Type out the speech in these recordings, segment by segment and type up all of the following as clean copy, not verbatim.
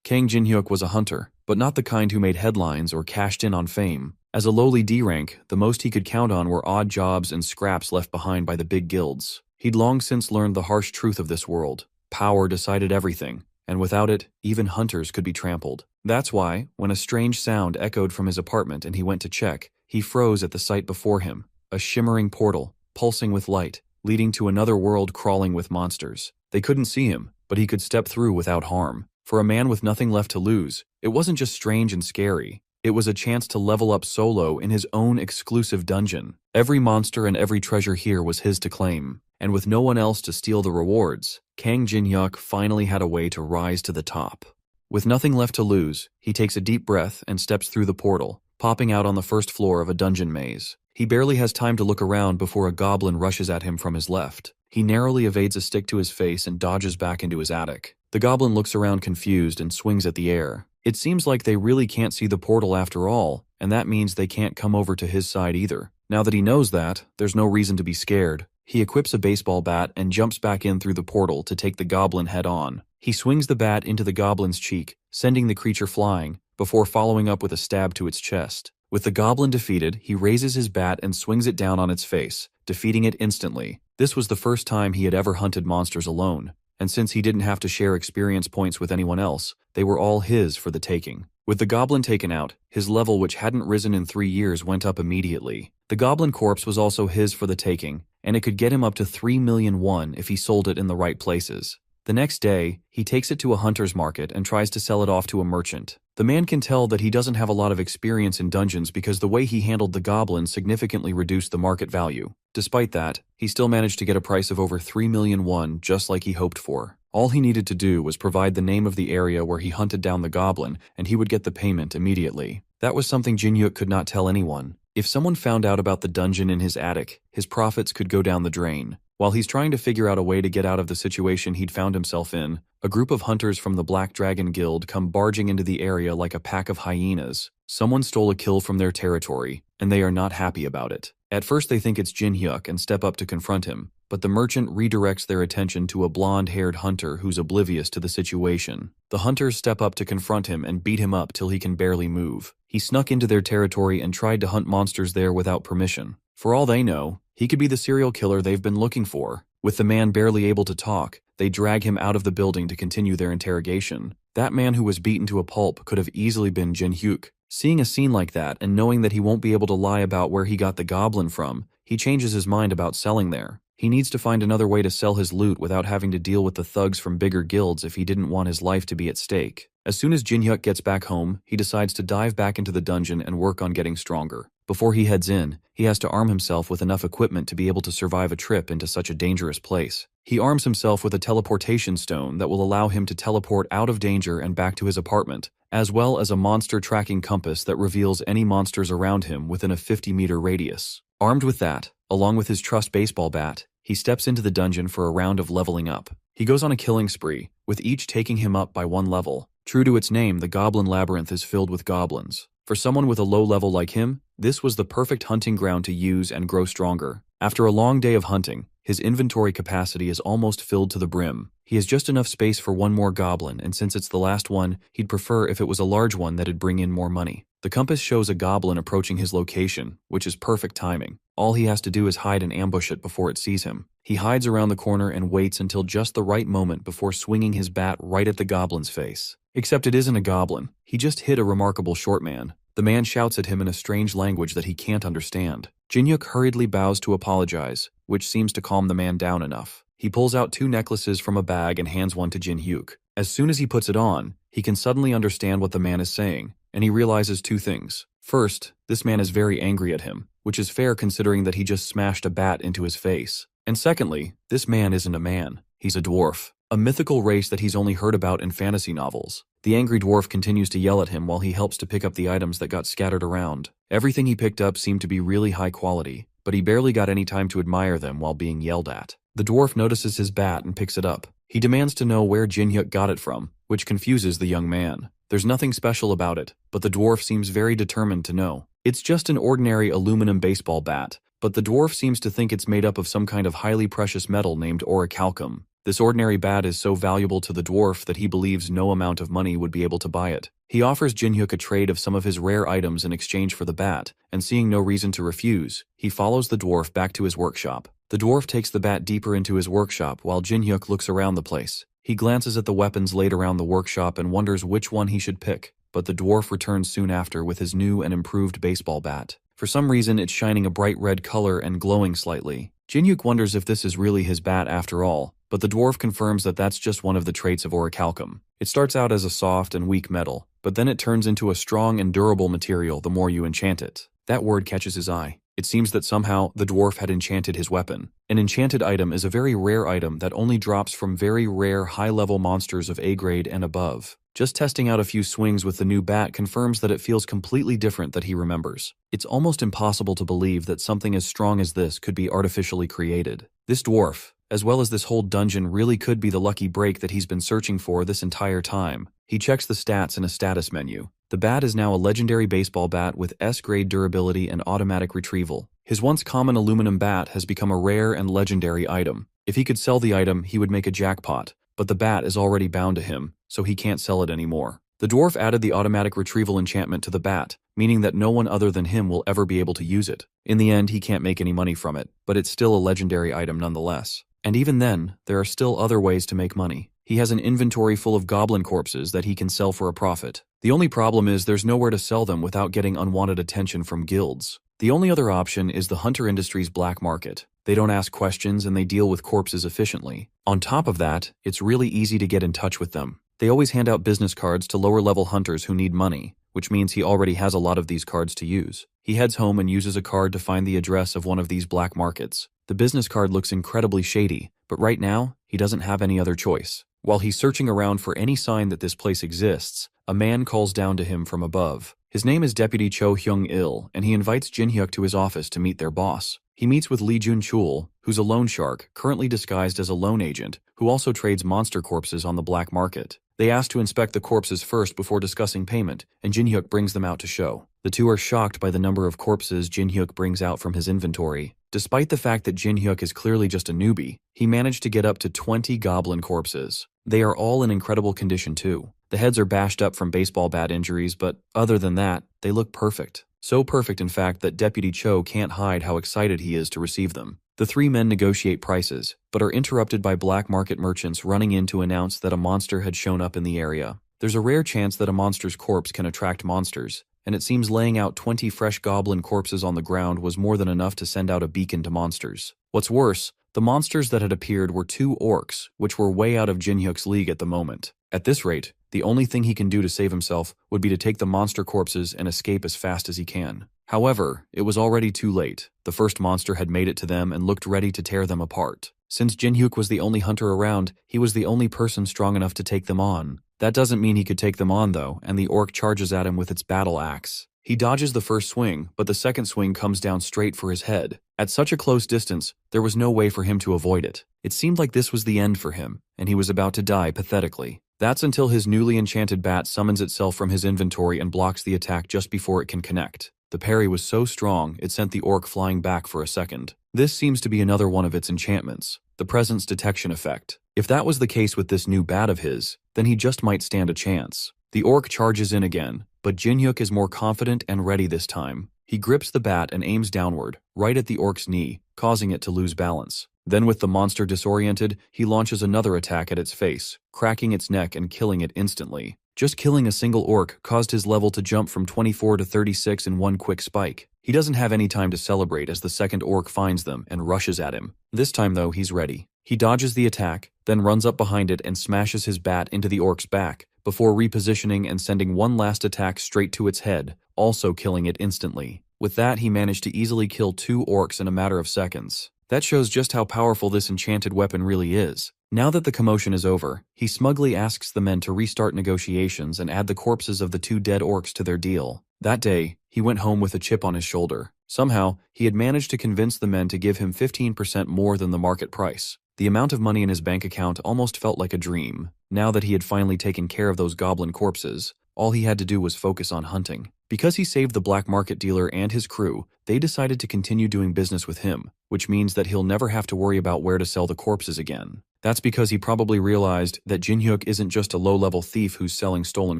Kang Jin-hyuk was a hunter, but not the kind who made headlines or cashed in on fame. As a lowly D rank, the most he could count on were odd jobs and scraps left behind by the big guilds. He'd long since learned the harsh truth of this world. Power decided everything, and without it, even hunters could be trampled. That's why, when a strange sound echoed from his apartment and he went to check, he froze at the sight before him, a shimmering portal, pulsing with light, leading to another world crawling with monsters. They couldn't see him, but he could step through without harm. For a man with nothing left to lose, it wasn't just strange and scary. It was a chance to level up solo in his own exclusive dungeon. Every monster and every treasure here was his to claim, and with no one else to steal the rewards, Kang Jin-hyuk finally had a way to rise to the top. With nothing left to lose, he takes a deep breath and steps through the portal, popping out on the first floor of a dungeon maze. He barely has time to look around before a goblin rushes at him from his left. He narrowly evades a stick to his face and dodges back into his attic. The goblin looks around confused and swings at the air. It seems like they really can't see the portal after all, and that means they can't come over to his side either. Now that he knows that, there's no reason to be scared. He equips a baseball bat and jumps back in through the portal to take the goblin head on. He swings the bat into the goblin's cheek, sending the creature flying, before following up with a stab to its chest. With the goblin defeated, he raises his bat and swings it down on its face, defeating it instantly. This was the first time he had ever hunted monsters alone, and since he didn't have to share experience points with anyone else, they were all his for the taking. With the goblin taken out, his level, which hadn't risen in 3 years, went up immediately. The goblin corpse was also his for the taking, and it could get him up to 3 million won if he sold it in the right places. The next day, he takes it to a hunter's market and tries to sell it off to a merchant. The man can tell that he doesn't have a lot of experience in dungeons because the way he handled the goblin significantly reduced the market value. Despite that, he still managed to get a price of over 3 million won, just like he hoped for. All he needed to do was provide the name of the area where he hunted down the goblin, and he would get the payment immediately. That was something Jin-hyuk could not tell anyone. If someone found out about the dungeon in his attic, his profits could go down the drain. While he's trying to figure out a way to get out of the situation he'd found himself in, a group of hunters from the Black Dragon Guild come barging into the area like a pack of hyenas. Someone stole a kill from their territory, and they are not happy about it. At first they think it's Jin-hyuk and step up to confront him, but the merchant redirects their attention to a blonde-haired hunter who's oblivious to the situation. The hunters step up to confront him and beat him up till he can barely move. He snuck into their territory and tried to hunt monsters there without permission. For all they know, he could be the serial killer they've been looking for. With the man barely able to talk, they drag him out of the building to continue their interrogation. That man who was beaten to a pulp could have easily been Jin-hyuk. Seeing a scene like that and knowing that he won't be able to lie about where he got the goblin from, he changes his mind about selling there. He needs to find another way to sell his loot without having to deal with the thugs from bigger guilds if he didn't want his life to be at stake. As soon as Jin-hyuk gets back home, he decides to dive back into the dungeon and work on getting stronger. Before he heads in, he has to arm himself with enough equipment to be able to survive a trip into such a dangerous place. He arms himself with a teleportation stone that will allow him to teleport out of danger and back to his apartment, as well as a monster tracking compass that reveals any monsters around him within a 50-meter radius. Armed with that, along with his trusty baseball bat, he steps into the dungeon for a round of leveling up. He goes on a killing spree, with each taking him up by 1 level. True to its name, the Goblin Labyrinth is filled with goblins. For someone with a low level like him, this was the perfect hunting ground to use and grow stronger. After a long day of hunting, his inventory capacity is almost filled to the brim. He has just enough space for 1 more goblin, and since it's the last one, he'd prefer if it was a large one that'd bring in more money. The compass shows a goblin approaching his location, which is perfect timing. All he has to do is hide and ambush it before it sees him. He hides around the corner and waits until just the right moment before swinging his bat right at the goblin's face. Except it isn't a goblin. He just hit a remarkable short man. The man shouts at him in a strange language that he can't understand. Jin-hyuk hurriedly bows to apologize, which seems to calm the man down enough. He pulls out 2 necklaces from a bag and hands one to Jin-hyuk. As soon as he puts it on, he can suddenly understand what the man is saying, and he realizes 2 things. First, this man is very angry at him, which is fair considering that he just smashed a bat into his face. And secondly, this man isn't a man. He's a dwarf, a mythical race that he's only heard about in fantasy novels. The angry dwarf continues to yell at him while he helps to pick up the items that got scattered around. Everything he picked up seemed to be really high quality, but he barely got any time to admire them while being yelled at. The dwarf notices his bat and picks it up. He demands to know where Jin-hyuk got it from, which confuses the young man. There's nothing special about it, but the dwarf seems very determined to know. It's just an ordinary aluminum baseball bat, but the dwarf seems to think it's made up of some kind of highly precious metal named orichalcum. This ordinary bat is so valuable to the dwarf that he believes no amount of money would be able to buy it. He offers Jinhyuk a trade of some of his rare items in exchange for the bat, and seeing no reason to refuse, he follows the dwarf back to his workshop. The dwarf takes the bat deeper into his workshop while Jinhyuk looks around the place. He glances at the weapons laid around the workshop and wonders which one he should pick, but the dwarf returns soon after with his new and improved baseball bat. For some reason, it's shining a bright red color and glowing slightly. Jinhyuk wonders if this is really his bat after all, but the dwarf confirms that that's just one of the traits of orichalcum. It starts out as a soft and weak metal, but then it turns into a strong and durable material the more you enchant it. That word catches his eye. It seems that somehow the dwarf had enchanted his weapon. An enchanted item is a very rare item that only drops from very rare high-level monsters of A grade and above. Just testing out a few swings with the new bat confirms that it feels completely different than he remembers. It's almost impossible to believe that something as strong as this could be artificially created. This dwarf, as well as this whole dungeon, really could be the lucky break that he's been searching for this entire time. He checks the stats in a status menu. The bat is now a legendary baseball bat with S-grade durability and automatic retrieval. His once common aluminum bat has become a rare and legendary item. If he could sell the item, he would make a jackpot, but the bat is already bound to him, so he can't sell it anymore. The dwarf added the automatic retrieval enchantment to the bat, meaning that no one other than him will ever be able to use it. In the end, he can't make any money from it, but it's still a legendary item nonetheless. And even then, there are still other ways to make money. He has an inventory full of goblin corpses that he can sell for a profit. The only problem is there's nowhere to sell them without getting unwanted attention from guilds. The only other option is the hunter industry's black market. They don't ask questions and they deal with corpses efficiently. On top of that, it's really easy to get in touch with them. They always hand out business cards to lower-level hunters who need money, which means he already has a lot of these cards to use. He heads home and uses a card to find the address of one of these black markets. The business card looks incredibly shady, but right now, he doesn't have any other choice. While he's searching around for any sign that this place exists, a man calls down to him from above. His name is Deputy Cho Hyung-il, and he invites Jinhyuk to his office to meet their boss. He meets with Lee Jun-chul, who's a loan shark, currently disguised as a loan agent, who also trades monster corpses on the black market. They ask to inspect the corpses first before discussing payment, and Jinhyuk brings them out to show. The two are shocked by the number of corpses Jinhyuk brings out from his inventory. Despite the fact that Jinhyuk is clearly just a newbie, he managed to get up to 20 goblin corpses. They are all in incredible condition too. The heads are bashed up from baseball bat injuries, but other than that, they look perfect. So perfect, in fact, that Deputy Cho can't hide how excited he is to receive them. The three men negotiate prices, but are interrupted by black market merchants running in to announce that a monster had shown up in the area. There's a rare chance that a monster's corpse can attract monsters, and it seems laying out 20 fresh goblin corpses on the ground was more than enough to send out a beacon to monsters. What's worse, the monsters that had appeared were two orcs, which were way out of Jinhyuk's league at the moment. At this rate, the only thing he can do to save himself would be to take the monster corpses and escape as fast as he can. However, it was already too late. The first monster had made it to them and looked ready to tear them apart. Since Jinhyuk was the only hunter around, he was the only person strong enough to take them on. That doesn't mean he could take them on though, and the orc charges at him with its battle axe. He dodges the first swing, but the second swing comes down straight for his head. At such a close distance, there was no way for him to avoid it. It seemed like this was the end for him, and he was about to die pathetically. That's until his newly enchanted bat summons itself from his inventory and blocks the attack just before it can connect. The parry was so strong, it sent the orc flying back for a second. This seems to be another one of its enchantments, the presence detection effect. If that was the case with this new bat of his, then he just might stand a chance. The orc charges in again, but Jinhyuk is more confident and ready this time. He grips the bat and aims downward, right at the orc's knee, causing it to lose balance. Then with the monster disoriented, he launches another attack at its face, cracking its neck and killing it instantly. Just killing a single orc caused his level to jump from 24 to 36 in one quick spike. He doesn't have any time to celebrate as the second orc finds them and rushes at him. This time though, he's ready. He dodges the attack, then runs up behind it and smashes his bat into the orc's back, before repositioning and sending one last attack straight to its head, also killing it instantly. With that, he managed to easily kill two orcs in a matter of seconds. That shows just how powerful this enchanted weapon really is. Now that the commotion is over, he smugly asks the men to restart negotiations and add the corpses of the two dead orcs to their deal. That day, he went home with a chip on his shoulder. Somehow, he had managed to convince the men to give him 15% more than the market price. The amount of money in his bank account almost felt like a dream. Now that he had finally taken care of those goblin corpses, all he had to do was focus on hunting. Because he saved the black market dealer and his crew, they decided to continue doing business with him, which means that he'll never have to worry about where to sell the corpses again. That's because he probably realized that Jinhyuk isn't just a low-level thief who's selling stolen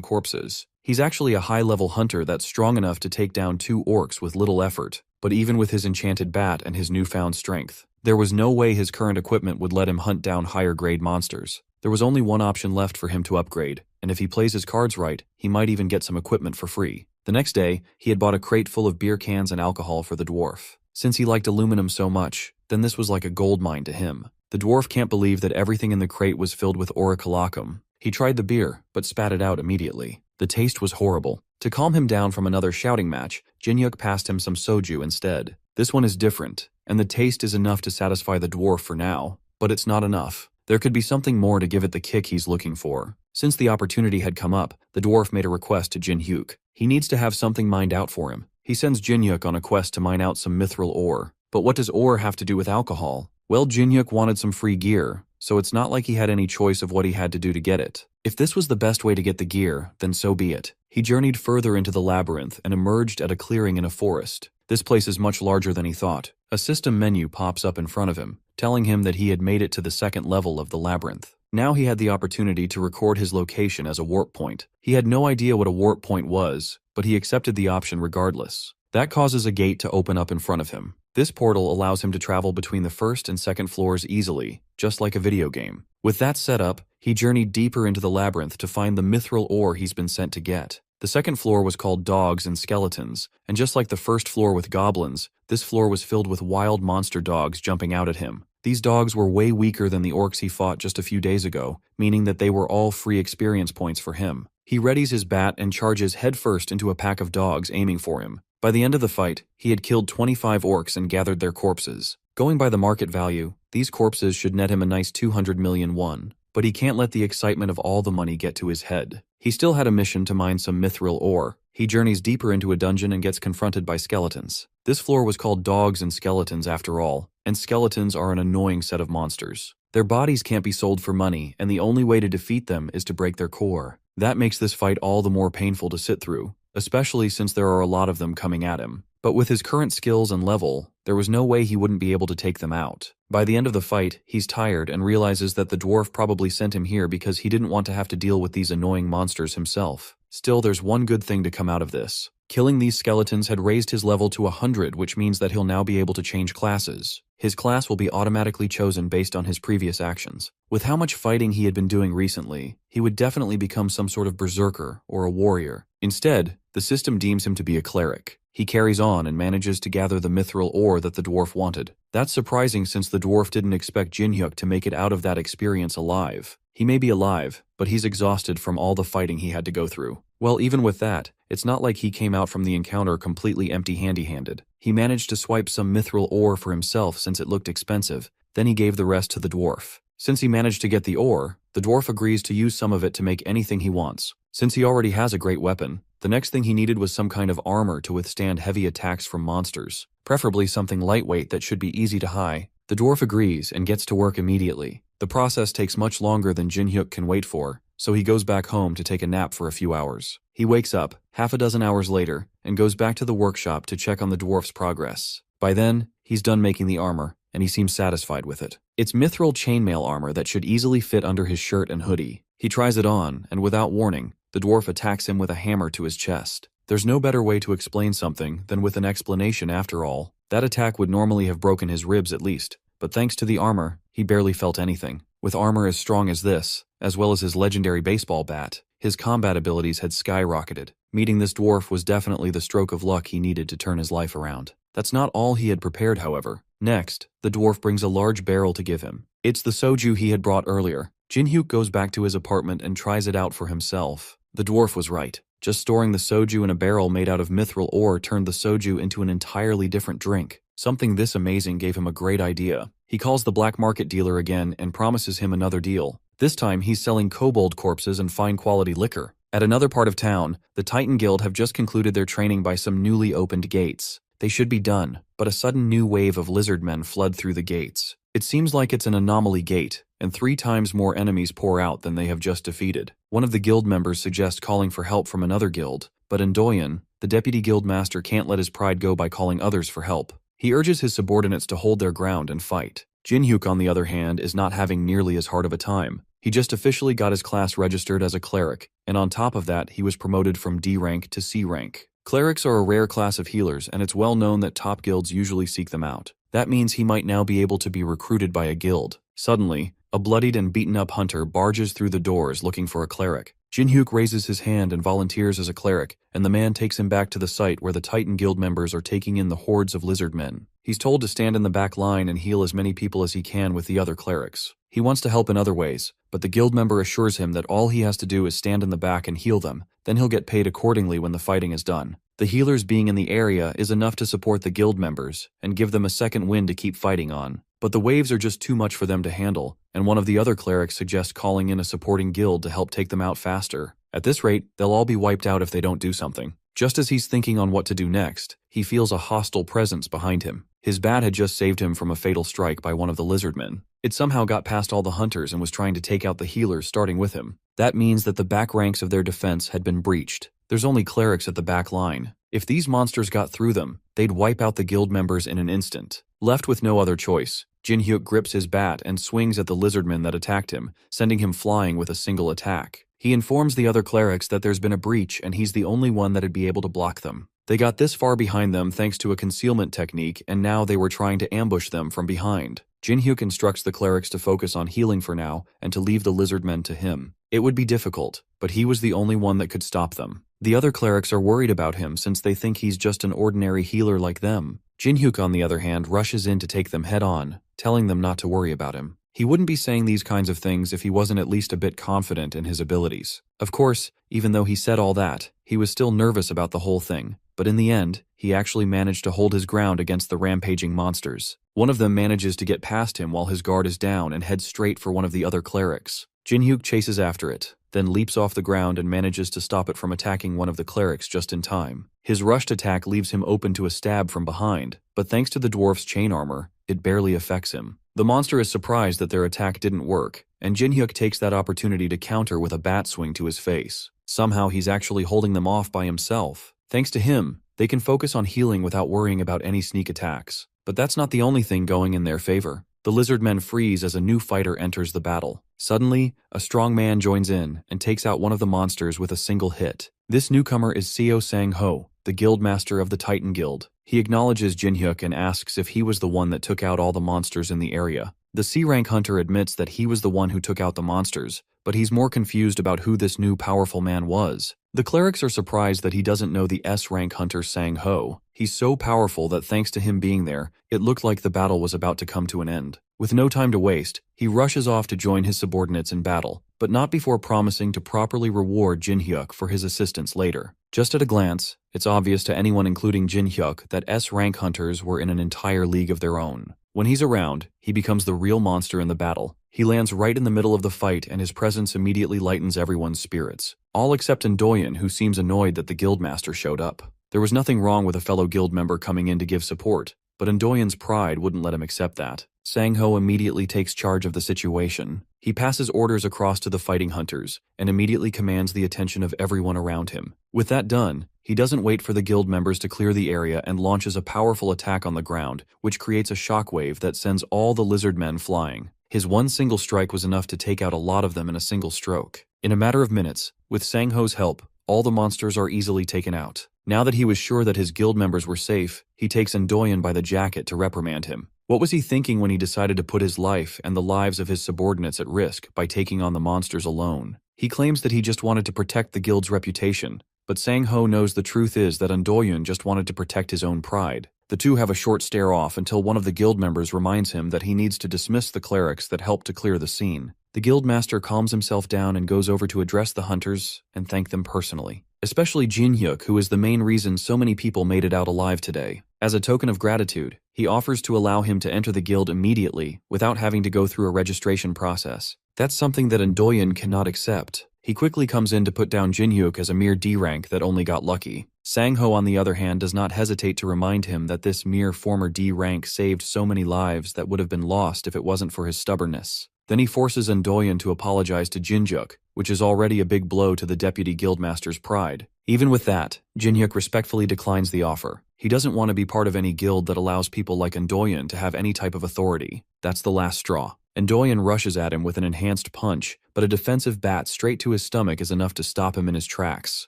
corpses. He's actually a high-level hunter that's strong enough to take down 2 orcs with little effort. But even with his enchanted bat and his newfound strength, there was no way his current equipment would let him hunt down higher-grade monsters. There was only one option left for him to upgrade, and if he plays his cards right, he might even get some equipment for free. The next day, he had bought a crate full of beer cans and alcohol for the dwarf. Since he liked aluminum so much, then this was like a gold mine to him. The dwarf can't believe that everything in the crate was filled with aurichalacum. He tried the beer, but spat it out immediately. The taste was horrible. To calm him down from another shouting match, Jinhyuk passed him some soju instead. This one is different, and the taste is enough to satisfy the dwarf for now, but it's not enough. There could be something more to give it the kick he's looking for. Since the opportunity had come up, the dwarf made a request to Jinhyuk. He needs to have something mined out for him. He sends Jinhyuk on a quest to mine out some mithril ore. But what does ore have to do with alcohol? Well, Jinhyuk wanted some free gear, so it's not like he had any choice of what he had to do to get it. If this was the best way to get the gear, then so be it. He journeyed further into the labyrinth and emerged at a clearing in a forest. This place is much larger than he thought. A system menu pops up in front of him, telling him that he had made it to the 2nd level of the labyrinth. Now he had the opportunity to record his location as a warp point. He had no idea what a warp point was, but he accepted the option regardless. That causes a gate to open up in front of him. This portal allows him to travel between the 1st and 2nd floors easily, just like a video game. With that set up, he journeyed deeper into the labyrinth to find the mithril ore he's been sent to get. The 2nd floor was called Dogs and Skeletons, and just like the 1st floor with goblins, this floor was filled with wild monster dogs jumping out at him. These dogs were way weaker than the orcs he fought just a few days ago, meaning that they were all free experience points for him. He readies his bat and charges headfirst into a pack of dogs aiming for him. By the end of the fight, he had killed 25 orcs and gathered their corpses. Going by the market value, these corpses should net him a nice 200 million won. But he can't let the excitement of all the money get to his head. He still had a mission to mine some mithril ore. He journeys deeper into a dungeon and gets confronted by skeletons. This floor was called Dogs and Skeletons after all, and skeletons are an annoying set of monsters. Their bodies can't be sold for money, and the only way to defeat them is to break their core. That makes this fight all the more painful to sit through, especially since there are a lot of them coming at him. But with his current skills and level, there was no way he wouldn't be able to take them out. By the end of the fight, he's tired and realizes that the dwarf probably sent him here because he didn't want to have to deal with these annoying monsters himself. Still, there's one good thing to come out of this. Killing these skeletons had raised his level to 100, which means that he'll now be able to change classes. His class will be automatically chosen based on his previous actions. With how much fighting he had been doing recently, he would definitely become some sort of berserker or a warrior. Instead, the system deems him to be a cleric. He carries on and manages to gather the mithril ore that the dwarf wanted. That's surprising since the dwarf didn't expect Jinhyuk to make it out of that experience alive. He may be alive, but he's exhausted from all the fighting he had to go through. Well, even with that, it's not like he came out from the encounter completely empty-handed. He managed to swipe some mithril ore for himself since it looked expensive, then he gave the rest to the dwarf. Since he managed to get the ore, the dwarf agrees to use some of it to make anything he wants. Since he already has a great weapon, the next thing he needed was some kind of armor to withstand heavy attacks from monsters, preferably something lightweight that should be easy to hide. The dwarf agrees and gets to work immediately. The process takes much longer than Jinhyuk can wait for, so he goes back home to take a nap for a few hours. He wakes up, half a dozen hours later, and goes back to the workshop to check on the dwarf's progress. By then, he's done making the armor, and he seems satisfied with it. It's mithril chainmail armor that should easily fit under his shirt and hoodie. He tries it on, and without warning, the dwarf attacks him with a hammer to his chest. There's no better way to explain something than with an explanation after all. That attack would normally have broken his ribs at least, but thanks to the armor, he barely felt anything. With armor as strong as this, as well as his legendary baseball bat, his combat abilities had skyrocketed. Meeting this dwarf was definitely the stroke of luck he needed to turn his life around. That's not all he had prepared, however. Next, the dwarf brings a large barrel to give him. It's the soju he had brought earlier. Jinhyuk goes back to his apartment and tries it out for himself. The dwarf was right. Just storing the soju in a barrel made out of mithril ore turned the soju into an entirely different drink. Something this amazing gave him a great idea. He calls the black market dealer again and promises him another deal. This time he's selling kobold corpses and fine quality liquor. At another part of town, the Titan Guild have just concluded their training by some newly opened gates. They should be done, but a sudden new wave of lizard men flood through the gates. It seems like it's an anomaly gate, and 3 times more enemies pour out than they have just defeated. One of the guild members suggests calling for help from another guild, but Ndoyen, the deputy guild master, can't let his pride go by calling others for help. He urges his subordinates to hold their ground and fight. Jin-hyuk, on the other hand, is not having nearly as hard of a time. He just officially got his class registered as a cleric, and on top of that, he was promoted from D rank to C rank. Clerics are a rare class of healers, and it's well known that top guilds usually seek them out. That means he might now be able to be recruited by a guild. Suddenly, a bloodied and beaten-up hunter barges through the doors looking for a cleric. Jin-hyuk raises his hand and volunteers as a cleric, and the man takes him back to the site where the Titan Guild members are taking in the hordes of lizard men. He's told to stand in the back line and heal as many people as he can with the other clerics. He wants to help in other ways, but the guild member assures him that all he has to do is stand in the back and heal them, then he'll get paid accordingly when the fighting is done. The healers being in the area is enough to support the guild members and give them a second wind to keep fighting on. But the waves are just too much for them to handle, and one of the other clerics suggests calling in a supporting guild to help take them out faster. At this rate, they'll all be wiped out if they don't do something. Just as he's thinking on what to do next, he feels a hostile presence behind him. His bat had just saved him from a fatal strike by one of the lizardmen. It somehow got past all the hunters and was trying to take out the healers starting with him. That means that the back ranks of their defense had been breached. There's only clerics at the back line. If these monsters got through them, they'd wipe out the guild members in an instant. Left with no other choice, Jin-hyuk grips his bat and swings at the lizardman that attacked him, sending him flying with a single attack. He informs the other clerics that there's been a breach and he's the only one that'd be able to block them. They got this far behind them thanks to a concealment technique, and now they were trying to ambush them from behind. Jin-hyuk instructs the clerics to focus on healing for now and to leave the lizardmen to him. It would be difficult, but he was the only one that could stop them. The other clerics are worried about him since they think he's just an ordinary healer like them. Jin-hyuk, on the other hand, rushes in to take them head on, telling them not to worry about him. He wouldn't be saying these kinds of things if he wasn't at least a bit confident in his abilities. Of course, even though he said all that, he was still nervous about the whole thing. But in the end, he actually managed to hold his ground against the rampaging monsters. One of them manages to get past him while his guard is down and heads straight for one of the other clerics. Jin-hyuk chases after it, then leaps off the ground and manages to stop it from attacking one of the clerics just in time. His rushed attack leaves him open to a stab from behind, but thanks to the dwarf's chain armor, it barely affects him. The monster is surprised that their attack didn't work, and Jin-hyuk takes that opportunity to counter with a bat swing to his face. Somehow he's actually holding them off by himself. Thanks to him, they can focus on healing without worrying about any sneak attacks. But that's not the only thing going in their favor. The lizard men freeze as a new fighter enters the battle. Suddenly, a strong man joins in and takes out one of the monsters with a single hit. This newcomer is Seo Sang-ho, the guild master of the Titan Guild. He acknowledges Jin-hyuk and asks if he was the one that took out all the monsters in the area. The C-rank hunter admits that he was the one who took out the monsters, but he's more confused about who this new powerful man was. The clerics are surprised that he doesn't know the S-rank hunter Sang-ho. He's so powerful that thanks to him being there, it looked like the battle was about to come to an end. With no time to waste, he rushes off to join his subordinates in battle, but not before promising to properly reward Jin-hyuk for his assistance later. Just at a glance, it's obvious to anyone including Jin-hyuk that S-rank hunters were in an entire league of their own. When he's around, he becomes the real monster in the battle. He lands right in the middle of the fight and his presence immediately lightens everyone's spirits. All except Endoyen, who seems annoyed that the guildmaster showed up. There was nothing wrong with a fellow guild member coming in to give support, but Endoyen's pride wouldn't let him accept that. Sang-ho immediately takes charge of the situation. He passes orders across to the fighting hunters and immediately commands the attention of everyone around him. With that done, he doesn't wait for the guild members to clear the area and launches a powerful attack on the ground, which creates a shockwave that sends all the lizard men flying. His one single strike was enough to take out a lot of them in a single stroke. In a matter of minutes, with Sang-ho's help, all the monsters are easily taken out. Now that he was sure that his guild members were safe, he takes Endoyen by the jacket to reprimand him. What was he thinking when he decided to put his life and the lives of his subordinates at risk by taking on the monsters alone? He claims that he just wanted to protect the guild's reputation, but Sang-ho knows the truth is that Endoyen just wanted to protect his own pride. The two have a short stare-off until one of the guild members reminds him that he needs to dismiss the clerics that helped to clear the scene. The guildmaster calms himself down and goes over to address the hunters and thank them personally. Especially Jin-hyuk, who is the main reason so many people made it out alive today. As a token of gratitude, he offers to allow him to enter the guild immediately without having to go through a registration process. That's something that Endoyen cannot accept. He quickly comes in to put down Jin-hyuk as a mere D rank that only got lucky. Sang-ho, on the other hand, does not hesitate to remind him that this mere former D rank saved so many lives that would have been lost if it wasn't for his stubbornness. Then he forces Endoyen to apologize to Jinhyuk, which is already a big blow to the deputy guildmaster's pride. Even with that, Jinhyuk respectfully declines the offer. He doesn't want to be part of any guild that allows people like Endoyen to have any type of authority. That's the last straw. Endoyen rushes at him with an enhanced punch, but a defensive bat straight to his stomach is enough to stop him in his tracks.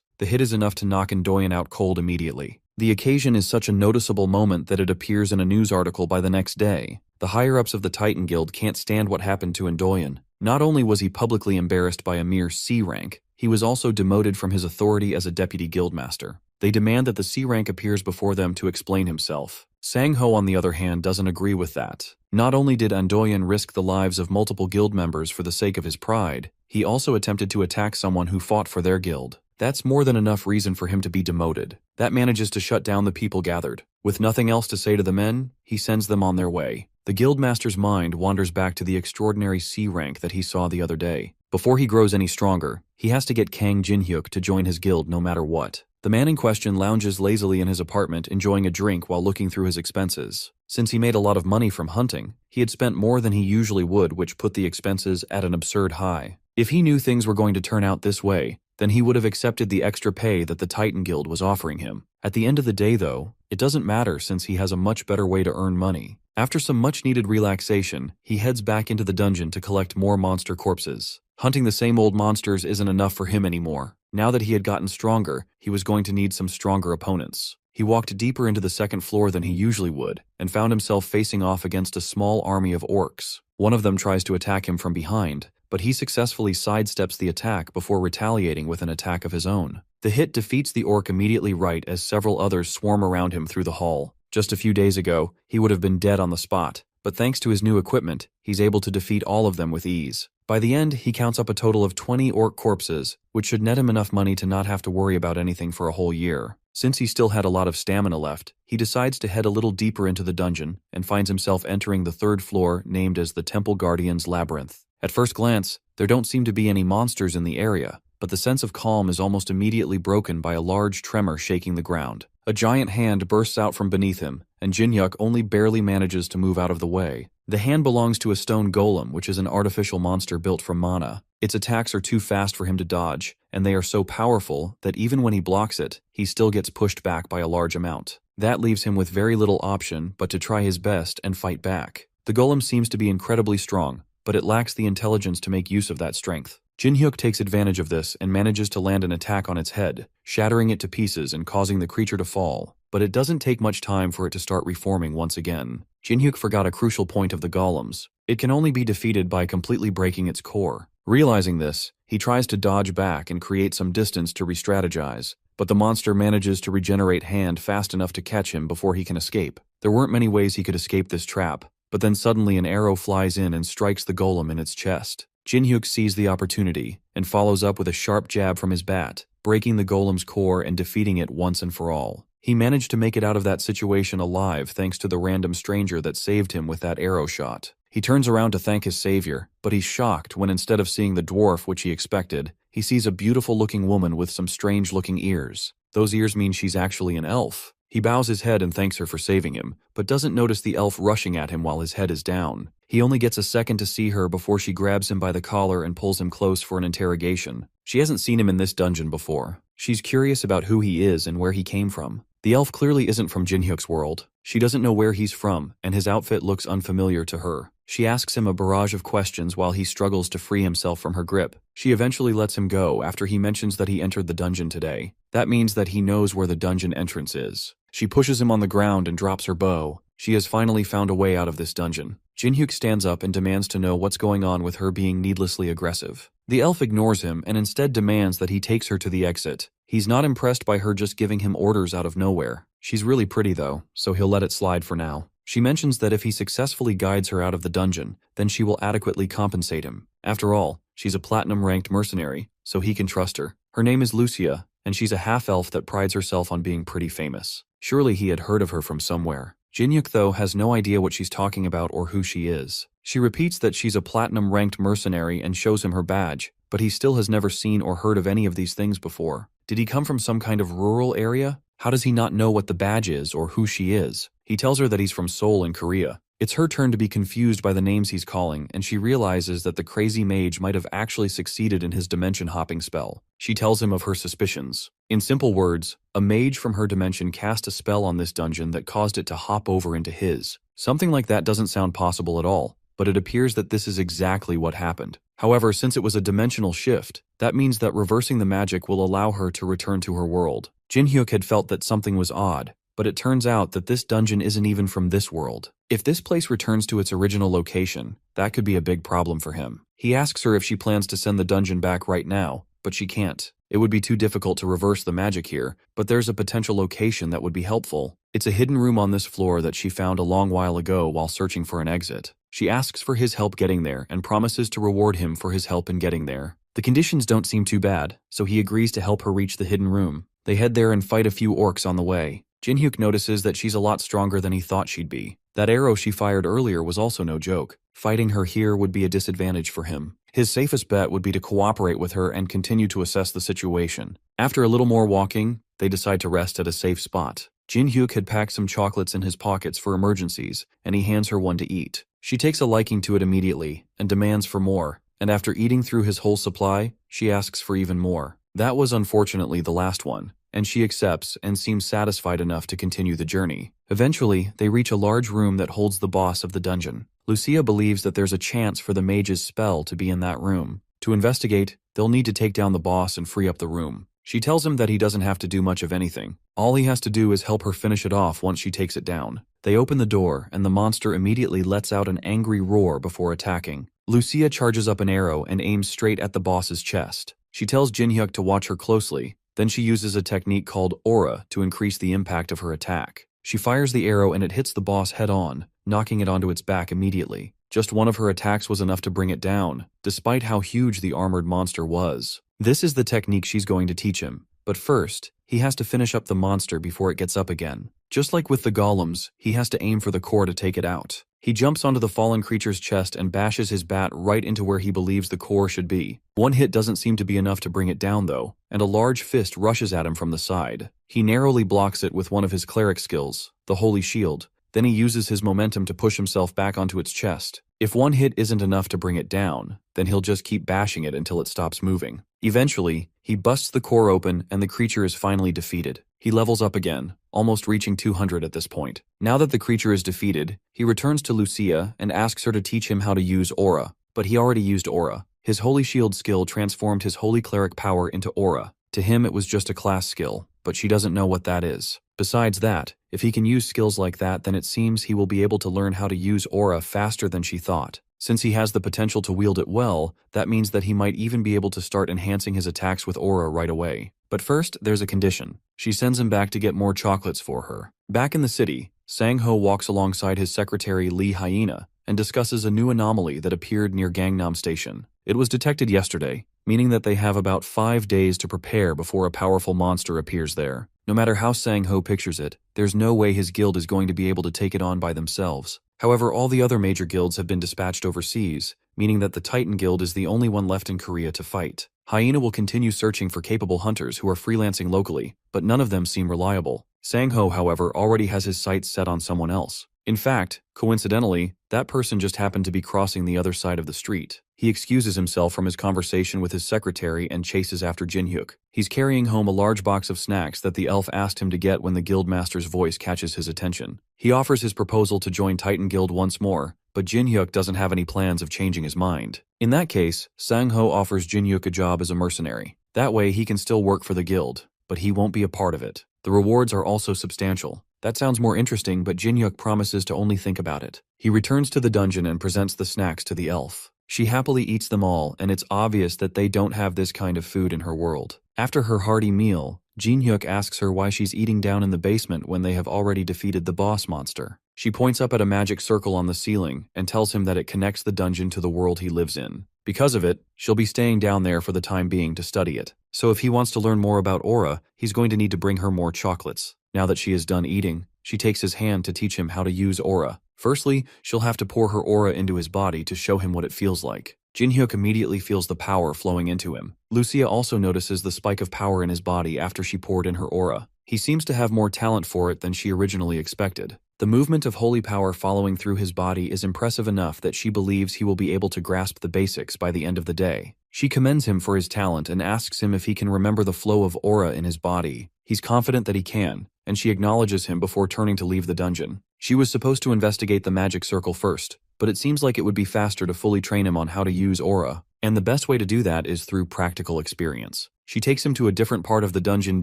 The hit is enough to knock Endoyen out cold immediately. The occasion is such a noticeable moment that it appears in a news article by the next day. The higher-ups of the Titan Guild can't stand what happened to Endoyen. Not only was he publicly embarrassed by a mere C rank, he was also demoted from his authority as a deputy guildmaster. They demand that the C rank appears before them to explain himself. Sang-ho, on the other hand, doesn't agree with that. Not only did Endoyen risk the lives of multiple guild members for the sake of his pride, he also attempted to attack someone who fought for their guild. That's more than enough reason for him to be demoted. That manages to shut down the people gathered. With nothing else to say to the men, he sends them on their way. The guildmaster's mind wanders back to the extraordinary C rank that he saw the other day. Before he grows any stronger, he has to get Kang Jinhyuk to join his guild no matter what. The man in question lounges lazily in his apartment, enjoying a drink while looking through his expenses. Since he made a lot of money from hunting, he had spent more than he usually would, which put the expenses at an absurd high. If he knew things were going to turn out this way, then he would have accepted the extra pay that the Titan Guild was offering him. At the end of the day, though, it doesn't matter since he has a much better way to earn money. After some much-needed relaxation, he heads back into the dungeon to collect more monster corpses. Hunting the same old monsters isn't enough for him anymore. Now that he had gotten stronger, he was going to need some stronger opponents. He walked deeper into the second floor than he usually would, and found himself facing off against a small army of orcs. One of them tries to attack him from behind, but he successfully sidesteps the attack before retaliating with an attack of his own. The hit defeats the orc immediately right as several others swarm around him through the hall. Just a few days ago, he would have been dead on the spot, but thanks to his new equipment, he's able to defeat all of them with ease. By the end, he counts up a total of 20 orc corpses, which should net him enough money to not have to worry about anything for a whole year. Since he still had a lot of stamina left, he decides to head a little deeper into the dungeon and finds himself entering the third floor named as the Temple Guardian's Labyrinth. At first glance, there don't seem to be any monsters in the area, but the sense of calm is almost immediately broken by a large tremor shaking the ground. A giant hand bursts out from beneath him, and Jinhyuk only barely manages to move out of the way. The hand belongs to a stone golem, which is an artificial monster built from mana. Its attacks are too fast for him to dodge, and they are so powerful that even when he blocks it, he still gets pushed back by a large amount. That leaves him with very little option but to try his best and fight back. The golem seems to be incredibly strong, but it lacks the intelligence to make use of that strength. Jinhyuk takes advantage of this and manages to land an attack on its head, shattering it to pieces and causing the creature to fall. But it doesn't take much time for it to start reforming once again. Jinhyuk forgot a crucial point of the golems. It can only be defeated by completely breaking its core. Realizing this, he tries to dodge back and create some distance to re-strategize, but the monster manages to regenerate hand fast enough to catch him before he can escape. There weren't many ways he could escape this trap, but then suddenly an arrow flies in and strikes the golem in its chest. Jinhyuk sees the opportunity and follows up with a sharp jab from his bat, breaking the golem's core and defeating it once and for all. He managed to make it out of that situation alive thanks to the random stranger that saved him with that arrow shot. He turns around to thank his savior, but he's shocked when instead of seeing the dwarf which he expected, he sees a beautiful-looking woman with some strange-looking ears. Those ears mean she's actually an elf. He bows his head and thanks her for saving him, but doesn't notice the elf rushing at him while his head is down. He only gets a second to see her before she grabs him by the collar and pulls him close for an interrogation. She hasn't seen him in this dungeon before. She's curious about who he is and where he came from. The elf clearly isn't from Jinhyuk's world. She doesn't know where he's from, and his outfit looks unfamiliar to her. She asks him a barrage of questions while he struggles to free himself from her grip. She eventually lets him go after he mentions that he entered the dungeon today. That means that he knows where the dungeon entrance is. She pushes him on the ground and drops her bow. She has finally found a way out of this dungeon. Jinhyuk stands up and demands to know what's going on with her being needlessly aggressive. The elf ignores him and instead demands that he takes her to the exit. He's not impressed by her just giving him orders out of nowhere. She's really pretty though, so he'll let it slide for now. She mentions that if he successfully guides her out of the dungeon, then she will adequately compensate him. After all, she's a platinum-ranked mercenary, so he can trust her. Her name is Lucia, and she's a half-elf that prides herself on being pretty famous. Surely he had heard of her from somewhere. Jinhyuk, though, has no idea what she's talking about or who she is. She repeats that she's a platinum-ranked mercenary and shows him her badge, but he still has never seen or heard of any of these things before. Did he come from some kind of rural area? How does he not know what the badge is or who she is? He tells her that he's from Seoul in Korea. It's her turn to be confused by the names he's calling, and she realizes that the crazy mage might have actually succeeded in his dimension hopping spell. She tells him of her suspicions. In simple words, a mage from her dimension cast a spell on this dungeon that caused it to hop over into his. Something like that doesn't sound possible at all, but it appears that this is exactly what happened. However, since it was a dimensional shift, that means that reversing the magic will allow her to return to her world. Jin-hyuk had felt that something was odd, but it turns out that this dungeon isn't even from this world. If this place returns to its original location, that could be a big problem for him. He asks her if she plans to send the dungeon back right now, but she can't. It would be too difficult to reverse the magic here, but there's a potential location that would be helpful. It's a hidden room on this floor that she found a long while ago while searching for an exit. She asks for his help getting there and promises to reward him for his help in getting there. The conditions don't seem too bad, so he agrees to help her reach the hidden room. They head there and fight a few orcs on the way. Jin-hyuk notices that she's a lot stronger than he thought she'd be. That arrow she fired earlier was also no joke. Fighting her here would be a disadvantage for him. His safest bet would be to cooperate with her and continue to assess the situation. After a little more walking, they decide to rest at a safe spot. Jin-hyuk had packed some chocolates in his pockets for emergencies, and he hands her one to eat. She takes a liking to it immediately and demands for more, and after eating through his whole supply, she asks for even more. That was unfortunately the last one, and she accepts and seems satisfied enough to continue the journey. Eventually, they reach a large room that holds the boss of the dungeon. Lucia believes that there's a chance for the mage's spell to be in that room. To investigate, they'll need to take down the boss and free up the room. She tells him that he doesn't have to do much of anything. All he has to do is help her finish it off once she takes it down. They open the door, and the monster immediately lets out an angry roar before attacking. Lucia charges up an arrow and aims straight at the boss's chest. She tells Jin-hyuk to watch her closely. Then she uses a technique called aura to increase the impact of her attack. She fires the arrow and it hits the boss head-on, knocking it onto its back immediately. Just one of her attacks was enough to bring it down, despite how huge the armored monster was. This is the technique she's going to teach him, but first, he has to finish up the monster before it gets up again. Just like with the golems, he has to aim for the core to take it out. He jumps onto the fallen creature's chest and bashes his bat right into where he believes the core should be. One hit doesn't seem to be enough to bring it down though, and a large fist rushes at him from the side. He narrowly blocks it with one of his cleric skills, the Holy Shield. Then he uses his momentum to push himself back onto its chest. If one hit isn't enough to bring it down, then he'll just keep bashing it until it stops moving. Eventually, he busts the core open and the creature is finally defeated. He levels up again, almost reaching 200 at this point. Now that the creature is defeated, he returns to Lucia and asks her to teach him how to use aura, but he already used aura. His Holy Shield skill transformed his Holy Cleric power into aura. To him it was just a class skill, but she doesn't know what that is. Besides that, if he can use skills like that, then it seems he will be able to learn how to use aura faster than she thought. Since he has the potential to wield it well, that means that he might even be able to start enhancing his attacks with aura right away. But first, there's a condition. She sends him back to get more chocolates for her. Back in the city, Sang-ho walks alongside his secretary Lee Hyena and discusses a new anomaly that appeared near Gangnam Station. It was detected yesterday, meaning that they have about 5 days to prepare before a powerful monster appears there. No matter how Sang-ho pictures it, there's no way his guild is going to be able to take it on by themselves. However, all the other major guilds have been dispatched overseas, meaning that the Titan Guild is the only one left in Korea to fight. Hyena will continue searching for capable hunters who are freelancing locally, but none of them seem reliable. Sang-ho, however, already has his sights set on someone else. In fact, coincidentally, that person just happened to be crossing the other side of the street. He excuses himself from his conversation with his secretary and chases after Jin-hyuk. He's carrying home a large box of snacks that the elf asked him to get when the guildmaster's voice catches his attention. He offers his proposal to join Titan Guild once more, but Jin-hyuk doesn't have any plans of changing his mind. In that case, Sang-ho offers Jin-hyuk a job as a mercenary. That way he can still work for the guild, but he won't be a part of it. The rewards are also substantial. That sounds more interesting, but Jin-hyuk promises to only think about it. He returns to the dungeon and presents the snacks to the elf. She happily eats them all, and it's obvious that they don't have this kind of food in her world. After her hearty meal, Jin-hyuk asks her why she's eating down in the basement when they have already defeated the boss monster. She points up at a magic circle on the ceiling and tells him that it connects the dungeon to the world he lives in. Because of it, she'll be staying down there for the time being to study it. So if he wants to learn more about aura, he's going to need to bring her more chocolates. Now that she is done eating, she takes his hand to teach him how to use aura. Firstly, she'll have to pour her aura into his body to show him what it feels like. Jin-hyuk immediately feels the power flowing into him. Lucia also notices the spike of power in his body after she poured in her aura. He seems to have more talent for it than she originally expected. The movement of holy power following through his body is impressive enough that she believes he will be able to grasp the basics by the end of the day. She commends him for his talent and asks him if he can remember the flow of aura in his body. He's confident that he can, and she acknowledges him before turning to leave the dungeon. She was supposed to investigate the magic circle first, but it seems like it would be faster to fully train him on how to use aura, and the best way to do that is through practical experience. She takes him to a different part of the dungeon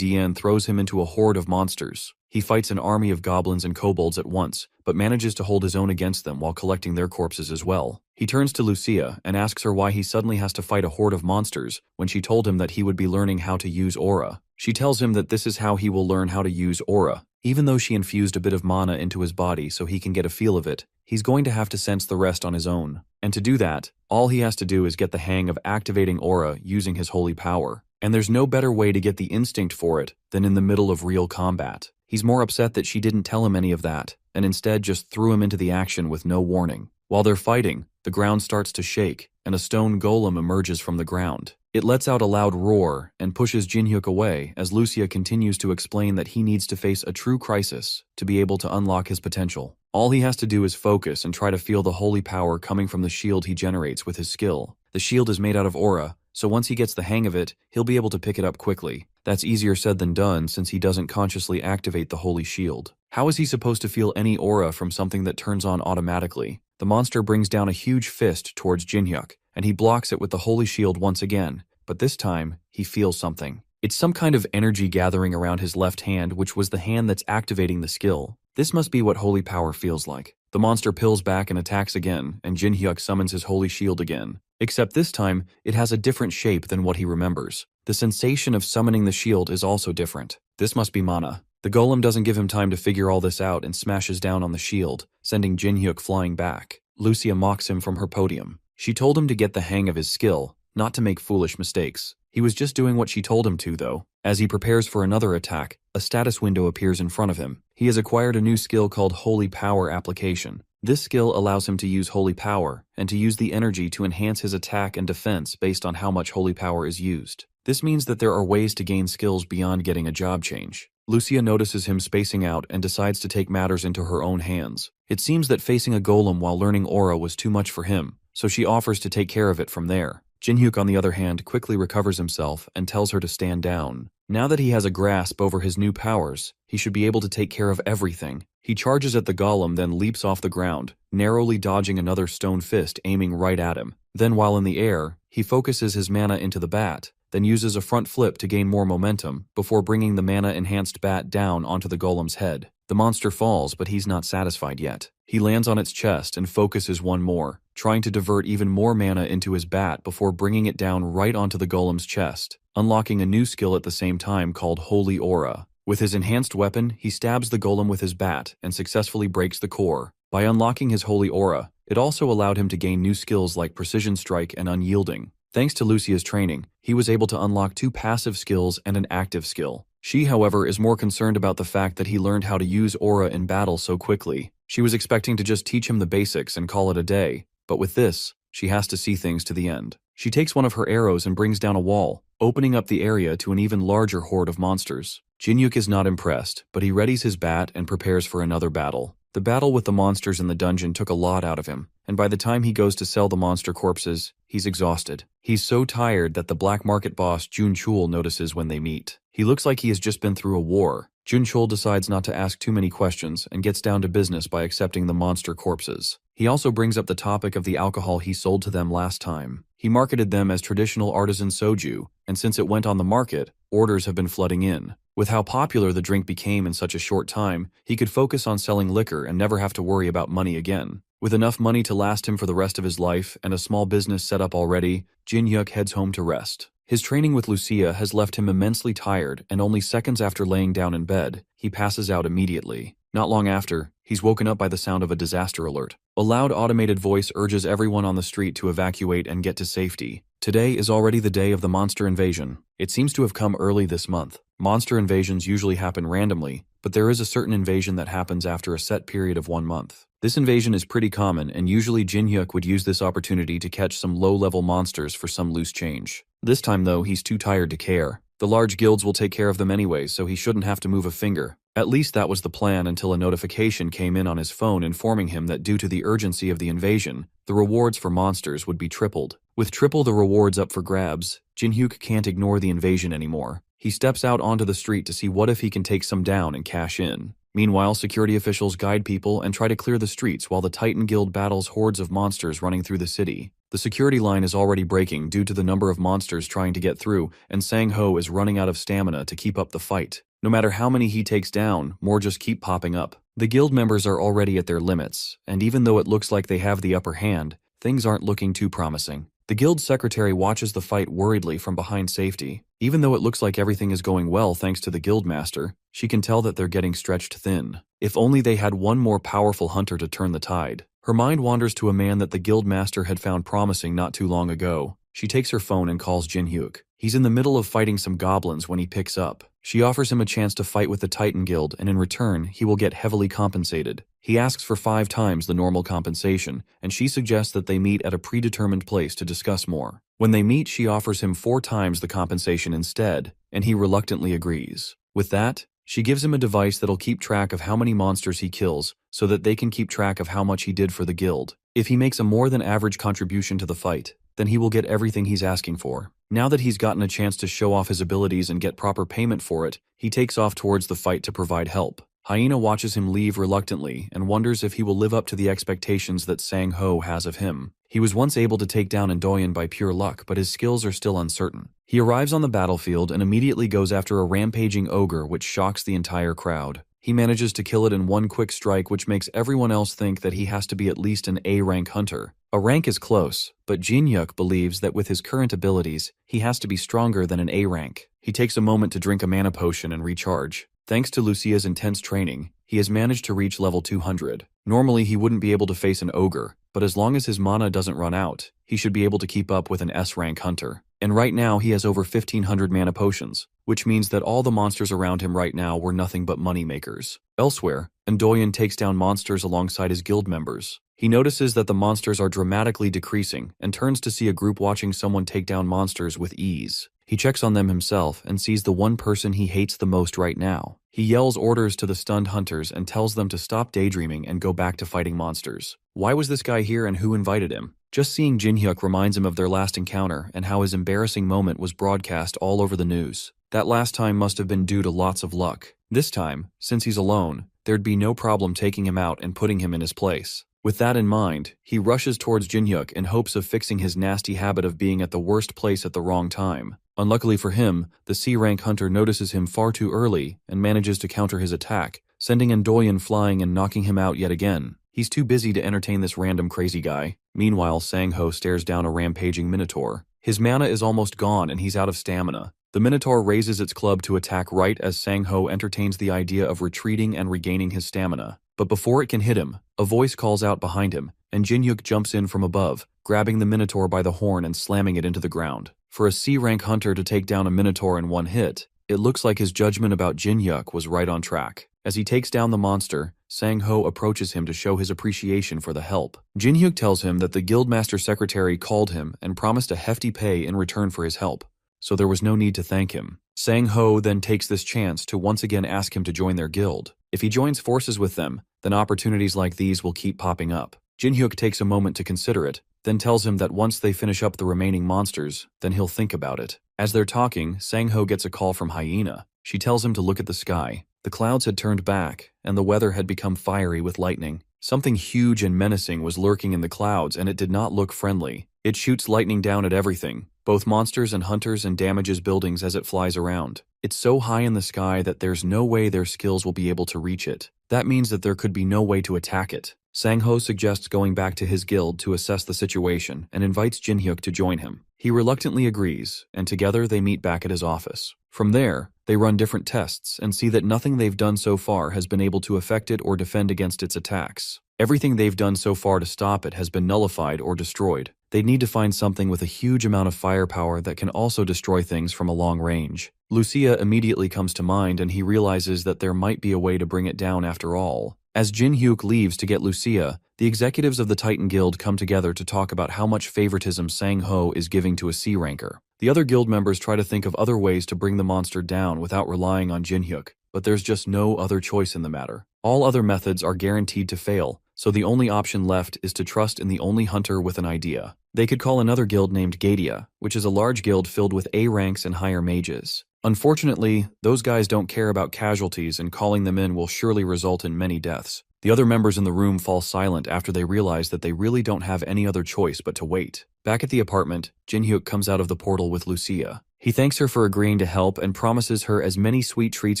and throws him into a horde of monsters. He fights an army of goblins and kobolds at once, but manages to hold his own against them while collecting their corpses as well. He turns to Lucia and asks her why he suddenly has to fight a horde of monsters when she told him that he would be learning how to use aura. She tells him that this is how he will learn how to use aura. Even though she infused a bit of mana into his body so he can get a feel of it, he's going to have to sense the rest on his own. And to do that, all he has to do is get the hang of activating aura using his holy power. And there's no better way to get the instinct for it than in the middle of real combat. He's more upset that she didn't tell him any of that, and instead just threw him into the action with no warning. While they're fighting, the ground starts to shake, and a stone golem emerges from the ground. It lets out a loud roar and pushes Jinhyuk away as Lucia continues to explain that he needs to face a true crisis to be able to unlock his potential. All he has to do is focus and try to feel the holy power coming from the shield he generates with his skill. The shield is made out of aura, so once he gets the hang of it, he'll be able to pick it up quickly. That's easier said than done since he doesn't consciously activate the holy shield. How is he supposed to feel any aura from something that turns on automatically? The monster brings down a huge fist towards Jinhyuk, and he blocks it with the holy shield once again, but this time, he feels something. It's some kind of energy gathering around his left hand, which was the hand that's activating the skill. This must be what holy power feels like. The monster pills back and attacks again, and Jinhyuk summons his holy shield again. Except this time, it has a different shape than what he remembers. The sensation of summoning the shield is also different. This must be mana. The golem doesn't give him time to figure all this out and smashes down on the shield, sending Jinhyuk flying back. Lucia mocks him from her podium. She told him to get the hang of his skill, not to make foolish mistakes. He was just doing what she told him to, though. As he prepares for another attack, a status window appears in front of him. He has acquired a new skill called Holy Power Application. This skill allows him to use holy power, and to use the energy to enhance his attack and defense based on how much holy power is used. This means that there are ways to gain skills beyond getting a job change. Lucia notices him spacing out and decides to take matters into her own hands. It seems that facing a golem while learning aura was too much for him, so she offers to take care of it from there. Jinhyuk, on the other hand, quickly recovers himself and tells her to stand down. Now that he has a grasp over his new powers, he should be able to take care of everything. He charges at the golem, then leaps off the ground, narrowly dodging another stone fist aiming right at him. Then while in the air, he focuses his mana into the bat, then uses a front flip to gain more momentum before bringing the mana-enhanced bat down onto the golem's head. The monster falls, but he's not satisfied yet. He lands on its chest and focuses one more, trying to divert even more mana into his bat before bringing it down right onto the golem's chest, unlocking a new skill at the same time called Holy Aura. With his enhanced weapon, he stabs the golem with his bat and successfully breaks the core. By unlocking his Holy Aura, it also allowed him to gain new skills like Precision Strike and Unyielding. Thanks to Lucia's training, he was able to unlock 2 passive skills and an active skill. She, however, is more concerned about the fact that he learned how to use aura in battle so quickly. She was expecting to just teach him the basics and call it a day, but with this, she has to see things to the end. She takes one of her arrows and brings down a wall, opening up the area to an even larger horde of monsters. Jinhyuk is not impressed, but he readies his bat and prepares for another battle. The battle with the monsters in the dungeon took a lot out of him, and by the time he goes to sell the monster corpses, he's exhausted. He's so tired that the black market boss Jun Chul notices when they meet. He looks like he has just been through a war. Jun Chul decides not to ask too many questions and gets down to business by accepting the monster corpses. He also brings up the topic of the alcohol he sold to them last time. He marketed them as traditional artisan soju, and since it went on the market, orders have been flooding in. With how popular the drink became in such a short time, he could focus on selling liquor and never have to worry about money again. With enough money to last him for the rest of his life and a small business set up already, Jinhyuk heads home to rest. His training with Lucia has left him immensely tired, and only seconds after laying down in bed, he passes out immediately. Not long after, he's woken up by the sound of a disaster alert. A loud automated voice urges everyone on the street to evacuate and get to safety. Today is already the day of the monster invasion. It seems to have come early this month. Monster invasions usually happen randomly, but there is a certain invasion that happens after a set period of 1 month. This invasion is pretty common, and usually Jinhyuk would use this opportunity to catch some low-level monsters for some loose change. This time though, he's too tired to care. The large guilds will take care of them anyway, so he shouldn't have to move a finger. At least that was the plan until a notification came in on his phone informing him that due to the urgency of the invasion, the rewards for monsters would be tripled. With triple the rewards up for grabs, Jin-hyuk can't ignore the invasion anymore. He steps out onto the street to see what if he can take some down and cash in. Meanwhile, security officials guide people and try to clear the streets while the Titan Guild battles hordes of monsters running through the city. The security line is already breaking due to the number of monsters trying to get through, and Sang-ho is running out of stamina to keep up the fight. No matter how many he takes down, more just keep popping up. The guild members are already at their limits, and even though it looks like they have the upper hand, things aren't looking too promising. The guild secretary watches the fight worriedly from behind safety. Even though it looks like everything is going well thanks to the guild master, she can tell that they're getting stretched thin. If only they had one more powerful hunter to turn the tide. Her mind wanders to a man that the guild master had found promising not too long ago. She takes her phone and calls Jin-hyuk. He's in the middle of fighting some goblins when he picks up. She offers him a chance to fight with the Titan Guild, and in return, he will get heavily compensated. He asks for 5 times the normal compensation, and she suggests that they meet at a predetermined place to discuss more. When they meet, she offers him 4 times the compensation instead, and he reluctantly agrees. With that, she gives him a device that'll keep track of how many monsters he kills, so that they can keep track of how much he did for the guild. If he makes a more than average contribution to the fight, then he will get everything he's asking for. Now that he's gotten a chance to show off his abilities and get proper payment for it, he takes off towards the fight to provide help. Hyena watches him leave reluctantly and wonders if he will live up to the expectations that Sang-ho has of him. He was once able to take down Endoyen by pure luck, but his skills are still uncertain. He arrives on the battlefield and immediately goes after a rampaging ogre which shocks the entire crowd. He manages to kill it in one quick strike, which makes everyone else think that he has to be at least an A-rank hunter. A rank is close, but Jin-hyuk believes that with his current abilities, he has to be stronger than an A rank. He takes a moment to drink a mana potion and recharge. Thanks to Lucia's intense training, he has managed to reach level 200. Normally, he wouldn't be able to face an ogre, but as long as his mana doesn't run out, he should be able to keep up with an S-rank hunter. And right now, he has over 1,500 mana potions, which means that all the monsters around him right now were nothing but money makers. Elsewhere, Endoyen takes down monsters alongside his guild members. He notices that the monsters are dramatically decreasing and turns to see a group watching someone take down monsters with ease. He checks on them himself and sees the one person he hates the most right now. He yells orders to the stunned hunters and tells them to stop daydreaming and go back to fighting monsters. Why was this guy here and who invited him? Just seeing Jin-hyuk reminds him of their last encounter and how his embarrassing moment was broadcast all over the news. That last time must have been due to lots of luck. This time, since he's alone, there'd be no problem taking him out and putting him in his place. With that in mind, he rushes towards Jin-hyuk in hopes of fixing his nasty habit of being at the worst place at the wrong time. Unluckily for him, the C-rank hunter notices him far too early and manages to counter his attack, sending Endoyen flying and knocking him out yet again. He's too busy to entertain this random crazy guy. Meanwhile, Sang-ho stares down a rampaging minotaur. His mana is almost gone and he's out of stamina. The minotaur raises its club to attack right as Sang-ho entertains the idea of retreating and regaining his stamina. But before it can hit him, a voice calls out behind him, and Jin-hyuk jumps in from above, grabbing the minotaur by the horn and slamming it into the ground. For a C-rank hunter to take down a minotaur in one hit, it looks like his judgment about Jin-hyuk was right on track. As he takes down the monster, Sang-ho approaches him to show his appreciation for the help. Jin-hyuk tells him that the guildmaster secretary called him and promised a hefty pay in return for his help, so there was no need to thank him. Sang-ho then takes this chance to once again ask him to join their guild. If he joins forces with them, then opportunities like these will keep popping up. Jin-hyuk takes a moment to consider it, then tells him that once they finish up the remaining monsters, then he'll think about it. As they're talking, Sang-ho gets a call from Hyena. She tells him to look at the sky. The clouds had turned back, and the weather had become fiery with lightning. Something huge and menacing was lurking in the clouds, and it did not look friendly. It shoots lightning down at everything, both monsters and hunters, and damages buildings as it flies around. It's so high in the sky that there's no way their skills will be able to reach it. That means that there could be no way to attack it. Sang-ho suggests going back to his guild to assess the situation and invites Jin-hyuk to join him. He reluctantly agrees, and together they meet back at his office. From there, they run different tests and see that nothing they've done so far has been able to affect it or defend against its attacks. Everything they've done so far to stop it has been nullified or destroyed. They need to find something with a huge amount of firepower that can also destroy things from a long range. Lucia immediately comes to mind, and he realizes that there might be a way to bring it down after all. As Jin-hyuk leaves to get Lucia, the executives of the Titan Guild come together to talk about how much favoritism Sang-ho is giving to a C-ranker. The other guild members try to think of other ways to bring the monster down without relying on Jin-hyuk, but there's just no other choice in the matter. All other methods are guaranteed to fail, so the only option left is to trust in the only hunter with an idea. They could call another guild named Gadia, which is a large guild filled with A ranks and higher mages. Unfortunately, those guys don't care about casualties, and calling them in will surely result in many deaths. The other members in the room fall silent after they realize that they really don't have any other choice but to wait. Back at the apartment, Jinhyuk comes out of the portal with Lucia. He thanks her for agreeing to help and promises her as many sweet treats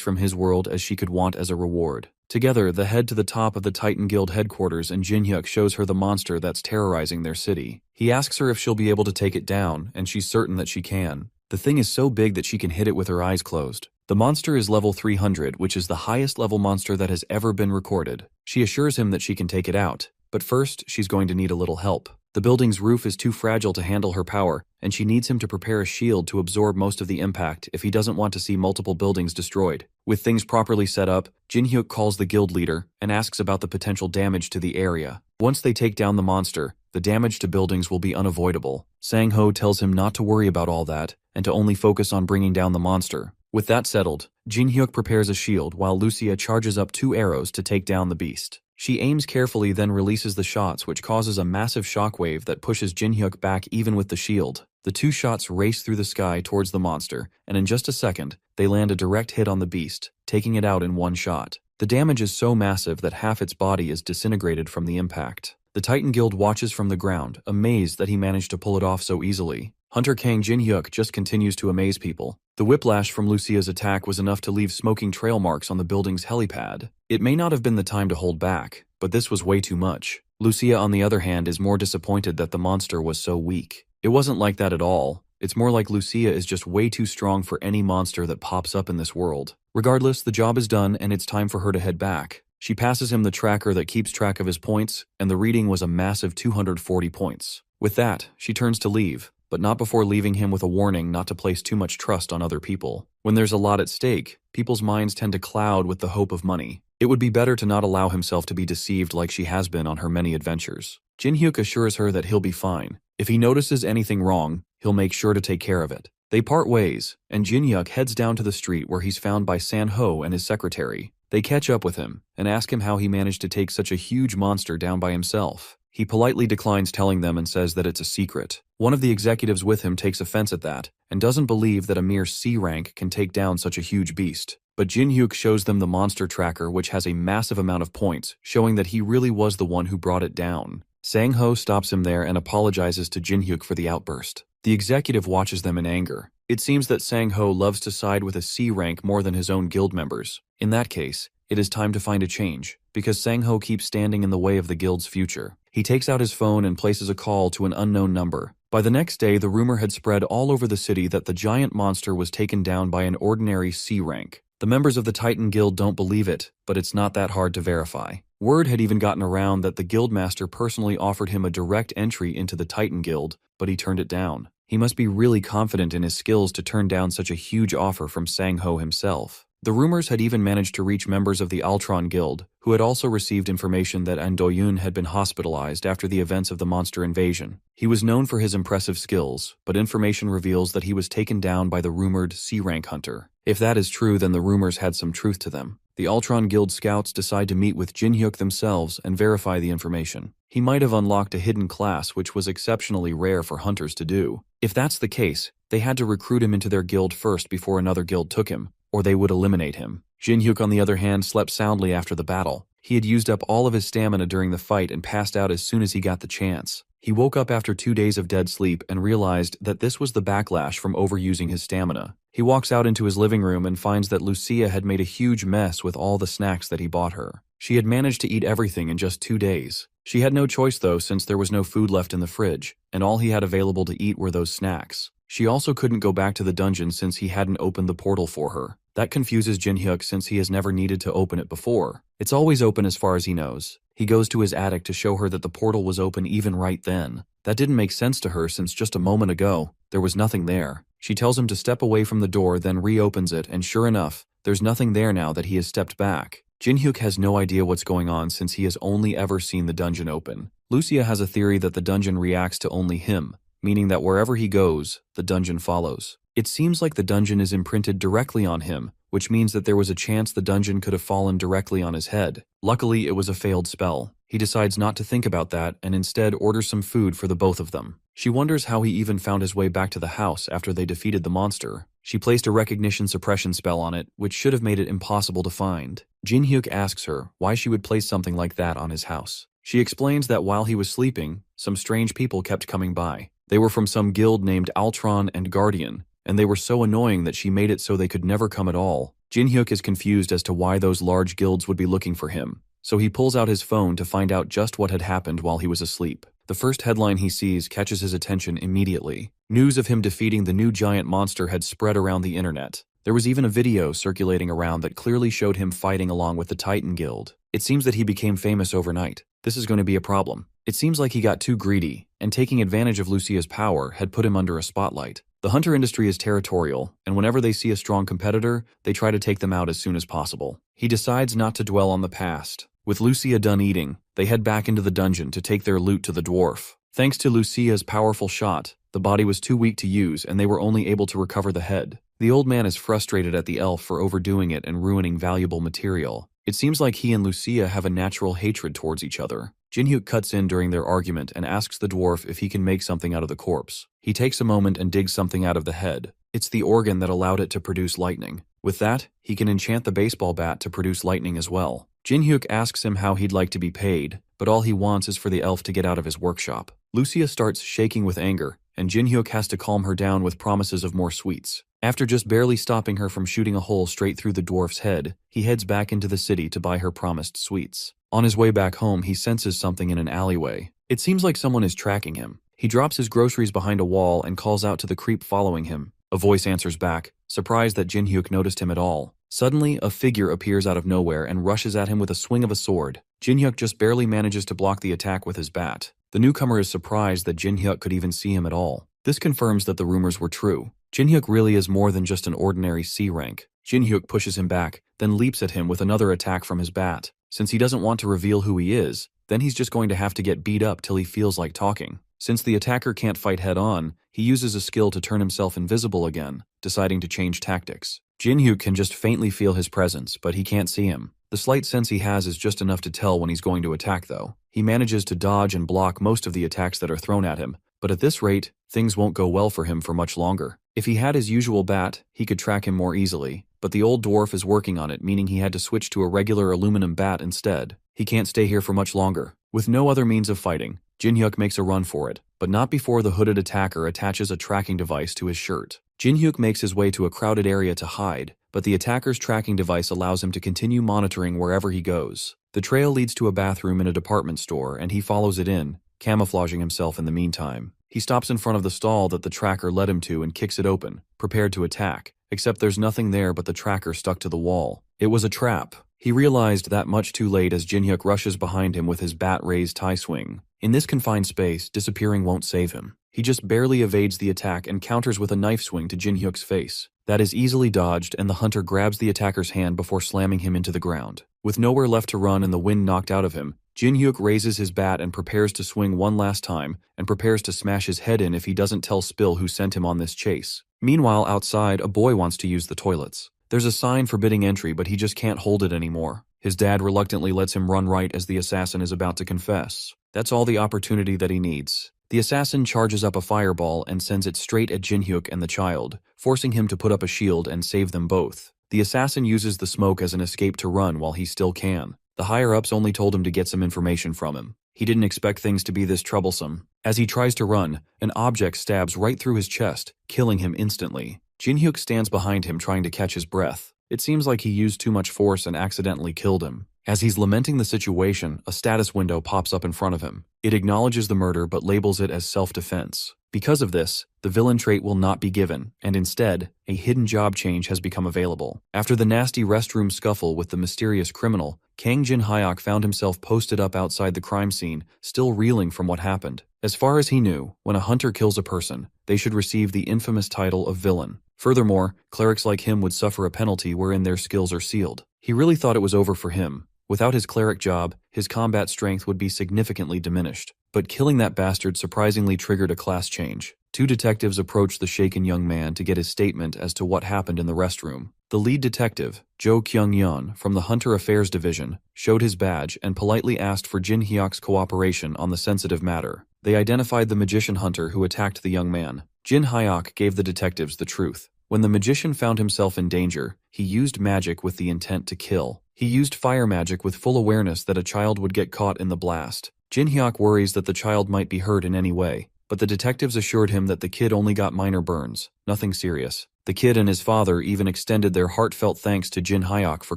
from his world as she could want as a reward. Together, they head to the top of the Titan Guild headquarters, and Jinhyuk shows her the monster that's terrorizing their city. He asks her if she'll be able to take it down, and she's certain that she can. The thing is so big that she can hit it with her eyes closed. The monster is level 300, which is the highest level monster that has ever been recorded. She assures him that she can take it out, but first, she's going to need a little help. The building's roof is too fragile to handle her power, and she needs him to prepare a shield to absorb most of the impact if he doesn't want to see multiple buildings destroyed. With things properly set up, Jinhyuk calls the guild leader and asks about the potential damage to the area. Once they take down the monster, the damage to buildings will be unavoidable. Sang-ho tells him not to worry about all that, and to only focus on bringing down the monster. With that settled, Jinhyuk prepares a shield while Lucia charges up 2 arrows to take down the beast. She aims carefully, then releases the shots, which causes a massive shockwave that pushes Jinhyuk back even with the shield. The 2 shots race through the sky towards the monster, and in just a second, they land a direct hit on the beast, taking it out in one shot. The damage is so massive that half its body is disintegrated from the impact. The Titan Guild watches from the ground, amazed that he managed to pull it off so easily. Hunter Kang Jinhyuk just continues to amaze people. The whiplash from Lucia's attack was enough to leave smoking trail marks on the building's helipad. It may not have been the time to hold back, but this was way too much. Lucia, on the other hand, is more disappointed that the monster was so weak. It wasn't like that at all. It's more like Lucia is just way too strong for any monster that pops up in this world. Regardless, the job is done and it's time for her to head back. She passes him the tracker that keeps track of his points, and the reading was a massive 240 points. With that, she turns to leave, but not before leaving him with a warning not to place too much trust on other people. When there's a lot at stake, people's minds tend to cloud with the hope of money. It would be better to not allow himself to be deceived like she has been on her many adventures. Jinhyuk assures her that he'll be fine. If he notices anything wrong, he'll make sure to take care of it. They part ways, and Jinhyuk heads down to the street where he's found by San-ho and his secretary. They catch up with him and ask him how he managed to take such a huge monster down by himself. He politely declines telling them and says that it's a secret. One of the executives with him takes offense at that and doesn't believe that a mere C rank can take down such a huge beast. But Jinhyuk shows them the monster tracker, which has a massive amount of points, showing that he really was the one who brought it down. Sang-ho stops him there and apologizes to Jinhyuk for the outburst. The executive watches them in anger. It seems that Sang-ho loves to side with a C rank more than his own guild members. In that case, it is time to find a change, because Sang-ho keeps standing in the way of the guild's future. He takes out his phone and places a call to an unknown number. By the next day, the rumor had spread all over the city that the giant monster was taken down by an ordinary C rank. The members of the Titan Guild don't believe it, but it's not that hard to verify. Word had even gotten around that the guildmaster personally offered him a direct entry into the Titan Guild, but he turned it down. He must be really confident in his skills to turn down such a huge offer from Sang-ho himself. The rumors had even managed to reach members of the Altron Guild, who had also received information that An Do-yoon had been hospitalized after the events of the monster invasion. He was known for his impressive skills, but information reveals that he was taken down by the rumored C-rank hunter. If that is true, then the rumors had some truth to them. The Altron Guild scouts decide to meet with Jinhyuk themselves and verify the information. He might have unlocked a hidden class, which was exceptionally rare for hunters to do. If that's the case, they had to recruit him into their guild first before another guild took him, or they would eliminate him. Jinhyuk, on the other hand, slept soundly after the battle. He had used up all of his stamina during the fight and passed out as soon as he got the chance. He woke up after 2 days of dead sleep and realized that this was the backlash from overusing his stamina. He walks out into his living room and finds that Lucia had made a huge mess with all the snacks that he bought her. She had managed to eat everything in just 2 days. She had no choice though, since there was no food left in the fridge, and all he had available to eat were those snacks. She also couldn't go back to the dungeon since he hadn't opened the portal for her. That confuses Jinhyuk since he has never needed to open it before. It's always open as far as he knows. He goes to his attic to show her that the portal was open even right then. That didn't make sense to her since just a moment ago, there was nothing there. She tells him to step away from the door, then reopens it, and sure enough, there's nothing there now that he has stepped back. Jinhyuk has no idea what's going on since he has only ever seen the dungeon open. Lucia has a theory that the dungeon reacts to only him, meaning that wherever he goes, the dungeon follows. It seems like the dungeon is imprinted directly on him, which means that there was a chance the dungeon could have fallen directly on his head. Luckily, it was a failed spell. He decides not to think about that and instead orders some food for the both of them. She wonders how he even found his way back to the house after they defeated the monster. She placed a recognition suppression spell on it, which should have made it impossible to find. Jin-hyuk asks her why she would place something like that on his house. She explains that while he was sleeping, some strange people kept coming by. They were from some guild named Altron and Guardian, and they were so annoying that she made it so they could never come at all. Jin-hyuk is confused as to why those large guilds would be looking for him, so he pulls out his phone to find out just what had happened while he was asleep. The first headline he sees catches his attention immediately. News of him defeating the new giant monster had spread around the internet. There was even a video circulating around that clearly showed him fighting along with the Titan Guild. It seems that he became famous overnight. This is going to be a problem. It seems like he got too greedy, and taking advantage of Lucia's power had put him under a spotlight. The hunter industry is territorial, and whenever they see a strong competitor, they try to take them out as soon as possible. He decides not to dwell on the past. With Lucia done eating, they head back into the dungeon to take their loot to the dwarf. Thanks to Lucia's powerful shot, the body was too weak to use and they were only able to recover the head. The old man is frustrated at the elf for overdoing it and ruining valuable material. It seems like he and Lucia have a natural hatred towards each other. Jin-hyuk cuts in during their argument and asks the dwarf if he can make something out of the corpse. He takes a moment and digs something out of the head. It's the organ that allowed it to produce lightning. With that, he can enchant the baseball bat to produce lightning as well. Jin-hyuk asks him how he'd like to be paid, but all he wants is for the elf to get out of his workshop. Lucia starts shaking with anger, and Jin-hyuk has to calm her down with promises of more sweets. After just barely stopping her from shooting a hole straight through the dwarf's head, he heads back into the city to buy her promised sweets. On his way back home, he senses something in an alleyway. It seems like someone is tracking him. He drops his groceries behind a wall and calls out to the creep following him. A voice answers back, surprised that Jin-hyuk noticed him at all. Suddenly, a figure appears out of nowhere and rushes at him with a swing of a sword. Jin-hyuk just barely manages to block the attack with his bat. The newcomer is surprised that Jin-hyuk could even see him at all. This confirms that the rumors were true. Jin-hyuk really is more than just an ordinary C rank. Jin-hyuk pushes him back, then leaps at him with another attack from his bat. Since he doesn't want to reveal who he is, then he's just going to have to get beat up till he feels like talking. Since the attacker can't fight head-on, he uses a skill to turn himself invisible again, deciding to change tactics. Jin-hyuk can just faintly feel his presence, but he can't see him. The slight sense he has is just enough to tell when he's going to attack, though. He manages to dodge and block most of the attacks that are thrown at him, but at this rate, things won't go well for him for much longer. If he had his usual bat, he could track him more easily, but the old dwarf is working on it, meaning he had to switch to a regular aluminum bat instead. He can't stay here for much longer. With no other means of fighting, Jin-hyuk makes a run for it, but not before the hooded attacker attaches a tracking device to his shirt. Jin-hyuk makes his way to a crowded area to hide, but the attacker's tracking device allows him to continue monitoring wherever he goes. The trail leads to a bathroom in a department store, and he follows it in, camouflaging himself in the meantime. He stops in front of the stall that the tracker led him to and kicks it open, prepared to attack, except there's nothing there but the tracker stuck to the wall. It was a trap. He realized that much too late as Jin-hyuk rushes behind him with his bat-raised tie swing. In this confined space, disappearing won't save him. He just barely evades the attack and counters with a knife swing to Jin-hyuk's face. That is easily dodged, and the hunter grabs the attacker's hand before slamming him into the ground. With nowhere left to run and the wind knocked out of him, Jin-hyuk raises his bat and prepares to swing one last time, and prepares to smash his head in if he doesn't tell Spill who sent him on this chase. Meanwhile, outside, a boy wants to use the toilets. There's a sign forbidding entry, but he just can't hold it anymore. His dad reluctantly lets him run right as the assassin is about to confess. That's all the opportunity that he needs. The assassin charges up a fireball and sends it straight at Jin-hyuk and the child, forcing him to put up a shield and save them both. The assassin uses the smoke as an escape to run while he still can. The higher-ups only told him to get some information from him. He didn't expect things to be this troublesome. As he tries to run, an object stabs right through his chest, killing him instantly. Jin-hyuk stands behind him trying to catch his breath. It seems like he used too much force and accidentally killed him. As he's lamenting the situation, a status window pops up in front of him. It acknowledges the murder but labels it as self-defense. Because of this, the villain trait will not be given, and instead, a hidden job change has become available. After the nasty restroom scuffle with the mysterious criminal, Kang Jin-hyuk found himself posted up outside the crime scene, still reeling from what happened. As far as he knew, when a hunter kills a person, they should receive the infamous title of villain. Furthermore, clerics like him would suffer a penalty wherein their skills are sealed. He really thought it was over for him. Without his cleric job, his combat strength would be significantly diminished. But killing that bastard surprisingly triggered a class change. Two detectives approached the shaken young man to get his statement as to what happened in the restroom. The lead detective, Jo Kyung-yeon, from the Hunter Affairs Division, showed his badge and politely asked for Jin Hyuk's cooperation on the sensitive matter. They identified the magician hunter who attacked the young man. Jin Hyuk gave the detectives the truth. When the magician found himself in danger, he used magic with the intent to kill. He used fire magic with full awareness that a child would get caught in the blast. Jin Hyuk worries that the child might be hurt in any way, but the detectives assured him that the kid only got minor burns, nothing serious. The kid and his father even extended their heartfelt thanks to Jin Hyuk for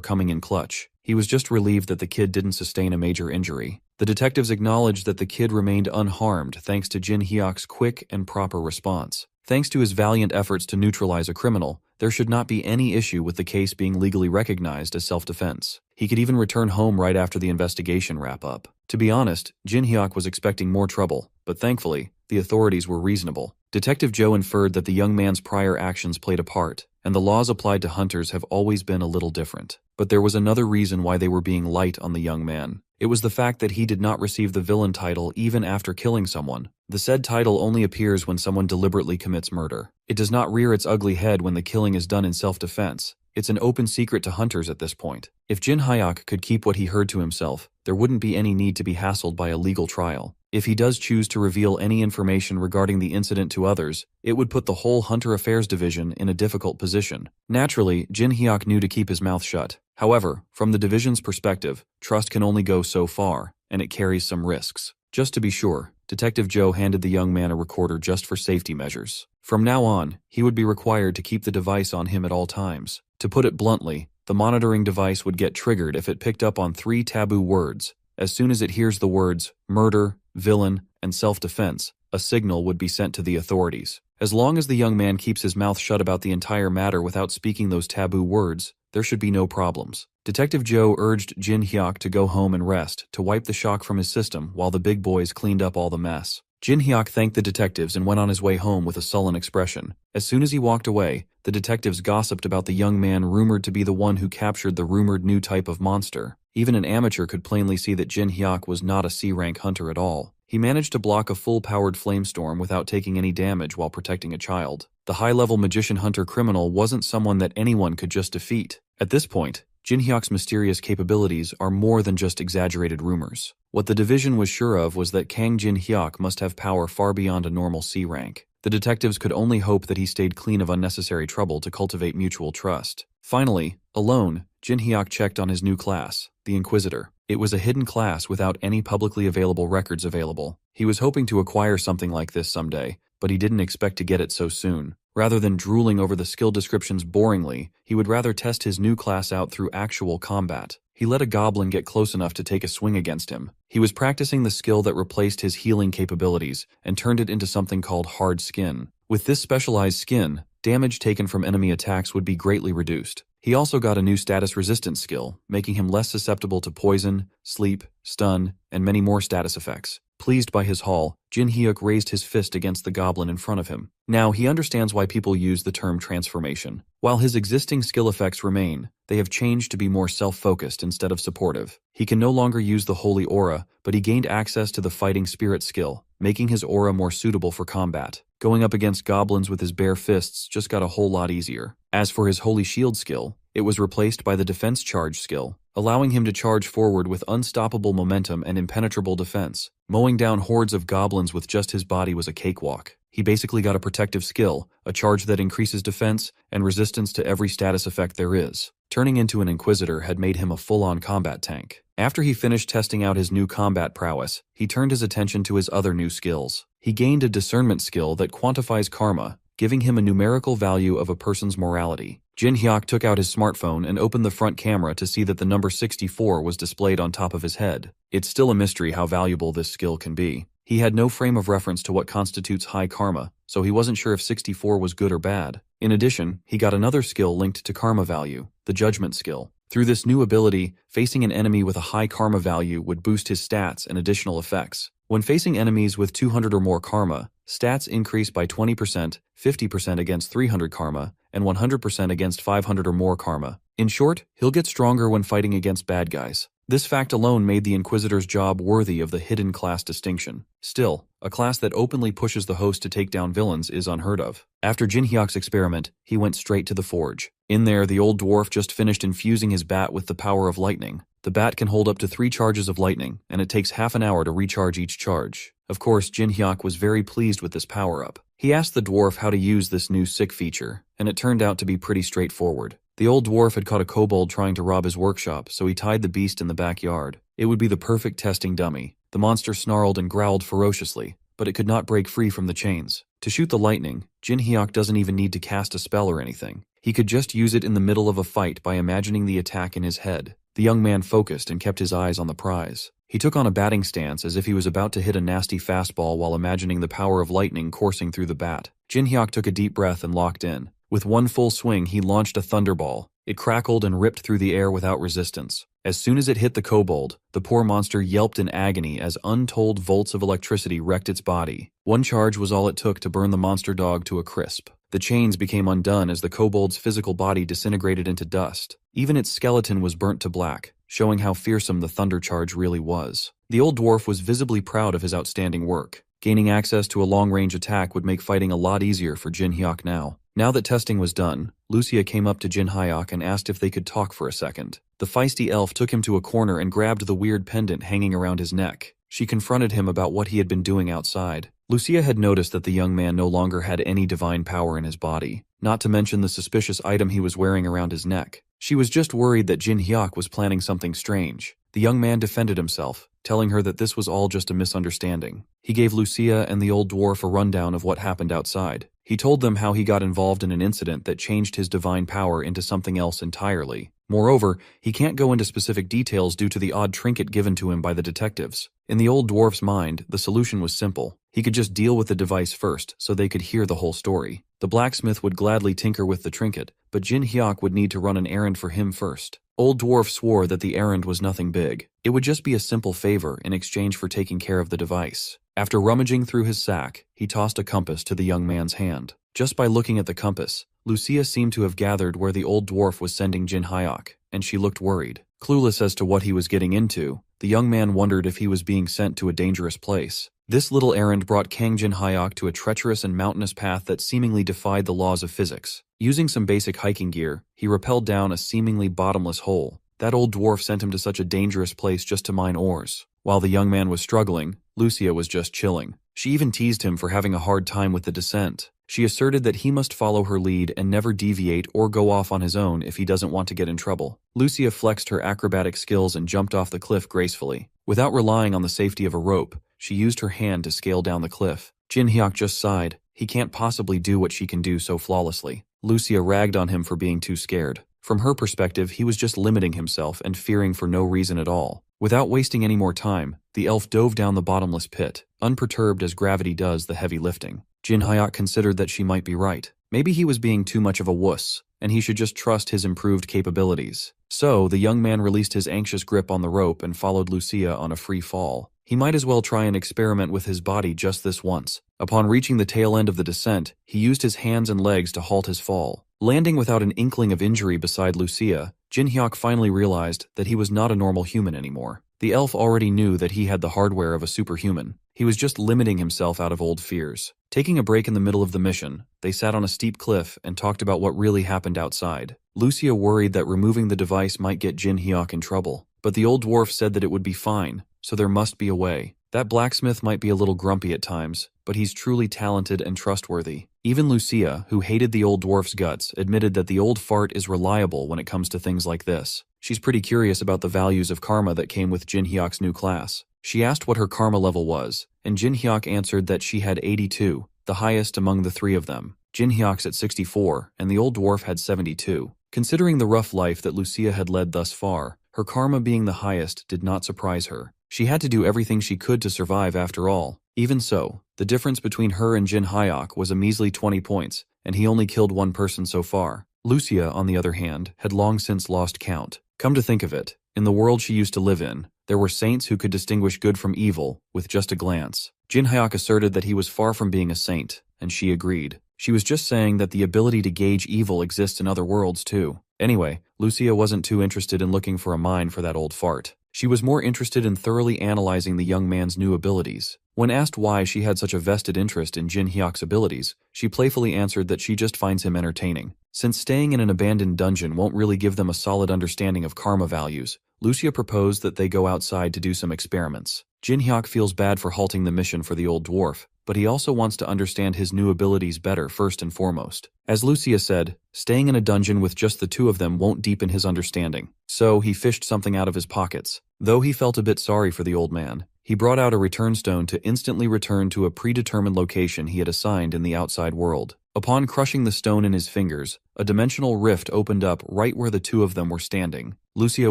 coming in clutch. He was just relieved that the kid didn't sustain a major injury. The detectives acknowledged that the kid remained unharmed thanks to Jin Hyuk's quick and proper response. Thanks to his valiant efforts to neutralize a criminal, there should not be any issue with the case being legally recognized as self-defense. He could even return home right after the investigation wrap-up. To be honest, Jin Hyuk was expecting more trouble, but thankfully, the authorities were reasonable. Detective Joe inferred that the young man's prior actions played a part, and the laws applied to hunters have always been a little different. But there was another reason why they were being light on the young man. It was the fact that he did not receive the villain title even after killing someone. The said title only appears when someone deliberately commits murder. It does not rear its ugly head when the killing is done in self-defense. It's an open secret to hunters at this point. If Jin Hyuk could keep what he heard to himself, there wouldn't be any need to be hassled by a legal trial. If he does choose to reveal any information regarding the incident to others, it would put the whole Hunter Affairs Division in a difficult position. Naturally, Jin Hyuk knew to keep his mouth shut. However, from the division's perspective, trust can only go so far, and it carries some risks. Just to be sure, Detective Joe handed the young man a recorder just for safety measures. From now on, he would be required to keep the device on him at all times. To put it bluntly, the monitoring device would get triggered if it picked up on 3 taboo words. As soon as it hears the words murder, villain, and self-defense, a signal would be sent to the authorities. As long as the young man keeps his mouth shut about the entire matter without speaking those taboo words, there should be no problems. Detective Joe urged Jin Hyuk to go home and rest to wipe the shock from his system while the big boys cleaned up all the mess. Jin Hyuk thanked the detectives and went on his way home with a sullen expression. As soon as he walked away, the detectives gossiped about the young man rumored to be the one who captured the rumored new type of monster. Even an amateur could plainly see that Jin Hyuk was not a C-rank hunter at all. He managed to block a full-powered flamestorm without taking any damage while protecting a child. The high-level magician hunter criminal wasn't someone that anyone could just defeat. At this point, Jin Hyuk's mysterious capabilities are more than just exaggerated rumors. What the division was sure of was that Kang Jin Hyuk must have power far beyond a normal C rank. The detectives could only hope that he stayed clean of unnecessary trouble to cultivate mutual trust. Finally, alone, Jin Hyuk checked on his new class, the Inquisitor. It was a hidden class without any publicly available records available. He was hoping to acquire something like this someday, but he didn't expect to get it so soon. Rather than drooling over the skill descriptions boringly, he would rather test his new class out through actual combat. He let a goblin get close enough to take a swing against him. He was practicing the skill that replaced his healing capabilities and turned it into something called hard skin. With this specialized skin, damage taken from enemy attacks would be greatly reduced. He also got a new status resistance skill, making him less susceptible to poison, sleep, stun, and many more status effects. Pleased by his haul, Jin Hyuk raised his fist against the goblin in front of him. Now he understands why people use the term transformation. While his existing skill effects remain, they have changed to be more self-focused instead of supportive. He can no longer use the holy aura, but he gained access to the fighting spirit skill, making his aura more suitable for combat. Going up against goblins with his bare fists just got a whole lot easier. As for his holy shield skill, it was replaced by the defense charge skill, allowing him to charge forward with unstoppable momentum and impenetrable defense. Mowing down hordes of goblins with just his body was a cakewalk. He basically got a protective skill, a charge that increases defense and resistance to every status effect there is. Turning into an Inquisitor had made him a full-on combat tank. After he finished testing out his new combat prowess, he turned his attention to his other new skills. He gained a discernment skill that quantifies karma, giving him a numerical value of a person's morality. Jin Hyuk took out his smartphone and opened the front camera to see that the number 64 was displayed on top of his head. It's still a mystery how valuable this skill can be. He had no frame of reference to what constitutes high karma, so he wasn't sure if 64 was good or bad. In addition, he got another skill linked to karma value, the judgment skill. Through this new ability, facing an enemy with a high karma value would boost his stats and additional effects. When facing enemies with 200 or more karma, stats increase by 20%, 50% against 300 karma, and 100% against 500 or more karma. In short, he'll get stronger when fighting against bad guys. This fact alone made the Inquisitor's job worthy of the hidden class distinction. Still, a class that openly pushes the host to take down villains is unheard of. After Jinhyok's experiment, he went straight to the forge. In there, the old dwarf just finished infusing his bat with the power of lightning. The bat can hold up to 3 charges of lightning, and it takes half an hour to recharge each charge. Of course, Jinhyok was very pleased with this power-up. He asked the dwarf how to use this new sick feature, and it turned out to be pretty straightforward. The old dwarf had caught a kobold trying to rob his workshop, so he tied the beast in the backyard. It would be the perfect testing dummy. The monster snarled and growled ferociously, but it could not break free from the chains. To shoot the lightning, Jinhyok doesn't even need to cast a spell or anything. He could just use it in the middle of a fight by imagining the attack in his head. The young man focused and kept his eyes on the prize. He took on a batting stance as if he was about to hit a nasty fastball while imagining the power of lightning coursing through the bat. Jinhyok took a deep breath and locked in. With one full swing, he launched a thunderball. It crackled and ripped through the air without resistance. As soon as it hit the kobold, the poor monster yelped in agony as untold volts of electricity wrecked its body. One charge was all it took to burn the monster dog to a crisp. The chains became undone as the kobold's physical body disintegrated into dust. Even its skeleton was burnt to black, showing how fearsome the thunder charge really was. The old dwarf was visibly proud of his outstanding work. Gaining access to a long-range attack would make fighting a lot easier for Jinhyok now. Now that testing was done, Lucia came up to Jinhyok and asked if they could talk for a second. The feisty elf took him to a corner and grabbed the weird pendant hanging around his neck. She confronted him about what he had been doing outside. Lucia had noticed that the young man no longer had any divine power in his body, not to mention the suspicious item he was wearing around his neck. She was just worried that Jinhyok was planning something strange. The young man defended himself, telling her that this was all just a misunderstanding. He gave Lucia and the old dwarf a rundown of what happened outside. He told them how he got involved in an incident that changed his divine power into something else entirely. Moreover, he can't go into specific details due to the odd trinket given to him by the detectives. In the old dwarf's mind, the solution was simple. He could just deal with the device first, so they could hear the whole story. The blacksmith would gladly tinker with the trinket, but Jinhyok would need to run an errand for him first. Old dwarf swore that the errand was nothing big. It would just be a simple favor in exchange for taking care of the device. After rummaging through his sack, he tossed a compass to the young man's hand. Just by looking at the compass, Lucia seemed to have gathered where the old dwarf was sending Jinhyok, and she looked worried. Clueless as to what he was getting into, the young man wondered if he was being sent to a dangerous place. This little errand brought Kang Jinhyok to a treacherous and mountainous path that seemingly defied the laws of physics. Using some basic hiking gear, he rappelled down a seemingly bottomless hole. That old dwarf sent him to such a dangerous place just to mine ores. While the young man was struggling, Lucia was just chilling. She even teased him for having a hard time with the descent. She asserted that he must follow her lead and never deviate or go off on his own if he doesn't want to get in trouble. Lucia flexed her acrobatic skills and jumped off the cliff gracefully. Without relying on the safety of a rope, she used her hand to scale down the cliff. Jinhyok just sighed. He can't possibly do what she can do so flawlessly. Lucia ragged on him for being too scared. From her perspective, he was just limiting himself and fearing for no reason at all. Without wasting any more time, the elf dove down the bottomless pit, unperturbed as gravity does the heavy lifting. Jinhyok considered that she might be right. Maybe he was being too much of a wuss, and he should just trust his improved capabilities. So, the young man released his anxious grip on the rope and followed Lucia on a free fall. He might as well try and experiment with his body just this once. Upon reaching the tail end of the descent, he used his hands and legs to halt his fall. Landing without an inkling of injury beside Lucia, Jinhyok finally realized that he was not a normal human anymore. The elf already knew that he had the hardware of a superhuman. He was just limiting himself out of old fears. Taking a break in the middle of the mission, they sat on a steep cliff and talked about what really happened outside. Lucia worried that removing the device might get Jinhyok in trouble, but the old dwarf said that it would be fine, so there must be a way. That blacksmith might be a little grumpy at times, but he's truly talented and trustworthy. Even Lucia, who hated the old dwarf's guts, admitted that the old fart is reliable when it comes to things like this. She's pretty curious about the values of karma that came with Jinhyok's new class. She asked what her karma level was, and Jinhyok answered that she had 82, the highest among the three of them. Jinhyok's at 64, and the old dwarf had 72. Considering the rough life that Lucia had led thus far, her karma being the highest did not surprise her. She had to do everything she could to survive after all. Even so, the difference between her and Jinhyok was a measly 20 points, and he only killed one person so far. Lucia, on the other hand, had long since lost count. Come to think of it, in the world she used to live in, there were saints who could distinguish good from evil with just a glance. Jinhyok asserted that he was far from being a saint, and she agreed. She was just saying that the ability to gauge evil exists in other worlds too. Anyway, Lucia wasn't too interested in looking for a mine for that old fart. She was more interested in thoroughly analyzing the young man's new abilities. When asked why she had such a vested interest in Jin Hyuk's abilities, she playfully answered that she just finds him entertaining. Since staying in an abandoned dungeon won't really give them a solid understanding of karma values, Lucia proposed that they go outside to do some experiments. Jin Hyuk feels bad for halting the mission for the old dwarf, but he also wants to understand his new abilities better first and foremost. As Lucia said, staying in a dungeon with just the two of them won't deepen his understanding, so he fished something out of his pockets. Though he felt a bit sorry for the old man, he brought out a return stone to instantly return to a predetermined location he had assigned in the outside world. Upon crushing the stone in his fingers, a dimensional rift opened up right where the two of them were standing. Lucia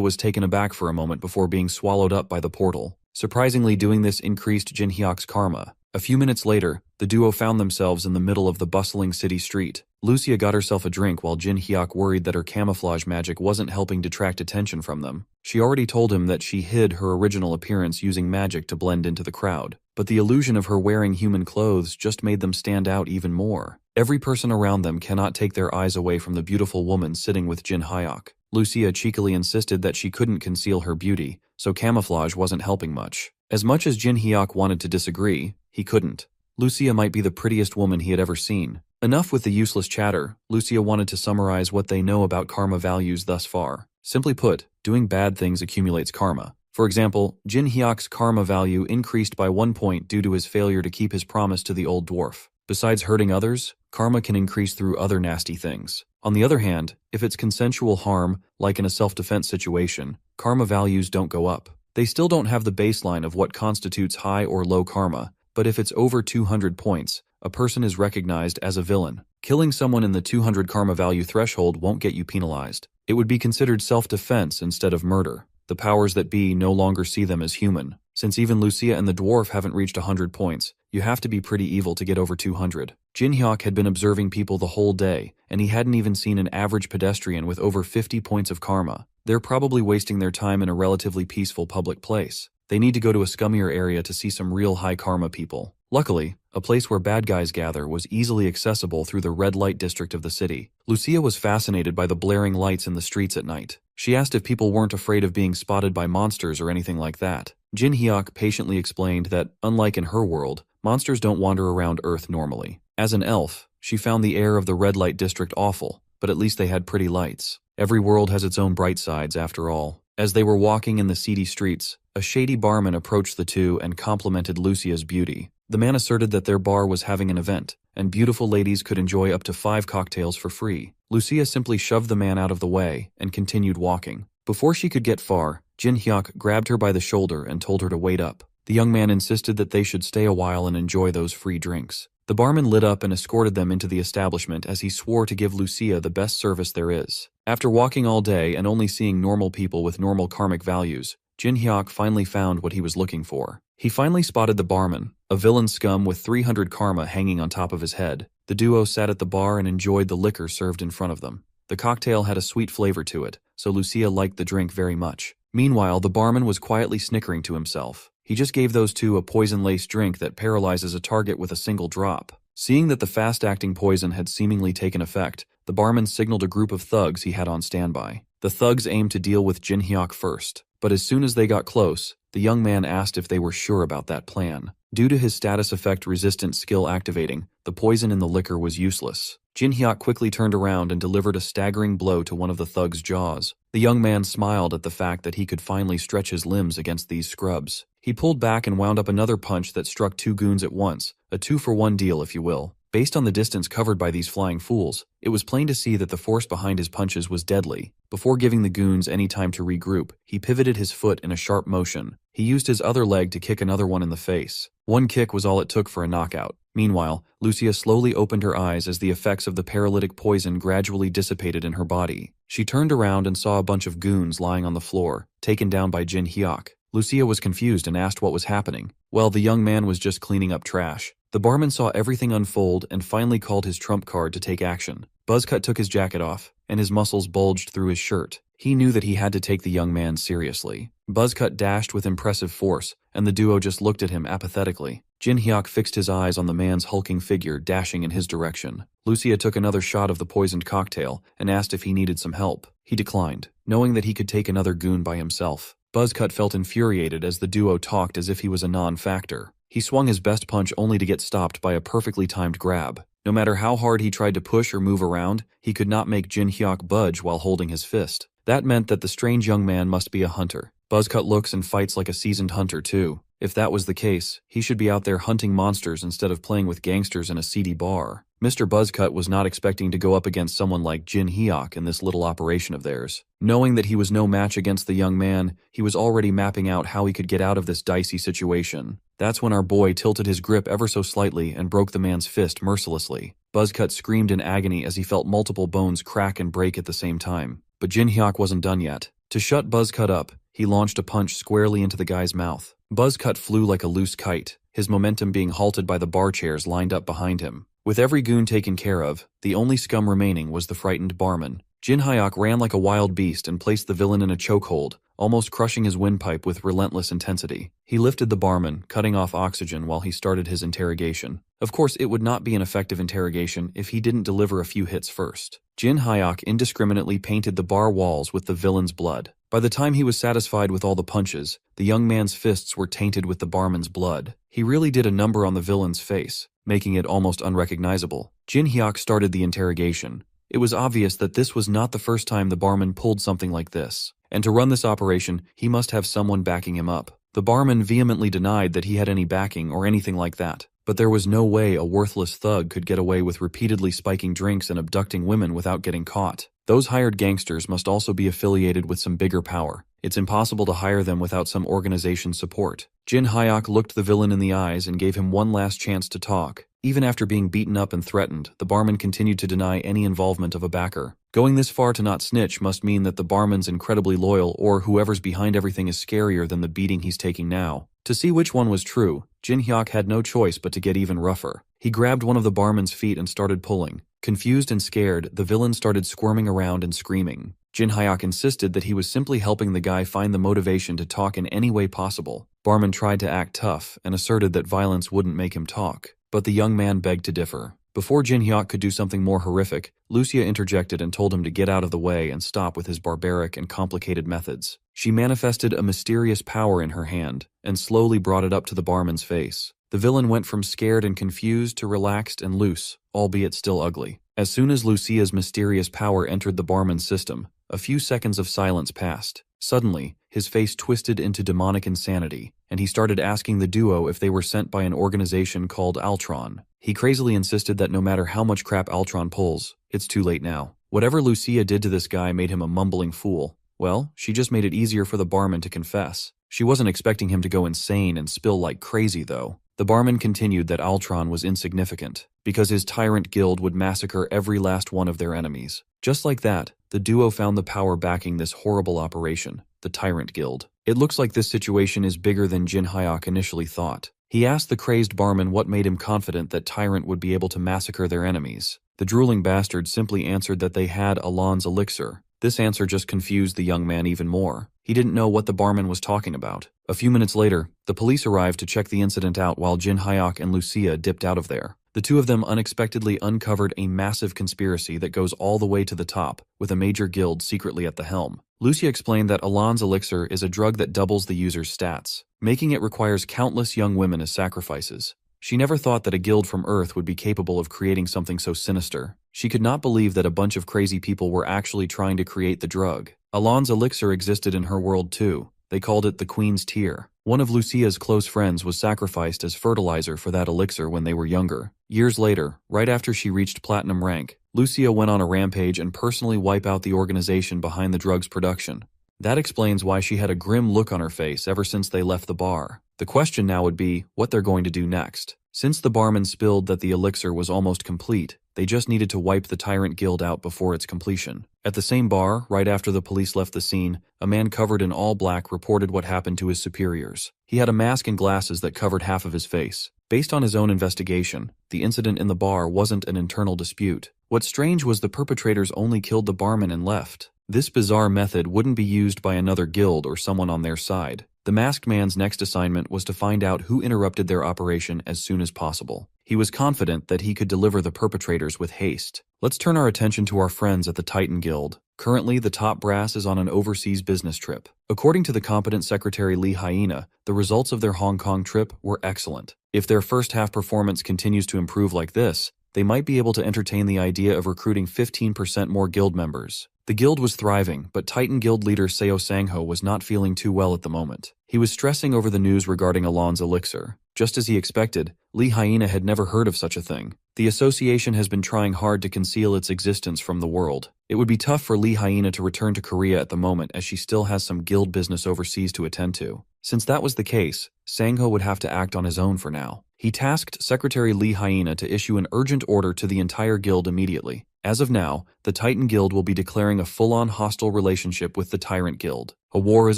was taken aback for a moment before being swallowed up by the portal. Surprisingly, doing this increased Jin Hyuk's karma. A few minutes later, the duo found themselves in the middle of the bustling city street. Lucia got herself a drink while Jin Hyuk worried that her camouflage magic wasn't helping detract attention from them. She already told him that she hid her original appearance using magic to blend into the crowd, but the illusion of her wearing human clothes just made them stand out even more. Every person around them cannot take their eyes away from the beautiful woman sitting with Jin Hyuk. Lucia cheekily insisted that she couldn't conceal her beauty, so camouflage wasn't helping much. As much as Jin Hyuk wanted to disagree, he couldn't. Lucia might be the prettiest woman he had ever seen. Enough with the useless chatter. Lucia wanted to summarize what they know about karma values thus far. Simply put, doing bad things accumulates karma. For example, Jin Hyuk's karma value increased by 1 point due to his failure to keep his promise to the old dwarf. Besides hurting others, karma can increase through other nasty things. On the other hand, if it's consensual harm, like in a self-defense situation, karma values don't go up. They still don't have the baseline of what constitutes high or low karma, but if it's over 200 points, a person is recognized as a villain. Killing someone in the 200 karma value threshold won't get you penalized. It would be considered self-defense instead of murder. The powers that be no longer see them as human. Since even Lucia and the dwarf haven't reached 100 points, you have to be pretty evil to get over 200. Jin Hyuk had been observing people the whole day, and he hadn't even seen an average pedestrian with over 50 points of karma. They're probably wasting their time in a relatively peaceful public place. They need to go to a scummier area to see some real high karma people. Luckily, a place where bad guys gather was easily accessible through the red light district of the city. Lucia was fascinated by the blaring lights in the streets at night. She asked if people weren't afraid of being spotted by monsters or anything like that. Jin Hyuk patiently explained that, unlike in her world, monsters don't wander around Earth normally. As an elf, she found the air of the red light district awful, but at least they had pretty lights. Every world has its own bright sides, after all. As they were walking in the seedy streets, a shady barman approached the two and complimented Lucia's beauty. The man asserted that their bar was having an event, and beautiful ladies could enjoy up to 5 cocktails for free. Lucia simply shoved the man out of the way and continued walking. Before she could get far, Jin Hyuk grabbed her by the shoulder and told her to wait up. The young man insisted that they should stay a while and enjoy those free drinks. The barman lit up and escorted them into the establishment as he swore to give Lucia the best service there is. After walking all day and only seeing normal people with normal karmic values, Jin Hyuk finally found what he was looking for. He finally spotted the barman, a villain scum with 300 karma hanging on top of his head. The duo sat at the bar and enjoyed the liquor served in front of them. The cocktail had a sweet flavor to it, so Lucia liked the drink very much. Meanwhile, the barman was quietly snickering to himself. He just gave those two a poison-laced drink that paralyzes a target with a single drop. Seeing that the fast-acting poison had seemingly taken effect, the barman signaled a group of thugs he had on standby. The thugs aimed to deal with Jin Hyuk first, but as soon as they got close, the young man asked if they were sure about that plan. Due to his status effect resistant skill activating, the poison in the liquor was useless. Jin Hyuk quickly turned around and delivered a staggering blow to one of the thug's jaws. The young man smiled at the fact that he could finally stretch his limbs against these scrubs. He pulled back and wound up another punch that struck 2 goons at once, a 2-for-1 deal if you will. Based on the distance covered by these flying fools, it was plain to see that the force behind his punches was deadly. Before giving the goons any time to regroup, he pivoted his foot in a sharp motion. He used his other leg to kick another one in the face. One kick was all it took for a knockout. Meanwhile, Lucia slowly opened her eyes as the effects of the paralytic poison gradually dissipated in her body. She turned around and saw a bunch of goons lying on the floor, taken down by Jin Hyuk. Lucia was confused and asked what was happening. Well, the young man was just cleaning up trash. The barman saw everything unfold and finally called his trump card to take action. Buzzcut took his jacket off, and his muscles bulged through his shirt. He knew that he had to take the young man seriously. Buzzcut dashed with impressive force, and the duo just looked at him apathetically. Jin Hyuk fixed his eyes on the man's hulking figure dashing in his direction. Lucia took another shot of the poisoned cocktail and asked if he needed some help. He declined, knowing that he could take another goon by himself. Buzzcut felt infuriated as the duo talked as if he was a non-factor. He swung his best punch only to get stopped by a perfectly timed grab. No matter how hard he tried to push or move around, he could not make Jin Hyuk budge while holding his fist. That meant that the strange young man must be a hunter. Buzzcut looks and fights like a seasoned hunter too. If that was the case, he should be out there hunting monsters instead of playing with gangsters in a seedy bar. Mr. Buzzcut was not expecting to go up against someone like Jin Hyuk in this little operation of theirs. Knowing that he was no match against the young man, he was already mapping out how he could get out of this dicey situation. That's when our boy tilted his grip ever so slightly and broke the man's fist mercilessly. Buzzcut screamed in agony as he felt multiple bones crack and break at the same time. But Jin Hyuk wasn't done yet. To shut Buzzcut up, he launched a punch squarely into the guy's mouth. Buzzcut flew like a loose kite, his momentum being halted by the bar chairs lined up behind him. With every goon taken care of, the only scum remaining was the frightened barman. Jin Hyuk ran like a wild beast and placed the villain in a chokehold, almost crushing his windpipe with relentless intensity. He lifted the barman, cutting off oxygen while he started his interrogation. Of course, it would not be an effective interrogation if he didn't deliver a few hits first. Jin Hyuk indiscriminately painted the bar walls with the villain's blood. By the time he was satisfied with all the punches, the young man's fists were tainted with the barman's blood. He really did a number on the villain's face, making it almost unrecognizable. Jin Hyuk started the interrogation. It was obvious that this was not the first time the barman pulled something like this. And to run this operation, he must have someone backing him up. The barman vehemently denied that he had any backing or anything like that. But there was no way a worthless thug could get away with repeatedly spiking drinks and abducting women without getting caught. Those hired gangsters must also be affiliated with some bigger power. It's impossible to hire them without some organization's support. Jin Hyuk looked the villain in the eyes and gave him one last chance to talk. Even after being beaten up and threatened, the barman continued to deny any involvement of a backer. Going this far to not snitch must mean that the barman's incredibly loyal, or whoever's behind everything is scarier than the beating he's taking now. To see which one was true, Jin Hyuk had no choice but to get even rougher. He grabbed one of the barman's feet and started pulling. Confused and scared, the villain started squirming around and screaming. Jin Hyuk insisted that he was simply helping the guy find the motivation to talk in any way possible. Barman tried to act tough and asserted that violence wouldn't make him talk. But the young man begged to differ. Before Jin Hyuk could do something more horrific, Lucia interjected and told him to get out of the way and stop with his barbaric and complicated methods. She manifested a mysterious power in her hand and slowly brought it up to the barman's face. The villain went from scared and confused to relaxed and loose, albeit still ugly. As soon as Lucia's mysterious power entered the barman's system, a few seconds of silence passed. Suddenly, his face twisted into demonic insanity, and he started asking the duo if they were sent by an organization called Altron. He crazily insisted that no matter how much crap Altron pulls, it's too late now. Whatever Lucia did to this guy made him a mumbling fool. Well, she just made it easier for the barman to confess. She wasn't expecting him to go insane and spill like crazy, though. The barman continued that Altron was insignificant, because his tyrant guild would massacre every last one of their enemies. Just like that, the duo found the power backing this horrible operation, the Tyrant Guild. It looks like this situation is bigger than Jin Hyuk initially thought. He asked the crazed barman what made him confident that Tyrant would be able to massacre their enemies. The drooling bastard simply answered that they had Alon's elixir. This answer just confused the young man even more. He didn't know what the barman was talking about. A few minutes later, the police arrived to check the incident out while Jin Hyuk and Lucia dipped out of there. The two of them unexpectedly uncovered a massive conspiracy that goes all the way to the top, with a major guild secretly at the helm. Lucia explained that Alon's elixir is a drug that doubles the user's stats, making it requires countless young women as sacrifices. She never thought that a guild from Earth would be capable of creating something so sinister. She could not believe that a bunch of crazy people were actually trying to create the drug. Alon's elixir existed in her world too. They called it the Queen's Tear. One of Lucia's close friends was sacrificed as fertilizer for that elixir when they were younger. Years later, right after she reached platinum rank, Lucia went on a rampage and personally wiped out the organization behind the drug's production. That explains why she had a grim look on her face ever since they left the bar. The question now would be what they're going to do next. Since the barman spilled that the elixir was almost complete, they just needed to wipe the Tyrant Guild out before its completion. At the same bar, right after the police left the scene, a man covered in all black reported what happened to his superiors. He had a mask and glasses that covered half of his face. Based on his own investigation, the incident in the bar wasn't an internal dispute. What's strange was the perpetrators only killed the barman and left. This bizarre method wouldn't be used by another guild or someone on their side. The masked man's next assignment was to find out who interrupted their operation as soon as possible. He was confident that he could deliver the perpetrators with haste. Let's turn our attention to our friends at the Titan Guild. Currently, the top brass is on an overseas business trip. According to the competent secretary Lee Hyena, the results of their Hong Kong trip were excellent. If their first half performance continues to improve like this, they might be able to entertain the idea of recruiting 15% more guild members. The guild was thriving, but Titan Guild leader Seo Sangho was not feeling too well at the moment. He was stressing over the news regarding Alon's elixir. Just as he expected, Lee Hyena had never heard of such a thing. The association has been trying hard to conceal its existence from the world. It would be tough for Lee Hyena to return to Korea at the moment as she still has some guild business overseas to attend to. Since that was the case, Sangho would have to act on his own for now. He tasked Secretary Lee Hyena to issue an urgent order to the entire guild immediately. As of now, the Titan Guild will be declaring a full-on hostile relationship with the Tyrant Guild. A war is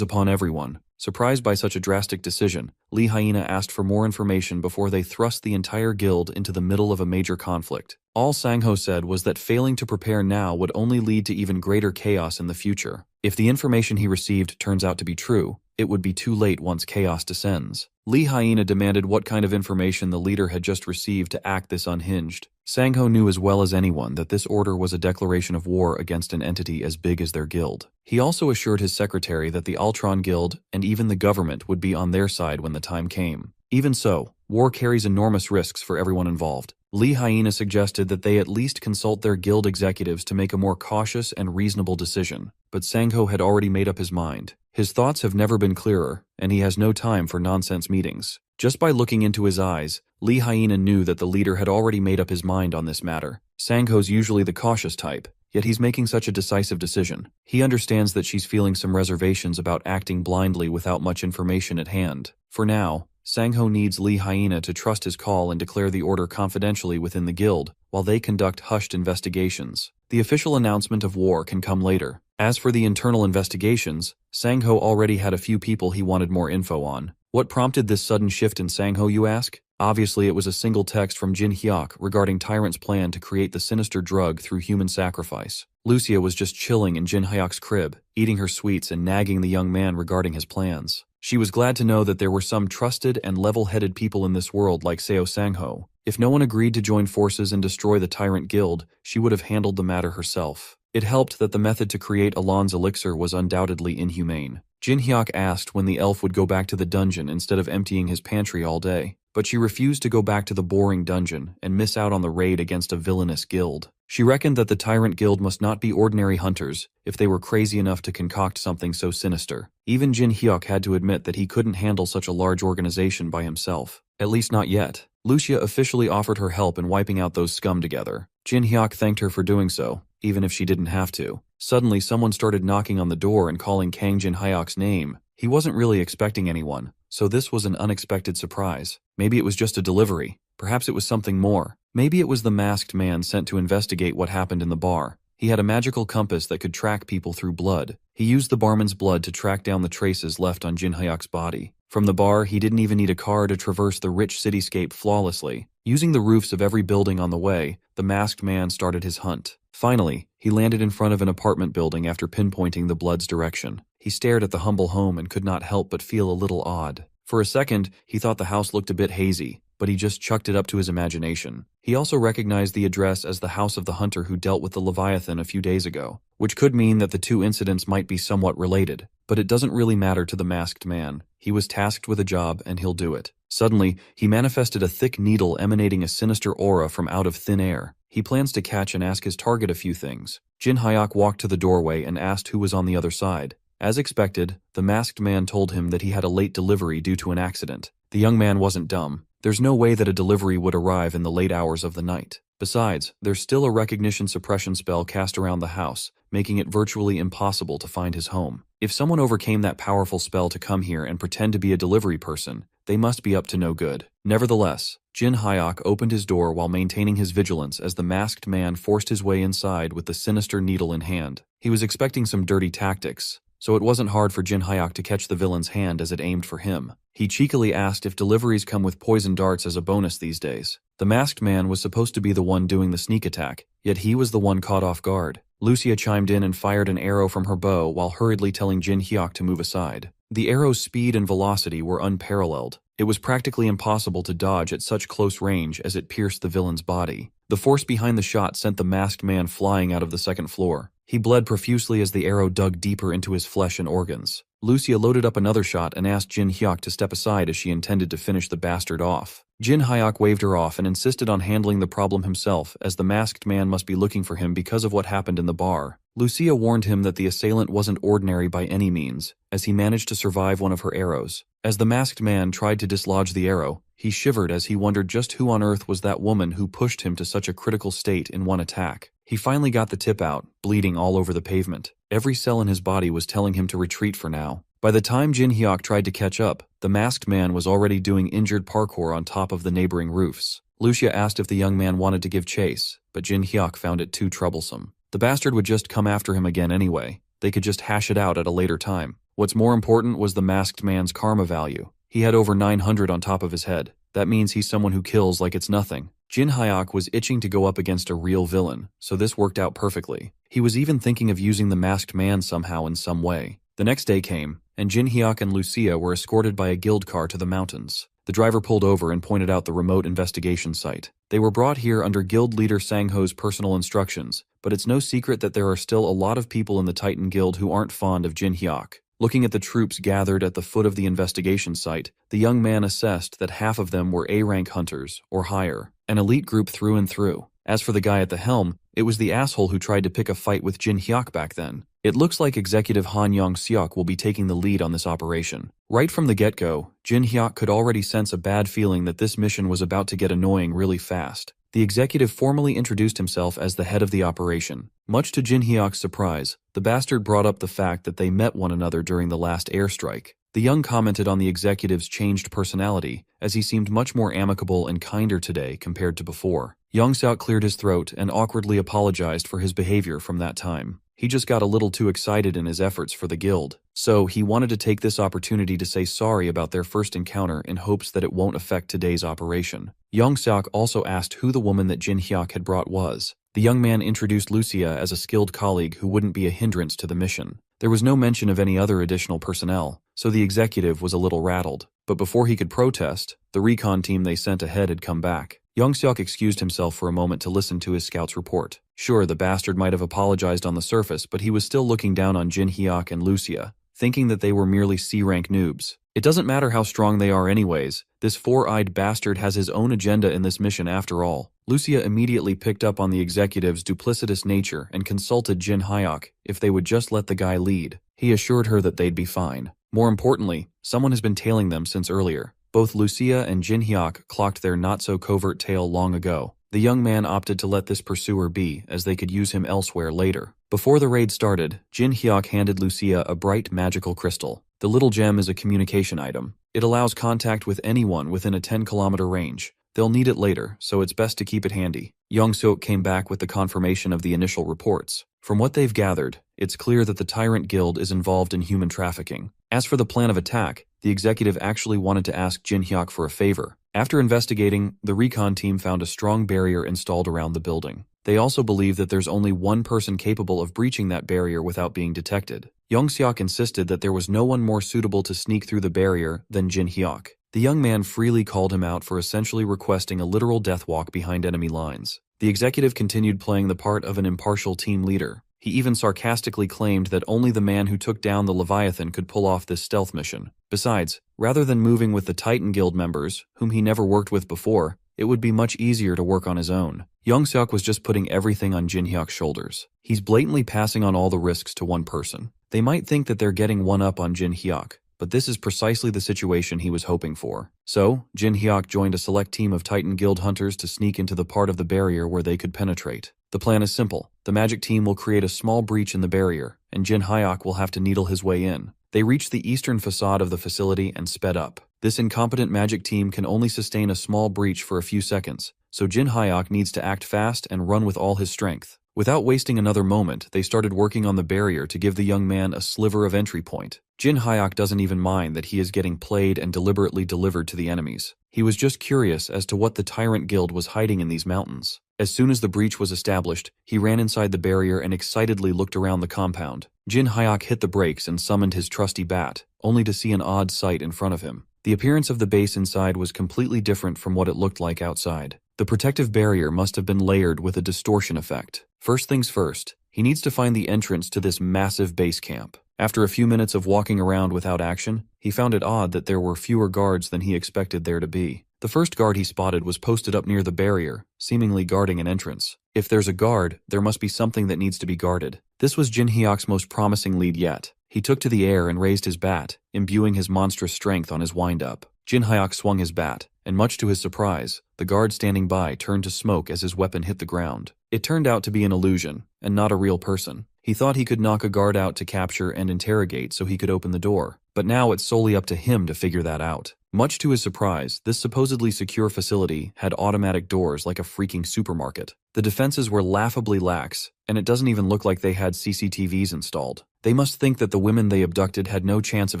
upon everyone. Surprised by such a drastic decision, Lee Hyena asked for more information before they thrust the entire guild into the middle of a major conflict. All Sangho said was that failing to prepare now would only lead to even greater chaos in the future. If the information he received turns out to be true, it would be too late once chaos descends. Lee Hyena demanded what kind of information the leader had just received to act this unhinged. Sangho knew as well as anyone that this order was a declaration of war against an entity as big as their guild. He also assured his secretary that the Ultron Guild and even the government would be on their side when the time came. Even so, war carries enormous risks for everyone involved. Lee Hyena suggested that they at least consult their guild executives to make a more cautious and reasonable decision, but Sangho had already made up his mind. His thoughts have never been clearer, and he has no time for nonsense meetings. Just by looking into his eyes, Lee Hyena knew that the leader had already made up his mind on this matter. Sangho's usually the cautious type, yet he's making such a decisive decision. He understands that she's feeling some reservations about acting blindly without much information at hand. For now, Sangho needs Lee Hyena to trust his call and declare the order confidentially within the guild, while they conduct hushed investigations. The official announcement of war can come later. As for the internal investigations, Sangho already had a few people he wanted more info on. What prompted this sudden shift in Sangho, you ask? Obviously, it was a single text from Jin Hyuk regarding Tyrant's plan to create the sinister drug through human sacrifice. Lucia was just chilling in Jin Hyuk's crib, eating her sweets and nagging the young man regarding his plans. She was glad to know that there were some trusted and level-headed people in this world like Seo Sangho. If no one agreed to join forces and destroy the Tyrant Guild, she would have handled the matter herself. It helped that the method to create Alon's elixir was undoubtedly inhumane. Jin Hyuk asked when the elf would go back to the dungeon instead of emptying his pantry all day, but she refused to go back to the boring dungeon and miss out on the raid against a villainous guild. She reckoned that the Tyrant Guild must not be ordinary hunters if they were crazy enough to concoct something so sinister. Even Jin Hyuk had to admit that he couldn't handle such a large organization by himself. At least not yet. Lucia officially offered her help in wiping out those scum together. Jin Hyuk thanked her for doing so, even if she didn't have to. Suddenly, someone started knocking on the door and calling Kang Jin Hyuk's name. He wasn't really expecting anyone, so this was an unexpected surprise. Maybe it was just a delivery. Perhaps it was something more. Maybe it was the masked man sent to investigate what happened in the bar. He had a magical compass that could track people through blood. He used the barman's blood to track down the traces left on Jin Hyuk's body. From the bar, he didn't even need a car to traverse the rich cityscape flawlessly. Using the roofs of every building on the way, the masked man started his hunt. Finally, he landed in front of an apartment building after pinpointing the blood's direction. He stared at the humble home and could not help but feel a little odd. For a second, he thought the house looked a bit hazy, but he just chucked it up to his imagination. He also recognized the address as the house of the hunter who dealt with the Leviathan a few days ago, which could mean that the two incidents might be somewhat related. But it doesn't really matter to the masked man. He was tasked with a job and he'll do it. Suddenly, he manifested a thick needle emanating a sinister aura from out of thin air. He plans to catch and ask his target a few things. Jin Hyuk walked to the doorway and asked who was on the other side. As expected, the masked man told him that he had a late delivery due to an accident. The young man wasn't dumb. There's no way that a delivery would arrive in the late hours of the night. Besides, there's still a recognition suppression spell cast around the house, making it virtually impossible to find his home. If someone overcame that powerful spell to come here and pretend to be a delivery person, they must be up to no good. Nevertheless, Jin Hyuk opened his door while maintaining his vigilance as the masked man forced his way inside with the sinister needle in hand. He was expecting some dirty tactics, so it wasn't hard for Jin Hyuk to catch the villain's hand as it aimed for him. He cheekily asked if deliveries come with poison darts as a bonus these days. The masked man was supposed to be the one doing the sneak attack, yet he was the one caught off guard. Lucia chimed in and fired an arrow from her bow while hurriedly telling Jin Hyuk to move aside. The arrow's speed and velocity were unparalleled. It was practically impossible to dodge at such close range as it pierced the villain's body. The force behind the shot sent the masked man flying out of the second floor. He bled profusely as the arrow dug deeper into his flesh and organs. Lucia loaded up another shot and asked Jin Hyuk to step aside as she intended to finish the bastard off. Jin Hyuk waved her off and insisted on handling the problem himself, as the masked man must be looking for him because of what happened in the bar. Lucia warned him that the assailant wasn't ordinary by any means, as he managed to survive one of her arrows. As the masked man tried to dislodge the arrow, he shivered as he wondered just who on earth was that woman who pushed him to such a critical state in one attack. He finally got the tip out, bleeding all over the pavement. Every cell in his body was telling him to retreat for now. By the time Jin Hyuk tried to catch up, the masked man was already doing injured parkour on top of the neighboring roofs. Lucia asked if the young man wanted to give chase, but Jin Hyuk found it too troublesome. The bastard would just come after him again anyway. They could just hash it out at a later time. What's more important was the masked man's karma value. He had over 900 on top of his head. That means he's someone who kills like it's nothing. Jin Hyuk was itching to go up against a real villain, so this worked out perfectly. He was even thinking of using the masked man somehow in some way. The next day came, and Jin Hyuk and Lucia were escorted by a guild car to the mountains. The driver pulled over and pointed out the remote investigation site. They were brought here under guild leader Sangho's personal instructions, but it's no secret that there are still a lot of people in the Titan Guild who aren't fond of Jin Hyuk. Looking at the troops gathered at the foot of the investigation site, the young man assessed that half of them were A-rank hunters, or higher, an elite group through and through. As for the guy at the helm, it was the asshole who tried to pick a fight with Jin Hyuk back then. It looks like Executive Han Yong-seok will be taking the lead on this operation. Right from the get-go, Jin Hyuk could already sense a bad feeling that this mission was about to get annoying really fast. The executive formally introduced himself as the head of the operation. Much to Jin Hyuk's surprise, the bastard brought up the fact that they met one another during the last airstrike. The young commented on the executive's changed personality, as he seemed much more amicable and kinder today compared to before. Yong-seok cleared his throat and awkwardly apologized for his behavior from that time. He just got a little too excited in his efforts for the guild, so he wanted to take this opportunity to say sorry about their first encounter in hopes that it won't affect today's operation. Yong-seok also asked who the woman that Jin Hyuk had brought was. The young man introduced Lucia as a skilled colleague who wouldn't be a hindrance to the mission. There was no mention of any other additional personnel, so the executive was a little rattled. But before he could protest, the recon team they sent ahead had come back. Yong-seok excused himself for a moment to listen to his scout's report. Sure, the bastard might have apologized on the surface, but he was still looking down on Jin Hyuk and Lucia, thinking that they were merely C-rank noobs. It doesn't matter how strong they are anyways, this four-eyed bastard has his own agenda in this mission after all. Lucia immediately picked up on the executive's duplicitous nature and consulted Jin Hyuk if they would just let the guy lead. He assured her that they'd be fine. More importantly, someone has been tailing them since earlier. Both Lucia and Jin Hyuk clocked their not-so-covert tail long ago. The young man opted to let this pursuer be, as they could use him elsewhere later. Before the raid started, Jin Hyuk handed Lucia a bright magical crystal. The little gem is a communication item. It allows contact with anyone within a 10-kilometer range. They'll need it later, so it's best to keep it handy. Yong-seok came back with the confirmation of the initial reports. From what they've gathered, it's clear that the Tyrant Guild is involved in human trafficking. As for the plan of attack, the executive actually wanted to ask Jin Hyuk for a favor. After investigating, the recon team found a strong barrier installed around the building. They also believe that there's only one person capable of breaching that barrier without being detected. Yong-seok insisted that there was no one more suitable to sneak through the barrier than Jin Hyuk. The young man freely called him out for essentially requesting a literal death walk behind enemy lines. The executive continued playing the part of an impartial team leader. He even sarcastically claimed that only the man who took down the Leviathan could pull off this stealth mission. Besides, rather than moving with the Titan Guild members, whom he never worked with before, it would be much easier to work on his own. Yong-seok was just putting everything on Jin Hyuk's shoulders. He's blatantly passing on all the risks to one person. They might think that they're getting one up on Jin Hyuk, but this is precisely the situation he was hoping for. So, Jin Hyuk joined a select team of Titan Guild hunters to sneak into the part of the barrier where they could penetrate. The plan is simple. The magic team will create a small breach in the barrier, and Jin Hyuk will have to needle his way in. They reached the eastern facade of the facility and sped up. This incompetent magic team can only sustain a small breach for a few seconds, so Jin Hyuk needs to act fast and run with all his strength. Without wasting another moment, they started working on the barrier to give the young man a sliver of entry point. Jin Hyuk doesn't even mind that he is getting played and deliberately delivered to the enemies. He was just curious as to what the Tyrant Guild was hiding in these mountains. As soon as the breach was established, he ran inside the barrier and excitedly looked around the compound. Jin Hyuk hit the brakes and summoned his trusty bat, only to see an odd sight in front of him. The appearance of the base inside was completely different from what it looked like outside. The protective barrier must have been layered with a distortion effect. First things first, He needs to find the entrance to this massive base camp. After a few minutes of walking around without action, he found it odd that there were fewer guards than he expected there to be. The first guard he spotted was posted up near the barrier, seemingly guarding an entrance. If there's a guard, there must be something that needs to be guarded. This was Jin Hyuk's most promising lead yet. He took to the air and raised his bat, imbuing his monstrous strength on his wind-up. Jin Hyuk swung his bat, and much to his surprise, the guard standing by turned to smoke as his weapon hit the ground. It turned out to be an illusion, and not a real person. He thought he could knock a guard out to capture and interrogate so he could open the door, but now it's solely up to him to figure that out. Much to his surprise, this supposedly secure facility had automatic doors like a freaking supermarket. The defenses were laughably lax, and it doesn't even look like they had CCTVs installed. They must think that the women they abducted had no chance of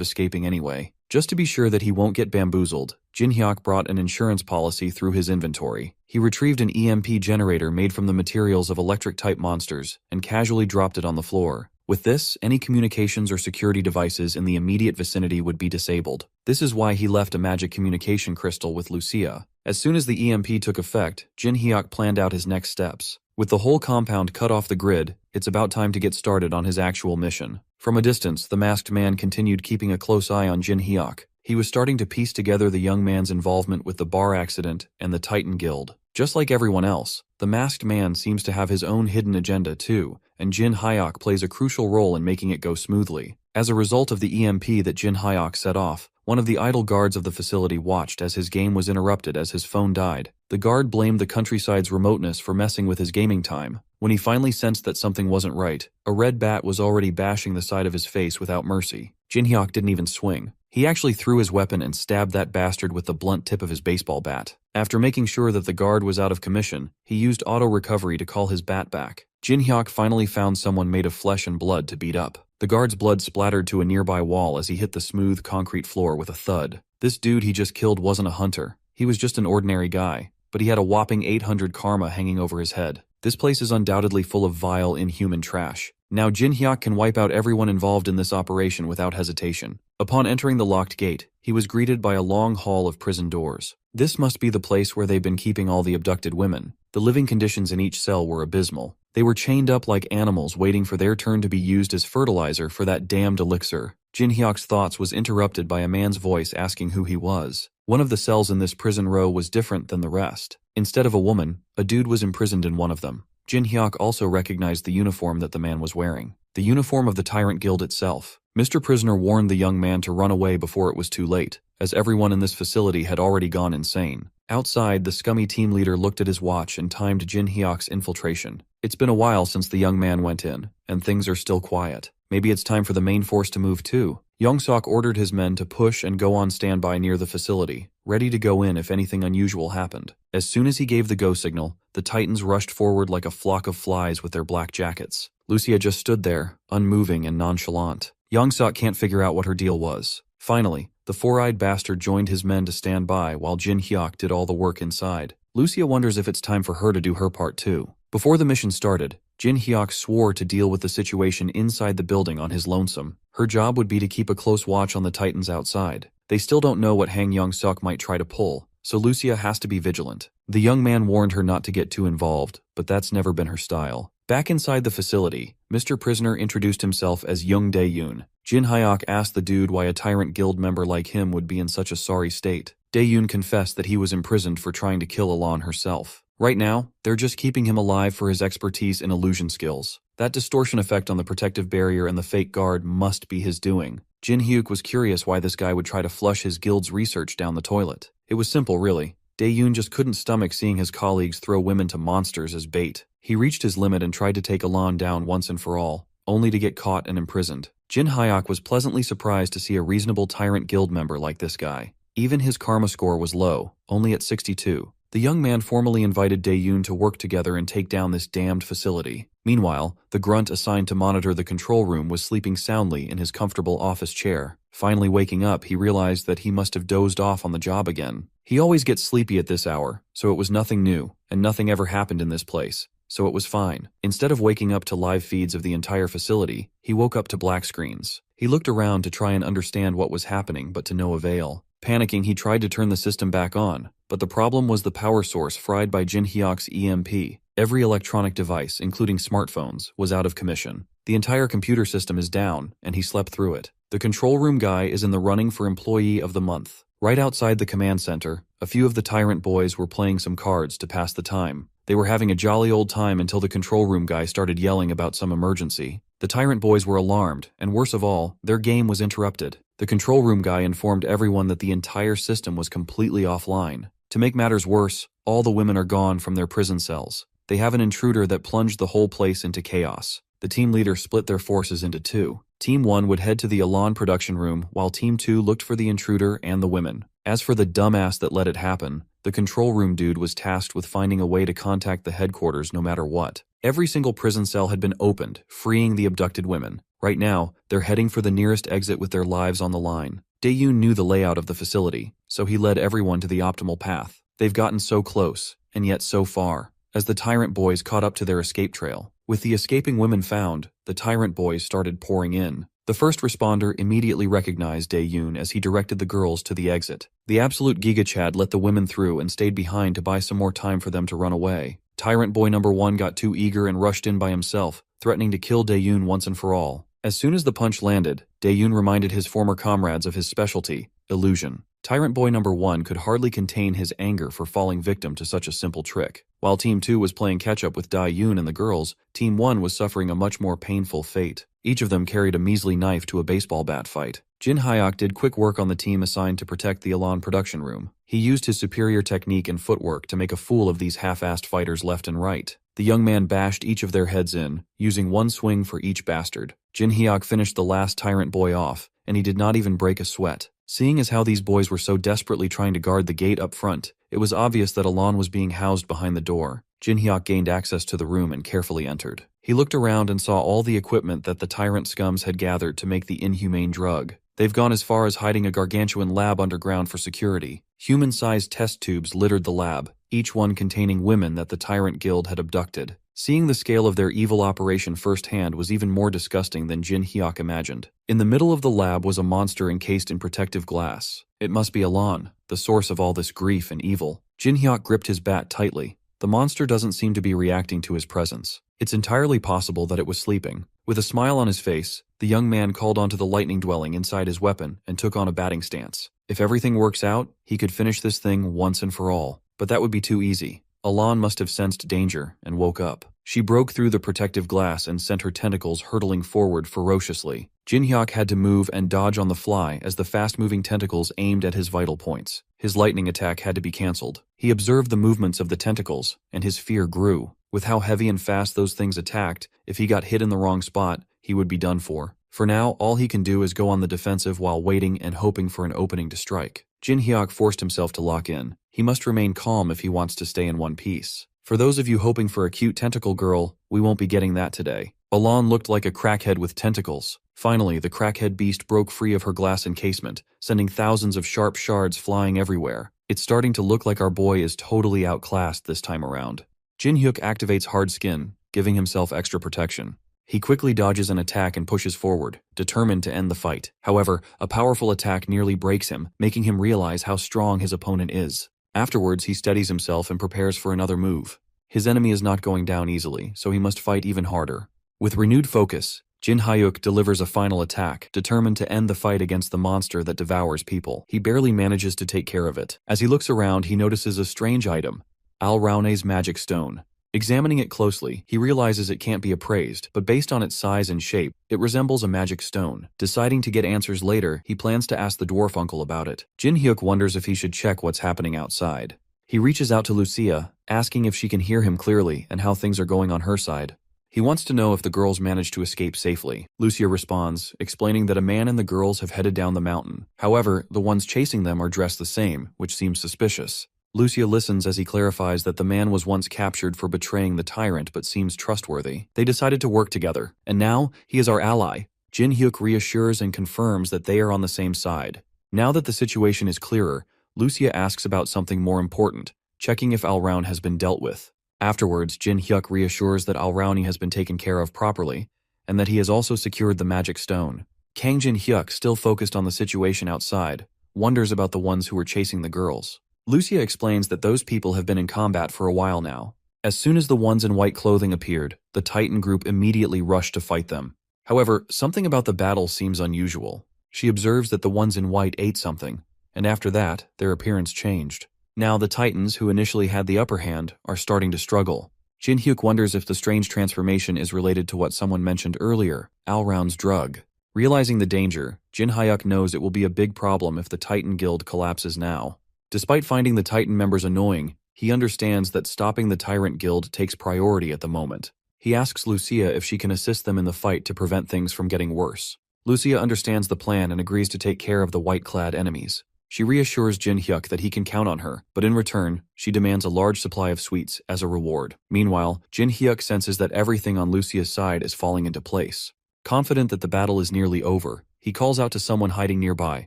escaping anyway. Just to be sure that he won't get bamboozled, Jin Hyuk brought an insurance policy through his inventory. He retrieved an EMP generator made from the materials of electric-type monsters and casually dropped it on the floor. With this, any communications or security devices in the immediate vicinity would be disabled. This is why he left a magic communication crystal with Lucia. As soon as the EMP took effect, Jin Hyuk planned out his next steps. With the whole compound cut off the grid, it's about time to get started on his actual mission. From a distance, the masked man continued keeping a close eye on Jin Hyuk. He was starting to piece together the young man's involvement with the bar accident and the Titan Guild. Just like everyone else, the masked man seems to have his own hidden agenda too, and Jin Hyuk plays a crucial role in making it go smoothly. As a result of the EMP that Jin Hyuk set off, one of the idle guards of the facility watched as his game was interrupted as his phone died. The guard blamed the countryside's remoteness for messing with his gaming time. When he finally sensed that something wasn't right, a red bat was already bashing the side of his face without mercy. Jin Hyuk didn't even swing. He actually threw his weapon and stabbed that bastard with the blunt tip of his baseball bat. After making sure that the guard was out of commission, he used auto-recovery to call his bat back. Jin Hyuk finally found someone made of flesh and blood to beat up. The guard's blood splattered to a nearby wall as he hit the smooth concrete floor with a thud. This dude he just killed wasn't a hunter. He was just an ordinary guy, but he had a whopping 800 karma hanging over his head. This place is undoubtedly full of vile, inhuman trash. Now Jin Hyuk can wipe out everyone involved in this operation without hesitation. Upon entering the locked gate, he was greeted by a long hall of prison doors. This must be the place where they've been keeping all the abducted women. The living conditions in each cell were abysmal. They were chained up like animals waiting for their turn to be used as fertilizer for that damned elixir. Jin Hyuk's thoughts was interrupted by a man's voice asking who he was. One of the cells in this prison row was different than the rest. Instead of a woman, a dude was imprisoned in one of them. Jin Hyuk also recognized the uniform that the man was wearing. The uniform of the Tyrant Guild itself. Mr. Prisoner warned the young man to run away before it was too late, as everyone in this facility had already gone insane. Outside, the scummy team leader looked at his watch and timed Jin Hyuk's infiltration. It's been a while since the young man went in, and things are still quiet. Maybe it's time for the main force to move too. Yongsok ordered his men to push and go on standby near the facility, ready to go in if anything unusual happened. As soon as he gave the go signal, the Titans rushed forward like a flock of flies with their black jackets. Lucia just stood there, unmoving and nonchalant. Yongsok can't figure out what her deal was. Finally, the four-eyed bastard joined his men to stand by while Jin Hyuk did all the work inside. Lucia wonders if it's time for her to do her part too. Before the mission started, Jin Hyuk swore to deal with the situation inside the building on his lonesome. Her job would be to keep a close watch on the Titans outside. They still don't know what Hang Young-suk might try to pull, so Lucia has to be vigilant. The young man warned her not to get too involved, but that's never been her style. Back inside the facility, Mr. Prisoner introduced himself as Young Dae-yoon. Jin Hyuk asked the dude why a Tyrant Guild member like him would be in such a sorry state. Dae-yoon confessed that he was imprisoned for trying to kill Elan herself. Right now, they're just keeping him alive for his expertise in illusion skills. That distortion effect on the protective barrier and the fake guard must be his doing. Jin Hyuk was curious why this guy would try to flush his guild's research down the toilet. It was simple, really. Dae-yoon just couldn't stomach seeing his colleagues throw women to monsters as bait. He reached his limit and tried to take Elan down once and for all, only to get caught and imprisoned. Jin Hyuk was pleasantly surprised to see a reasonable Tyrant Guild member like this guy. Even his karma score was low, only at 62. The young man formally invited Dae-yoon to work together and take down this damned facility. Meanwhile, the grunt assigned to monitor the control room was sleeping soundly in his comfortable office chair. Finally waking up, he realized that he must have dozed off on the job again. He always gets sleepy at this hour, so it was nothing new, and nothing ever happened in this place, so it was fine. Instead of waking up to live feeds of the entire facility, he woke up to black screens. He looked around to try and understand what was happening, but to no avail. Panicking, he tried to turn the system back on, but the problem was the power source fried by Jin Hyuk's EMP. Every electronic device, including smartphones, was out of commission. The entire computer system is down, and he slept through it. The control room guy is in the running for Employee of the Month. Right outside the command center, a few of the tyrant boys were playing some cards to pass the time. They were having a jolly old time until the control room guy started yelling about some emergency. The tyrant boys were alarmed, and worse of all, their game was interrupted. The control room guy informed everyone that the entire system was completely offline. To make matters worse, all the women are gone from their prison cells. They have an intruder that plunged the whole place into chaos. The team leader split their forces into two. Team 1 would head to the Elan production room, while Team 2 looked for the intruder and the women. As for the dumbass that let it happen, the control room dude was tasked with finding a way to contact the headquarters no matter what. Every single prison cell had been opened, freeing the abducted women. Right now, they're heading for the nearest exit with their lives on the line. Dae-yoon knew the layout of the facility, so he led everyone to the optimal path. They've gotten so close, and yet so far. As the tyrant boys caught up to their escape trail, with the escaping women found, the tyrant boys started pouring in. The first responder immediately recognized Dae-yoon as he directed the girls to the exit. The absolute Giga-Chad let the women through and stayed behind to buy some more time for them to run away. Tyrant boy number 1 got too eager and rushed in by himself, threatening to kill Dae-yoon once and for all. As soon as the punch landed, Dae-yoon reminded his former comrades of his specialty, illusion. Tyrant boy number 1 could hardly contain his anger for falling victim to such a simple trick. While Team 2 was playing catch-up with Dae-yoon and the girls, Team 1 was suffering a much more painful fate. Each of them carried a measly knife to a baseball bat fight. Jin Hyuk did quick work on the team assigned to protect the Elan production room. He used his superior technique and footwork to make a fool of these half-assed fighters left and right. The young man bashed each of their heads in, using one swing for each bastard. Jin Hyuk finished the last tyrant boy off, and he did not even break a sweat. Seeing as how these boys were so desperately trying to guard the gate up front, it was obvious that Elan was being housed behind the door. Jin Hyuk gained access to the room and carefully entered. He looked around and saw all the equipment that the tyrant scums had gathered to make the inhumane drug. They've gone as far as hiding a gargantuan lab underground for security. Human-sized test tubes littered the lab, each one containing women that the tyrant guild had abducted. Seeing the scale of their evil operation firsthand was even more disgusting than Jin Hyuk imagined. In the middle of the lab was a monster encased in protective glass. It must be Elan, the source of all this grief and evil. Jin Hyuk gripped his bat tightly. The monster doesn't seem to be reacting to his presence. It's entirely possible that it was sleeping. With a smile on his face, the young man called onto the lightning dwelling inside his weapon and took on a batting stance. If everything works out, he could finish this thing once and for all. But that would be too easy. Elan must have sensed danger and woke up. She broke through the protective glass and sent her tentacles hurtling forward ferociously. Jin Hyuk had to move and dodge on the fly as the fast-moving tentacles aimed at his vital points. His lightning attack had to be cancelled. He observed the movements of the tentacles, and his fear grew. With how heavy and fast those things attacked, if he got hit in the wrong spot, he would be done for. For now, all he can do is go on the defensive while waiting and hoping for an opening to strike. Jin Hyuk forced himself to lock in. He must remain calm if he wants to stay in one piece. For those of you hoping for a cute tentacle girl, we won't be getting that today. Elan looked like a crackhead with tentacles. Finally, the crackhead beast broke free of her glass encasement, sending thousands of sharp shards flying everywhere. It's starting to look like our boy is totally outclassed this time around. Jin Hyuk activates hard skin, giving himself extra protection. He quickly dodges an attack and pushes forward, determined to end the fight. However, a powerful attack nearly breaks him, making him realize how strong his opponent is. Afterwards, he steadies himself and prepares for another move. His enemy is not going down easily, so he must fight even harder. With renewed focus, Jin Hyuk delivers a final attack, determined to end the fight against the monster that devours people. He barely manages to take care of it. As he looks around, he notices a strange item, Al-Raune's magic stone. Examining it closely, he realizes it can't be appraised, but based on its size and shape, it resembles a magic stone. Deciding to get answers later, he plans to ask the dwarf uncle about it. Jin Hyuk wonders if he should check what's happening outside. He reaches out to Lucia, asking if she can hear him clearly and how things are going on her side. He wants to know if the girls managed to escape safely. Lucia responds, explaining that a man and the girls have headed down the mountain. However, the ones chasing them are dressed the same, which seems suspicious. Lucia listens as he clarifies that the man was once captured for betraying the tyrant but seems trustworthy. They decided to work together, and now he is our ally. Jin Hyuk reassures and confirms that they are on the same side. Now that the situation is clearer, Lucia asks about something more important, checking if Al-Raun has been dealt with. Afterwards, Jin Hyuk reassures that Al-Rauni has been taken care of properly, and that he has also secured the magic stone. Kang Jin Hyuk, still focused on the situation outside, wonders about the ones who were chasing the girls. Lucia explains that those people have been in combat for a while now. As soon as the ones in white clothing appeared, the Titan group immediately rushed to fight them. However, something about the battle seems unusual. She observes that the ones in white ate something, and after that, their appearance changed. Now the Titans, who initially had the upper hand, are starting to struggle. Jin Hyuk wonders if the strange transformation is related to what someone mentioned earlier, Alraun's drug. Realizing the danger, Jin Hyuk knows it will be a big problem if the Titan Guild collapses now. Despite finding the Titan members annoying, he understands that stopping the Tyrant Guild takes priority at the moment. He asks Lucia if she can assist them in the fight to prevent things from getting worse. Lucia understands the plan and agrees to take care of the white-clad enemies. She reassures Jin Hyuk that he can count on her, but in return, she demands a large supply of sweets as a reward. Meanwhile, Jin Hyuk senses that everything on Lucia's side is falling into place. Confident that the battle is nearly over, he calls out to someone hiding nearby,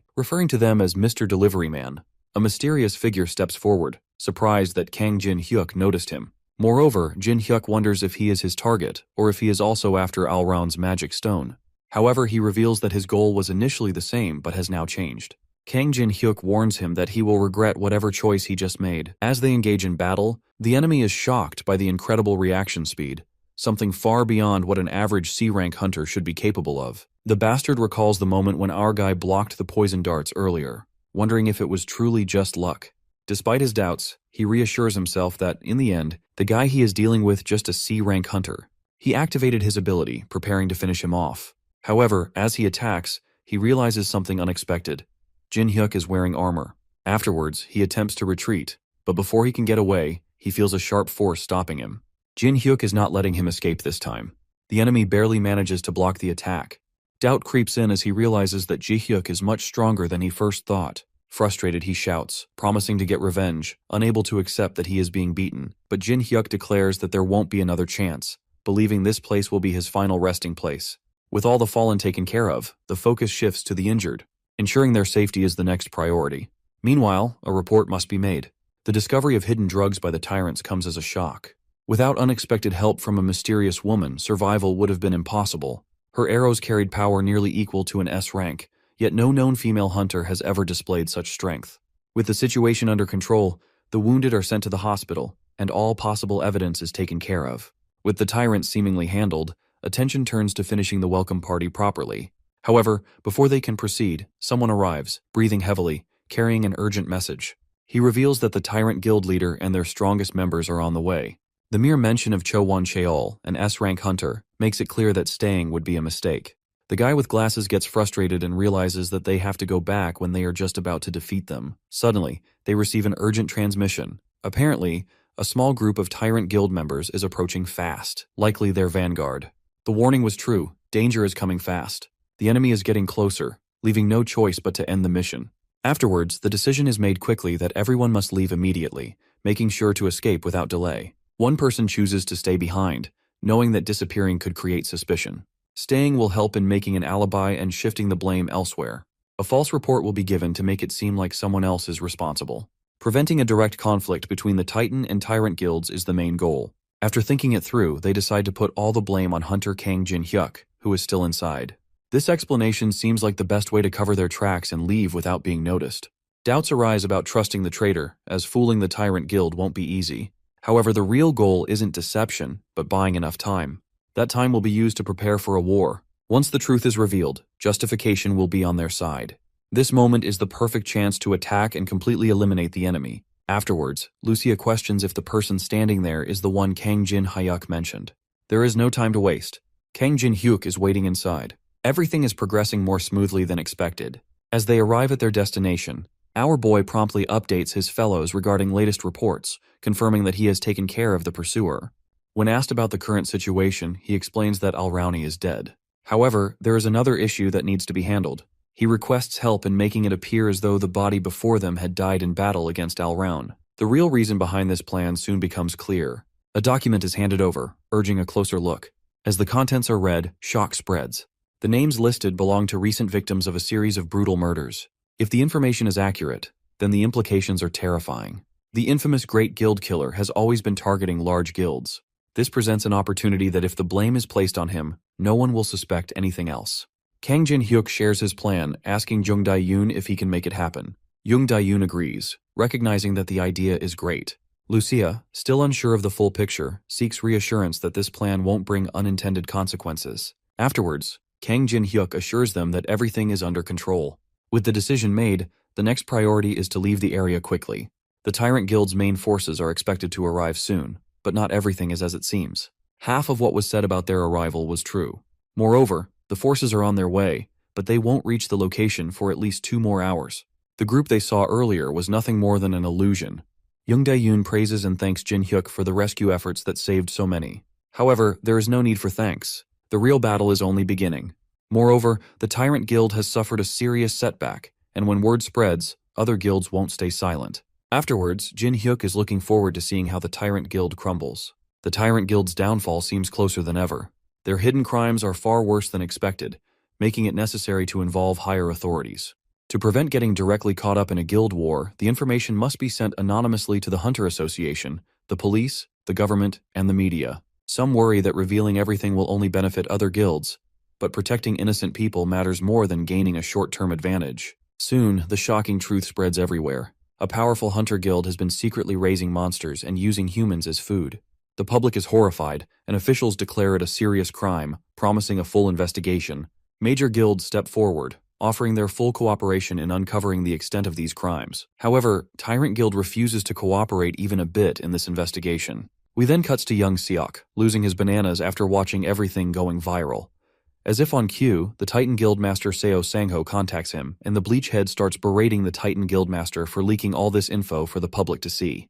referring to them as Mr. Delivery Man. A mysterious figure steps forward, surprised that Kang Jin Hyuk noticed him. Moreover, Jin Hyuk wonders if he is his target, or if he is also after Alraun's magic stone. However, he reveals that his goal was initially the same but has now changed. Kang Jin Hyuk warns him that he will regret whatever choice he just made. As they engage in battle, the enemy is shocked by the incredible reaction speed, something far beyond what an average C-rank hunter should be capable of. The bastard recalls the moment when our guy blocked the poison darts earlier, wondering if it was truly just luck. Despite his doubts, he reassures himself that, in the end, the guy he is dealing with just a C-rank hunter. He activated his ability, preparing to finish him off. However, as he attacks, he realizes something unexpected. Jin Hyuk is wearing armor. Afterwards, he attempts to retreat, but before he can get away, he feels a sharp force stopping him. Jin Hyuk is not letting him escape this time. The enemy barely manages to block the attack. Doubt creeps in as he realizes that Ji Hyuk is much stronger than he first thought. Frustrated, he shouts, promising to get revenge, unable to accept that he is being beaten. But Jin Hyuk declares that there won't be another chance, believing this place will be his final resting place. With all the fallen taken care of, the focus shifts to the injured. Ensuring their safety is the next priority. Meanwhile, a report must be made. The discovery of hidden drugs by the tyrants comes as a shock. Without unexpected help from a mysterious woman, survival would have been impossible. Her arrows carried power nearly equal to an S rank, yet no known female hunter has ever displayed such strength. With the situation under control, the wounded are sent to the hospital, and all possible evidence is taken care of. With the tyrants seemingly handled, attention turns to finishing the welcome party properly. However, before they can proceed, someone arrives, breathing heavily, carrying an urgent message. He reveals that the Tyrant Guild leader and their strongest members are on the way. The mere mention of Chowan Cheol, an S-rank hunter, makes it clear that staying would be a mistake. The guy with glasses gets frustrated and realizes that they have to go back when they are just about to defeat them. Suddenly, they receive an urgent transmission. Apparently, a small group of Tyrant Guild members is approaching fast, likely their vanguard. The warning was true. Danger is coming fast. The enemy is getting closer, leaving no choice but to end the mission. Afterwards, the decision is made quickly that everyone must leave immediately, making sure to escape without delay. One person chooses to stay behind, knowing that disappearing could create suspicion. Staying will help in making an alibi and shifting the blame elsewhere. A false report will be given to make it seem like someone else is responsible. Preventing a direct conflict between the Titan and Tyrant guilds is the main goal. After thinking it through, they decide to put all the blame on Hunter Kang Jin Hyuk, who is still inside. This explanation seems like the best way to cover their tracks and leave without being noticed. Doubts arise about trusting the traitor, as fooling the Tyrant Guild won't be easy. However, the real goal isn't deception, but buying enough time. That time will be used to prepare for a war. Once the truth is revealed, justification will be on their side. This moment is the perfect chance to attack and completely eliminate the enemy. Afterwards, Lucia questions if the person standing there is the one Kang Jin Hyuk mentioned. There is no time to waste. Kang Jin Hyuk is waiting inside. Everything is progressing more smoothly than expected. As they arrive at their destination, our boy promptly updates his fellows regarding latest reports, confirming that he has taken care of the pursuer. When asked about the current situation, he explains that Alrauni is dead. However, there is another issue that needs to be handled. He requests help in making it appear as though the body before them had died in battle against Alraun. The real reason behind this plan soon becomes clear. A document is handed over, urging a closer look. As the contents are read, shock spreads. The names listed belong to recent victims of a series of brutal murders. If the information is accurate, then the implications are terrifying. The infamous Great Guild Killer has always been targeting large guilds. This presents an opportunity that if the blame is placed on him, no one will suspect anything else. Kang Jin Hyuk shares his plan, asking Jung Dae-yoon if he can make it happen. Jung Dae-yoon agrees, recognizing that the idea is great. Lucia, still unsure of the full picture, seeks reassurance that this plan won't bring unintended consequences. Afterwards, Kang Jin-hyuk assures them that everything is under control. With the decision made, the next priority is to leave the area quickly. The Tyrant Guild's main forces are expected to arrive soon, but not everything is as it seems. Half of what was said about their arrival was true. Moreover, the forces are on their way, but they won't reach the location for at least 2 more hours. The group they saw earlier was nothing more than an illusion. Young Dae-yoon praises and thanks Jin-hyuk for the rescue efforts that saved so many. However, there is no need for thanks. The real battle is only beginning. Moreover, the Tyrant Guild has suffered a serious setback, and when word spreads, other guilds won't stay silent. Afterwards, Jin-hyuk is looking forward to seeing how the Tyrant Guild crumbles. The Tyrant Guild's downfall seems closer than ever. Their hidden crimes are far worse than expected, making it necessary to involve higher authorities. To prevent getting directly caught up in a guild war, the information must be sent anonymously to the Hunter Association, the police, the government, and the media. Some worry that revealing everything will only benefit other guilds, but protecting innocent people matters more than gaining a short-term advantage. Soon, the shocking truth spreads everywhere. A powerful hunter guild has been secretly raising monsters and using humans as food. The public is horrified, and officials declare it a serious crime, promising a full investigation. Major guilds step forward, offering their full cooperation in uncovering the extent of these crimes. However, Tyrant Guild refuses to cooperate even a bit in this investigation. We then cuts to young Seok, losing his bananas after watching everything going viral. As if on cue, the Titan Guildmaster Seo Sang-ho contacts him, and the Bleachhead starts berating the Titan Guildmaster for leaking all this info for the public to see.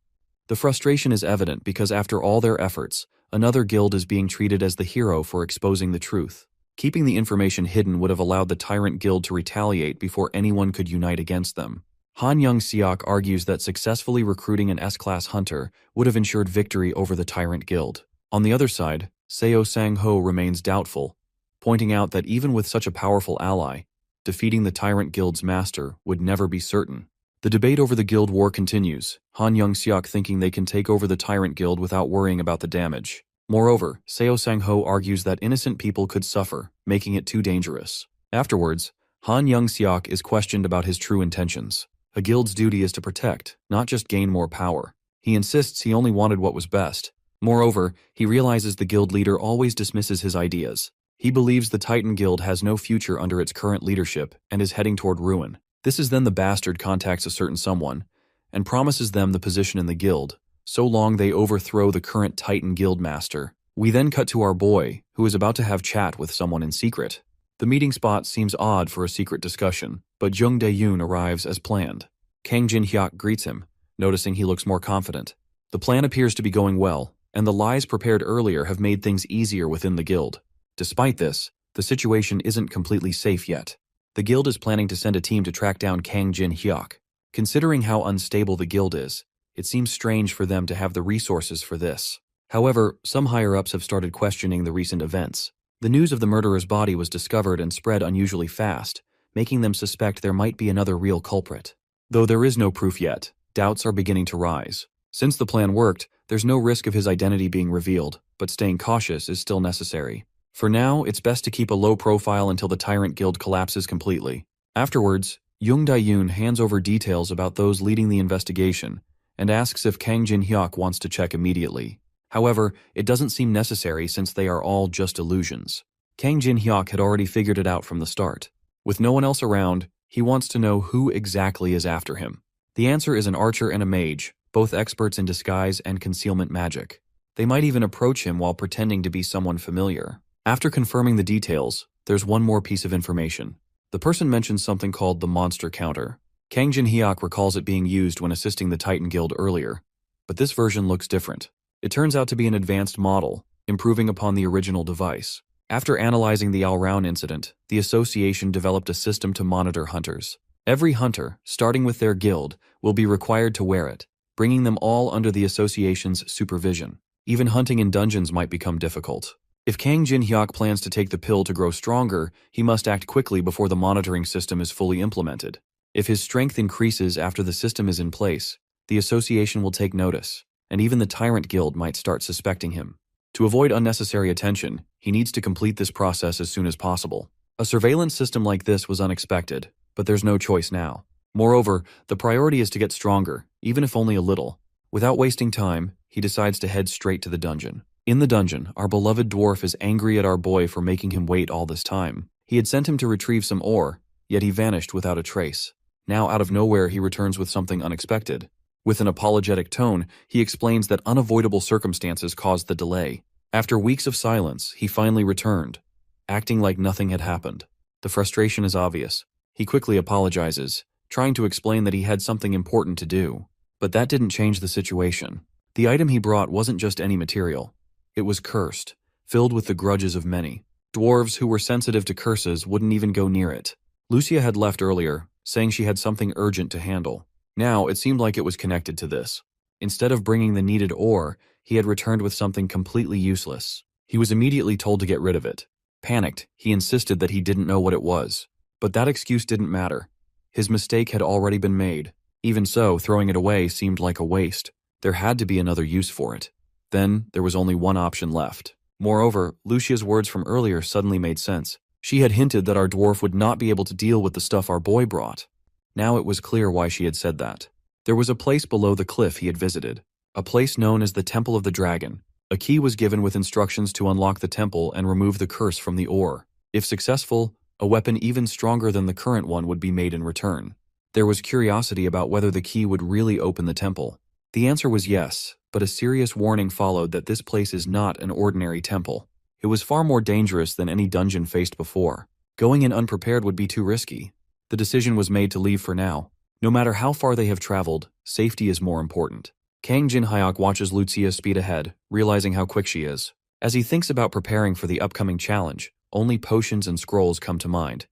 The frustration is evident because after all their efforts, another guild is being treated as the hero for exposing the truth. Keeping the information hidden would have allowed the Tyrant Guild to retaliate before anyone could unite against them. Han Young-seok argues that successfully recruiting an S-class hunter would have ensured victory over the Tyrant Guild. On the other side, Seo Sang-ho remains doubtful, pointing out that even with such a powerful ally, defeating the Tyrant Guild's master would never be certain. The debate over the guild war continues, Han Young-seok thinking they can take over the Tyrant Guild without worrying about the damage. Moreover, Seo Sang-ho argues that innocent people could suffer, making it too dangerous. Afterwards, Han Young-seok is questioned about his true intentions. A guild's duty is to protect, not just gain more power. He insists he only wanted what was best. Moreover, he realizes the guild leader always dismisses his ideas. He believes the Titan Guild has no future under its current leadership and is heading toward ruin. This is then the bastard contacts a certain someone and promises them the position in the guild, so long they overthrow the current Titan Guildmaster. We then cut to our boy, who is about to have chat with someone in secret. The meeting spot seems odd for a secret discussion, but Jung Dae-yoon arrives as planned. Kang Jin-hyuk greets him, noticing he looks more confident. The plan appears to be going well, and the lies prepared earlier have made things easier within the guild. Despite this, the situation isn't completely safe yet. The guild is planning to send a team to track down Kang Jin-hyuk. Considering how unstable the guild is, it seems strange for them to have the resources for this. However, some higher-ups have started questioning the recent events. The news of the murderer's body was discovered and spread unusually fast, making them suspect there might be another real culprit. Though there is no proof yet, doubts are beginning to rise. Since the plan worked, there's no risk of his identity being revealed, but staying cautious is still necessary. For now, it's best to keep a low profile until the Tyrant Guild collapses completely. Afterwards, Jung Dae-yoon hands over details about those leading the investigation, and asks if Kang Jin-hyuk wants to check immediately. However, it doesn't seem necessary since they are all just illusions. Kang Jin-hyuk had already figured it out from the start. With no one else around, he wants to know who exactly is after him. The answer is an archer and a mage, both experts in disguise and concealment magic. They might even approach him while pretending to be someone familiar. After confirming the details, there's one more piece of information. The person mentions something called the monster counter. Kang Jin-hyuk recalls it being used when assisting the Titan Guild earlier, but this version looks different. It turns out to be an advanced model, improving upon the original device. After analyzing the Al-Round incident, the association developed a system to monitor hunters. Every hunter, starting with their guild, will be required to wear it, bringing them all under the association's supervision. Even hunting in dungeons might become difficult. If Kang Jin-hyuk plans to take the pill to grow stronger, he must act quickly before the monitoring system is fully implemented. If his strength increases after the system is in place, the association will take notice, and even the Tyrant Guild might start suspecting him. To avoid unnecessary attention, he needs to complete this process as soon as possible. A surveillance system like this was unexpected, but there's no choice now. Moreover, the priority is to get stronger, even if only a little. Without wasting time, he decides to head straight to the dungeon. In the dungeon, our beloved dwarf is angry at our boy for making him wait all this time. He had sent him to retrieve some ore, yet he vanished without a trace. Now, out of nowhere, he returns with something unexpected. With an apologetic tone, he explains that unavoidable circumstances caused the delay. After weeks of silence, he finally returned, acting like nothing had happened. The frustration is obvious. He quickly apologizes, trying to explain that he had something important to do. But that didn't change the situation. The item he brought wasn't just any material. It was cursed, filled with the grudges of many. Dwarves who were sensitive to curses wouldn't even go near it. Lucia had left earlier, saying she had something urgent to handle. Now, it seemed like it was connected to this. Instead of bringing the needed ore, he had returned with something completely useless. He was immediately told to get rid of it. Panicked, he insisted that he didn't know what it was. But that excuse didn't matter. His mistake had already been made. Even so, throwing it away seemed like a waste. There had to be another use for it. Then, there was only one option left. Moreover, Lucia's words from earlier suddenly made sense. She had hinted that our dwarf would not be able to deal with the stuff our boy brought. Now it was clear why she had said that. There was a place below the cliff he had visited. A place known as the Temple of the Dragon. A key was given with instructions to unlock the temple and remove the curse from the ore. If successful, a weapon even stronger than the current one would be made in return. There was curiosity about whether the key would really open the temple. The answer was yes, but a serious warning followed that this place is not an ordinary temple. It was far more dangerous than any dungeon faced before. Going in unprepared would be too risky. The decision was made to leave for now. No matter how far they have traveled, safety is more important. Kang Jin-hyuk watches Lucia speed ahead, realizing how quick she is. As he thinks about preparing for the upcoming challenge, only potions and scrolls come to mind.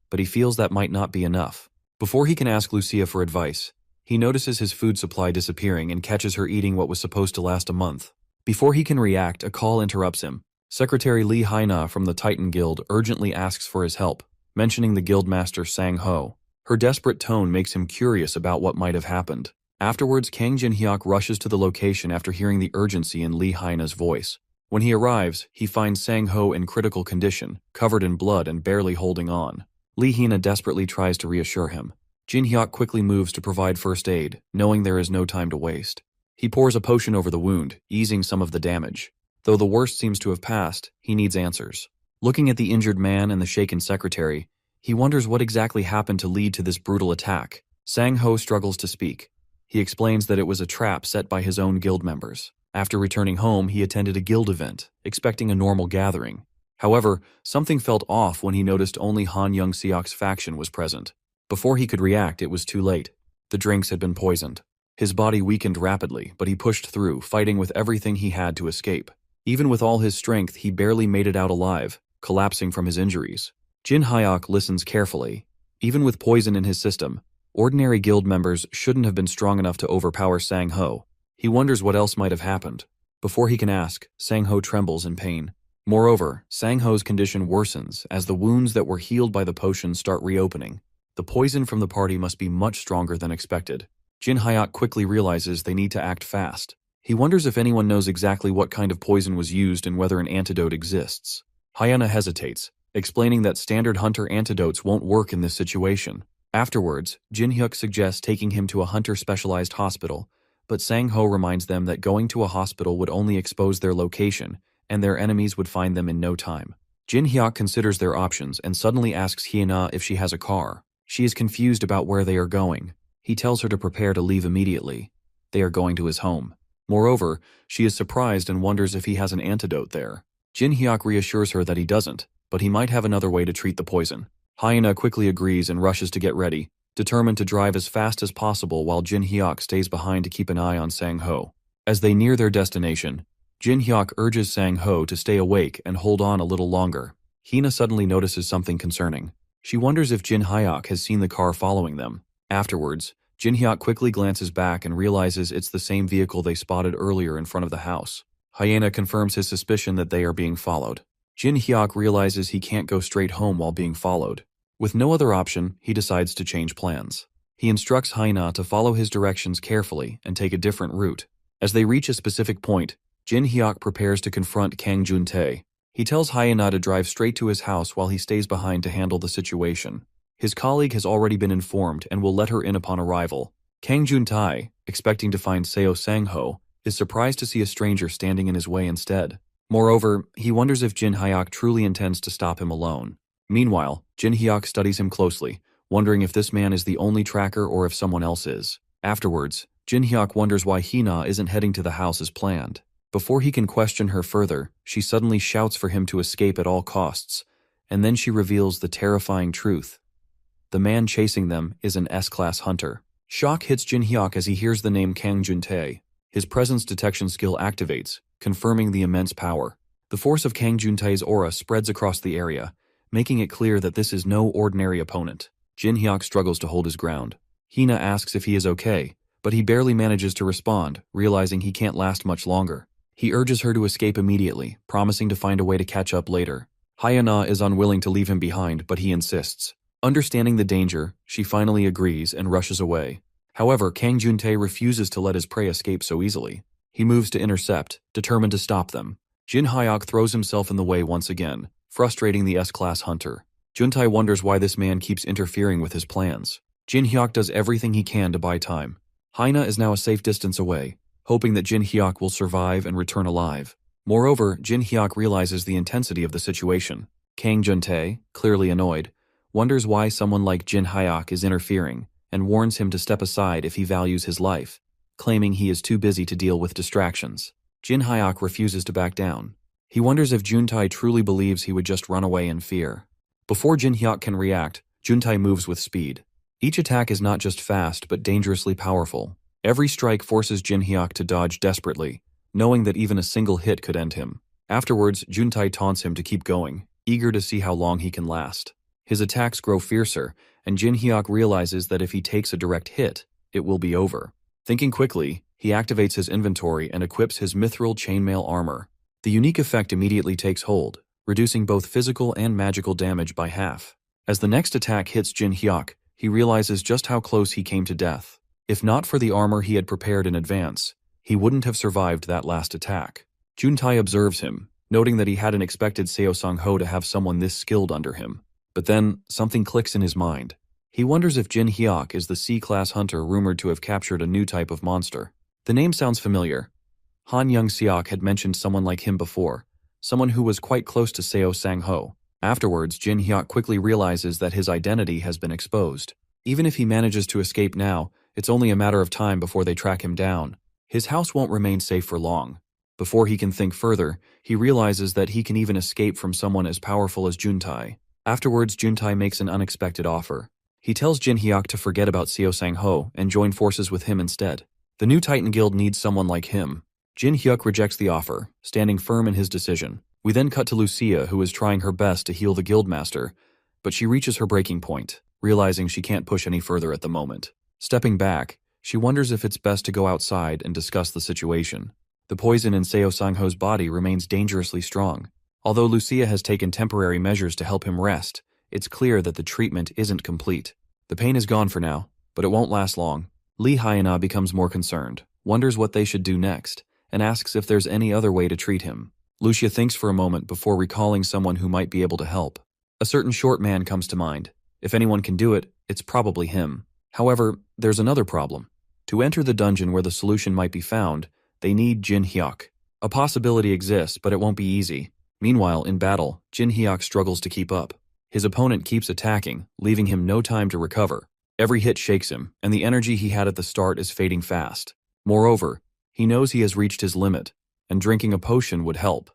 But he feels that might not be enough. Before he can ask Lucia for advice, he notices his food supply disappearing and catches her eating what was supposed to last a month. Before he can react, a call interrupts him. Secretary Lee Haina from the Titan Guild urgently asks for his help, mentioning the guildmaster Sang-ho. Her desperate tone makes him curious about what might have happened. Afterwards, Kang Jin-hyuk rushes to the location after hearing the urgency in Lee Haina's voice. When he arrives, he finds Sang-ho in critical condition, covered in blood and barely holding on. Lee Haina desperately tries to reassure him. Jin-hyuk quickly moves to provide first aid, knowing there is no time to waste. He pours a potion over the wound, easing some of the damage. Though the worst seems to have passed, he needs answers. Looking at the injured man and the shaken secretary, he wonders what exactly happened to lead to this brutal attack. Sang-ho struggles to speak. He explains that it was a trap set by his own guild members. After returning home, he attended a guild event, expecting a normal gathering. However, something felt off when he noticed only Han Young-seok's faction was present. Before he could react, it was too late. The drinks had been poisoned. His body weakened rapidly, but he pushed through, fighting with everything he had to escape. Even with all his strength, he barely made it out alive, collapsing from his injuries. Jin-hyuk listens carefully. Even with poison in his system, ordinary guild members shouldn't have been strong enough to overpower Sang-ho. He wonders what else might have happened. Before he can ask, Sang-ho trembles in pain. Moreover, Sang-ho's condition worsens as the wounds that were healed by the potion start reopening. The poison from the party must be much stronger than expected. Jin-hyuk quickly realizes they need to act fast. He wonders if anyone knows exactly what kind of poison was used and whether an antidote exists. Hyena hesitates, explaining that standard hunter antidotes won't work in this situation. Afterwards, Jin-hyuk suggests taking him to a hunter-specialized hospital, but Sang-ho reminds them that going to a hospital would only expose their location, and their enemies would find them in no time. Jin-hyuk considers their options and suddenly asks Hyena if she has a car. She is confused about where they are going. He tells her to prepare to leave immediately. They are going to his home. Moreover, she is surprised and wonders if he has an antidote there. Jin-hyuk reassures her that he doesn't, but he might have another way to treat the poison. Hyena quickly agrees and rushes to get ready, determined to drive as fast as possible while Jin-hyuk stays behind to keep an eye on Sang-ho. As they near their destination, Jin-hyuk urges Sang-ho to stay awake and hold on a little longer. Hina suddenly notices something concerning. She wonders if Jin-hyuk has seen the car following them. Afterwards, Jin-hyuk quickly glances back and realizes it's the same vehicle they spotted earlier in front of the house. Hyena confirms his suspicion that they are being followed. Jin-hyuk realizes he can't go straight home while being followed. With no other option, he decides to change plans. He instructs Hyena to follow his directions carefully and take a different route. As they reach a specific point, Jin-hyuk prepares to confront Kang Jun-tae. He tells Hyena to drive straight to his house while he stays behind to handle the situation. His colleague has already been informed and will let her in upon arrival. Kang Juntae, expecting to find Seo Sang-ho, is surprised to see a stranger standing in his way instead. Moreover, he wonders if Jin Hyuk truly intends to stop him alone. Meanwhile, Jin Hyuk studies him closely, wondering if this man is the only tracker or if someone else is. Afterwards, Jin Hyuk wonders why Hina isn't heading to the house as planned. Before he can question her further, she suddenly shouts for him to escape at all costs, and then she reveals the terrifying truth. The man chasing them is an S-class hunter. Shock hits Jin Hyuk as he hears the name Kang Juntae. His presence detection skill activates, confirming the immense power. The force of Kang Juntae's aura spreads across the area, making it clear that this is no ordinary opponent. Jin Hyuk struggles to hold his ground. Hina asks if he is okay, but he barely manages to respond, realizing he can't last much longer. He urges her to escape immediately, promising to find a way to catch up later. Hyuna is unwilling to leave him behind, but he insists. Understanding the danger, she finally agrees and rushes away. However, Kang Juntae refuses to let his prey escape so easily. He moves to intercept, determined to stop them. Jin Hyuk throws himself in the way once again, frustrating the S-class hunter. Juntae wonders why this man keeps interfering with his plans. Jin Hyuk does everything he can to buy time. Hina is now a safe distance away, hoping that Jin Hyuk will survive and return alive. Moreover, Jin Hyuk realizes the intensity of the situation. Kang Juntae, clearly annoyed, wonders why someone like Jin Hyuk is interfering, and warns him to step aside if he values his life, claiming he is too busy to deal with distractions. Jin Hyuk refuses to back down. He wonders if Juntae truly believes he would just run away in fear. Before Jin Hyuk can react, Juntae moves with speed. Each attack is not just fast but dangerously powerful. Every strike forces Jin Hyuk to dodge desperately, knowing that even a single hit could end him. Afterwards, Juntae taunts him to keep going, eager to see how long he can last. His attacks grow fiercer, and Jin Hyuk realizes that if he takes a direct hit, it will be over. Thinking quickly, he activates his inventory and equips his mithril chainmail armor. The unique effect immediately takes hold, reducing both physical and magical damage by half. As the next attack hits Jin Hyuk, he realizes just how close he came to death. If not for the armor he had prepared in advance, he wouldn't have survived that last attack. Juntae observes him, noting that he hadn't expected Seo Sang-ho to have someone this skilled under him. But then, something clicks in his mind. He wonders if Jin Hyuk is the C-class hunter rumored to have captured a new type of monster. The name sounds familiar. Han Young-seok had mentioned someone like him before, someone who was quite close to Seo Sang-ho. Afterwards, Jin Hyuk quickly realizes that his identity has been exposed. Even if he manages to escape now, it's only a matter of time before they track him down. His house won't remain safe for long. Before he can think further, he realizes that he can even escape from someone as powerful as Juntae. Afterwards, Juntae makes an unexpected offer. He tells Jin Hyuk to forget about Seo Sang-ho and join forces with him instead. The new Titan Guild needs someone like him. Jin Hyuk rejects the offer, standing firm in his decision. We then cut to Lucia, who is trying her best to heal the guildmaster, but she reaches her breaking point, realizing she can't push any further at the moment. Stepping back, she wonders if it's best to go outside and discuss the situation. The poison in Seo Sang-ho's body remains dangerously strong. Although Lucia has taken temporary measures to help him rest, it's clear that the treatment isn't complete. The pain is gone for now, but it won't last long. Lee Hyuna becomes more concerned, wonders what they should do next, and asks if there's any other way to treat him. Lucia thinks for a moment before recalling someone who might be able to help. A certain short man comes to mind. If anyone can do it, it's probably him. However, there's another problem. To enter the dungeon where the solution might be found, they need Jin Hyuk. A possibility exists, but it won't be easy. Meanwhile, in battle, Jin Hyuk struggles to keep up. His opponent keeps attacking, leaving him no time to recover. Every hit shakes him, and the energy he had at the start is fading fast. Moreover, he knows he has reached his limit, and drinking a potion would help.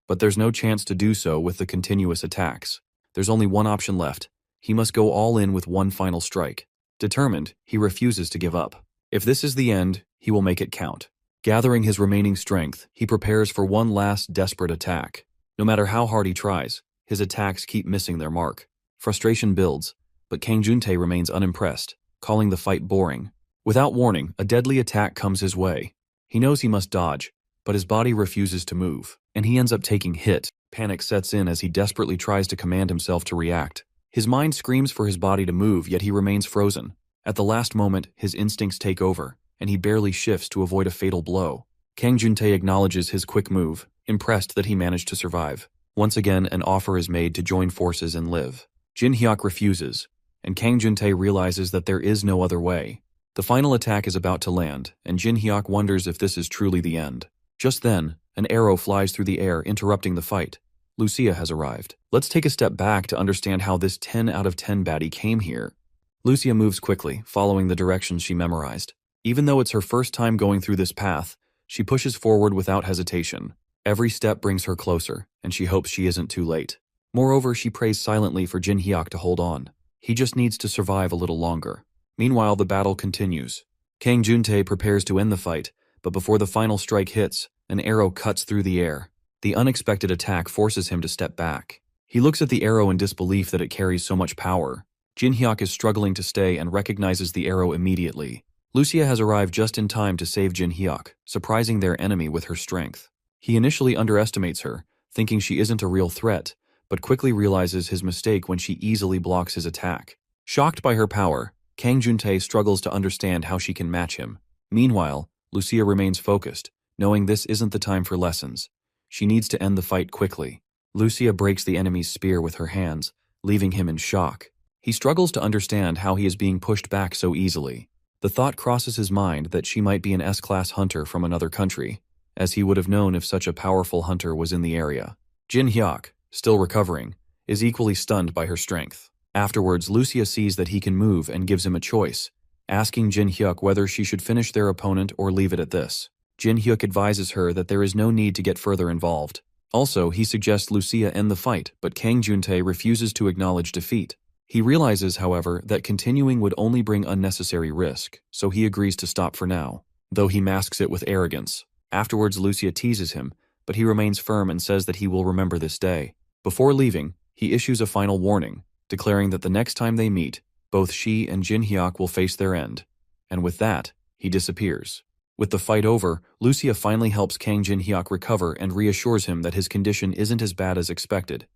But there's no chance to do so with the continuous attacks. There's only one option left. He must go all in with one final strike. Determined, he refuses to give up. If this is the end, he will make it count. Gathering his remaining strength, he prepares for one last desperate attack. No matter how hard he tries, his attacks keep missing their mark. Frustration builds, but Kang Juntae remains unimpressed, calling the fight boring. Without warning, a deadly attack comes his way. He knows he must dodge, but his body refuses to move, and he ends up taking hit. Panic sets in as he desperately tries to command himself to react. His mind screams for his body to move, yet he remains frozen. At the last moment, his instincts take over, and he barely shifts to avoid a fatal blow. Kang Juntae acknowledges his quick move, impressed that he managed to survive. Once again, an offer is made to join forces and live. Jin Hyuk refuses, and Kang Juntae realizes that there is no other way. The final attack is about to land, and Jin Hyuk wonders if this is truly the end. Just then, an arrow flies through the air, interrupting the fight. Lucia has arrived. Let's take a step back to understand how this 10 out of 10 baddie came here. Lucia moves quickly, following the directions she memorized. Even though it's her first time going through this path, she pushes forward without hesitation. Every step brings her closer, and she hopes she isn't too late. Moreover, she prays silently for Jin Hyuk to hold on. He just needs to survive a little longer. Meanwhile, the battle continues. Kang Juntae prepares to end the fight, but before the final strike hits, an arrow cuts through the air. The unexpected attack forces him to step back. He looks at the arrow in disbelief that it carries so much power. Jin Hyuk is struggling to stay and recognizes the arrow immediately. Lucia has arrived just in time to save Jin Hyuk, surprising their enemy with her strength. He initially underestimates her, thinking she isn't a real threat, but quickly realizes his mistake when she easily blocks his attack. Shocked by her power, Kang Juntae struggles to understand how she can match him. Meanwhile, Lucia remains focused, knowing this isn't the time for lessons. She needs to end the fight quickly. Lucia breaks the enemy's spear with her hands, leaving him in shock. He struggles to understand how he is being pushed back so easily. The thought crosses his mind that she might be an S-class hunter from another country, as he would have known if such a powerful hunter was in the area. Jin Hyuk, still recovering, is equally stunned by her strength. Afterwards, Lucia sees that he can move and gives him a choice, asking Jin Hyuk whether she should finish their opponent or leave it at this. Jin Hyuk advises her that there is no need to get further involved. Also, he suggests Lucia end the fight, but Kang Juntae refuses to acknowledge defeat. He realizes, however, that continuing would only bring unnecessary risk, so he agrees to stop for now, though he masks it with arrogance. Afterwards, Lucia teases him, but he remains firm and says that he will remember this day. Before leaving, he issues a final warning, declaring that the next time they meet, both she and Jin Hyuk will face their end. And with that, he disappears. With the fight over, Lucia finally helps Kang Jin Hyuk recover and reassures him that his condition isn't as bad as expected.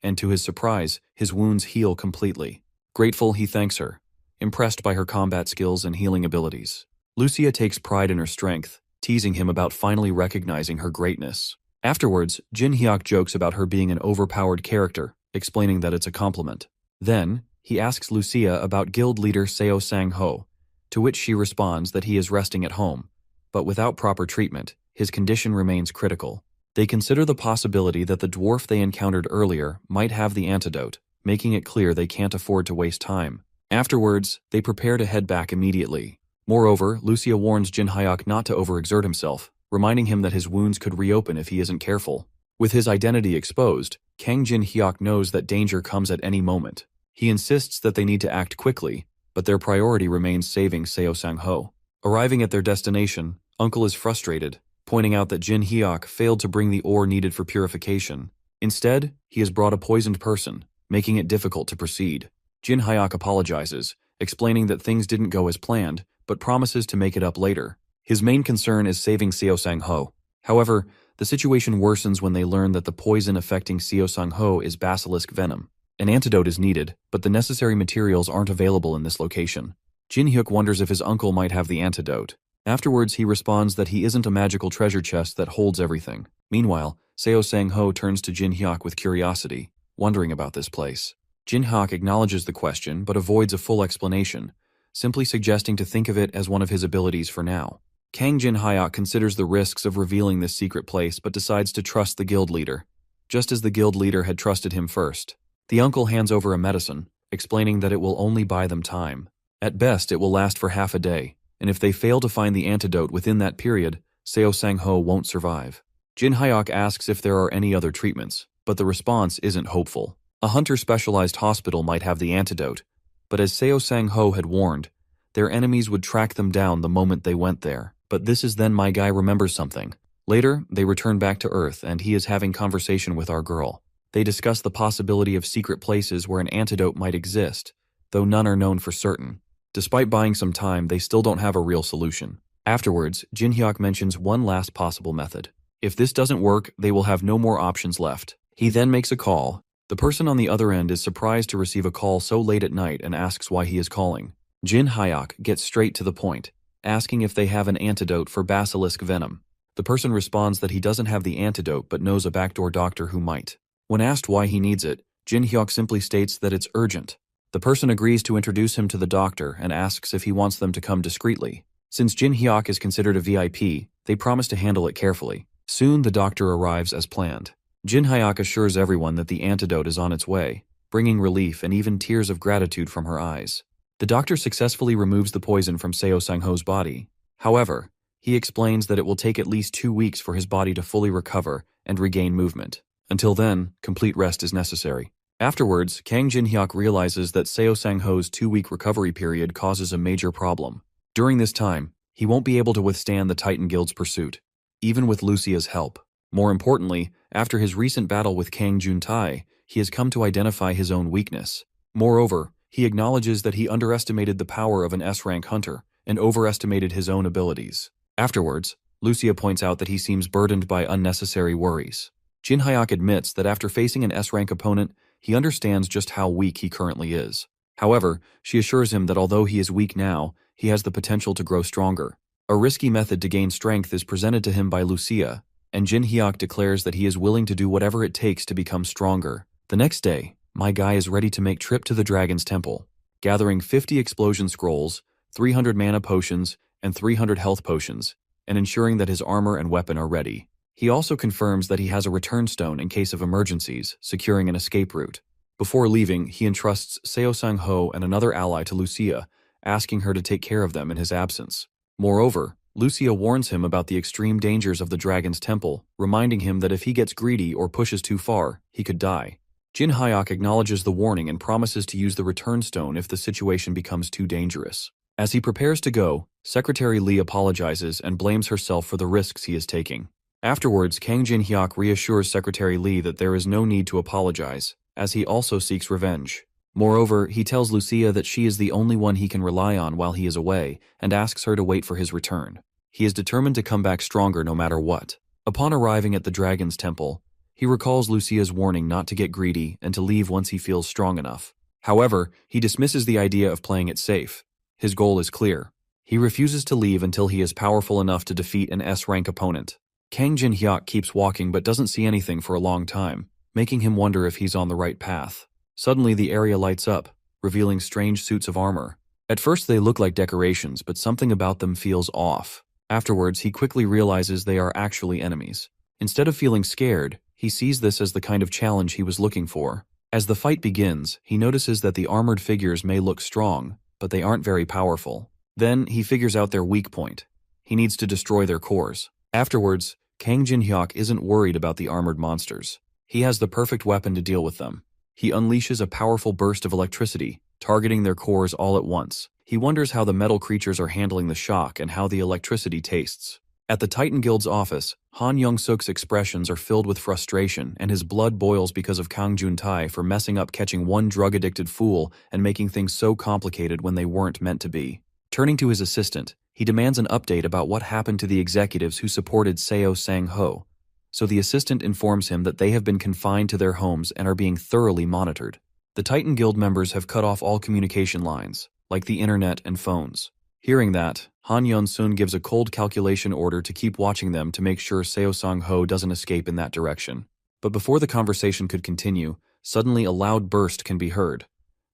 And to his surprise, his wounds heal completely. Grateful, he thanks her, impressed by her combat skills and healing abilities. Lucia takes pride in her strength, teasing him about finally recognizing her greatness. Afterwards, Jin Hyuk jokes about her being an overpowered character, explaining that it's a compliment. Then, he asks Lucia about guild leader Seo Sang-ho, to which she responds that he is resting at home. But without proper treatment, his condition remains critical. They consider the possibility that the dwarf they encountered earlier might have the antidote, making it clear they can't afford to waste time. Afterwards, they prepare to head back immediately. Moreover, Lucia warns Jin Hyuk not to overexert himself, reminding him that his wounds could reopen if he isn't careful. With his identity exposed, Kang Jin Hyuk knows that danger comes at any moment. He insists that they need to act quickly, but their priority remains saving Seo Sang-ho. Arriving at their destination, Uncle is frustrated, pointing out that Jin Hyuk failed to bring the ore needed for purification. Instead, he has brought a poisoned person, making it difficult to proceed. Jin Hyuk apologizes, explaining that things didn't go as planned, but promises to make it up later. His main concern is saving Seo Sang-ho. However, the situation worsens when they learn that the poison affecting Seo Sang-ho is basilisk venom. An antidote is needed, but the necessary materials aren't available in this location. Jin Hyuk wonders if his uncle might have the antidote. Afterwards, he responds that he isn't a magical treasure chest that holds everything. Meanwhile, Seo Sang-ho turns to Jin Hyuk with curiosity, wondering about this place. Jin Hyuk acknowledges the question but avoids a full explanation, simply suggesting to think of it as one of his abilities for now. Kang Jin Hyuk considers the risks of revealing this secret place but decides to trust the guild leader, just as the guild leader had trusted him first. The uncle hands over a medicine, explaining that it will only buy them time. At best, it will last for half a day, and if they fail to find the antidote within that period, Seo Sang-ho won't survive. Jin Hyuk asks if there are any other treatments, but the response isn't hopeful. A hunter-specialized hospital might have the antidote, but as Seo Sang-ho had warned, their enemies would track them down the moment they went there. But this is then my guy remembers something. Later, they return back to Earth and he is having conversation with our girl. They discuss the possibility of secret places where an antidote might exist, though none are known for certain. Despite buying some time, they still don't have a real solution. Afterwards, Jin Hyuk mentions one last possible method. If this doesn't work, they will have no more options left. He then makes a call. The person on the other end is surprised to receive a call so late at night and asks why he is calling. Jin Hyuk gets straight to the point, asking if they have an antidote for basilisk venom. The person responds that he doesn't have the antidote but knows a backdoor doctor who might. When asked why he needs it, Jin Hyuk simply states that it's urgent. The person agrees to introduce him to the doctor and asks if he wants them to come discreetly. Since Jin Hyuk is considered a VIP, they promise to handle it carefully. Soon the doctor arrives as planned. Jin Hyuk assures everyone that the antidote is on its way, bringing relief and even tears of gratitude from her eyes. The doctor successfully removes the poison from Seo Sang-ho's body. However, he explains that it will take at least 2 weeks for his body to fully recover and regain movement. Until then, complete rest is necessary. Afterwards, Kang Jin-hyuk realizes that Seo Sang-ho's 2-week recovery period causes a major problem. During this time, he won't be able to withstand the Titan Guild's pursuit, even with Lucia's help. More importantly, after his recent battle with Kang Jun-tae, he has come to identify his own weakness. Moreover, he acknowledges that he underestimated the power of an S-rank hunter and overestimated his own abilities. Afterwards, Lucia points out that he seems burdened by unnecessary worries. Jin Hyuk admits that after facing an S-rank opponent, he understands just how weak he currently is. However, she assures him that although he is weak now, he has the potential to grow stronger. A risky method to gain strength is presented to him by Lucia, and Jin Hyuk declares that he is willing to do whatever it takes to become stronger. The next day, my guy is ready to make trip to the Dragon's Temple, gathering 50 explosion scrolls, 300 mana potions, and 300 health potions, and ensuring that his armor and weapon are ready. He also confirms that he has a return stone in case of emergencies, securing an escape route. Before leaving, he entrusts Seo Sang-ho and another ally to Lucia, asking her to take care of them in his absence. Moreover, Lucia warns him about the extreme dangers of the Dragon's Temple, reminding him that if he gets greedy or pushes too far, he could die. Jin Hyuk acknowledges the warning and promises to use the return stone if the situation becomes too dangerous. As he prepares to go, Secretary Lee apologizes and blames herself for the risks he is taking. Afterwards, Kang Jin-hyuk reassures Secretary Lee that there is no need to apologize, as he also seeks revenge. Moreover, he tells Lucia that she is the only one he can rely on while he is away and asks her to wait for his return. He is determined to come back stronger no matter what. Upon arriving at the Dragon's Temple, he recalls Lucia's warning not to get greedy and to leave once he feels strong enough. However, he dismisses the idea of playing it safe. His goal is clear. He refuses to leave until he is powerful enough to defeat an S-rank opponent. Kang Jin-hyuk keeps walking but doesn't see anything for a long time, making him wonder if he's on the right path. Suddenly the area lights up, revealing strange suits of armor. At first they look like decorations, but something about them feels off. Afterwards, he quickly realizes they are actually enemies. Instead of feeling scared, he sees this as the kind of challenge he was looking for. As the fight begins, he notices that the armored figures may look strong, but they aren't very powerful. Then, he figures out their weak point. He needs to destroy their cores. Afterwards, Kang Jin-hyuk isn't worried about the armored monsters. He has the perfect weapon to deal with them. He unleashes a powerful burst of electricity, targeting their cores all at once. He wonders how the metal creatures are handling the shock and how the electricity tastes. At the Titan Guild's office, Han Young-suk's expressions are filled with frustration and his blood boils because of Kang Jun-tae for messing up catching one drug-addicted fool and making things so complicated when they weren't meant to be. Turning to his assistant, he demands an update about what happened to the executives who supported Seo Sang-ho. So the assistant informs him that they have been confined to their homes and are being thoroughly monitored. The Titan Guild members have cut off all communication lines, like the internet and phones. Hearing that, Han Yeon-sun gives a cold calculation order to keep watching them to make sure Seo Sang-ho doesn't escape in that direction. But before the conversation could continue, suddenly a loud burst can be heard.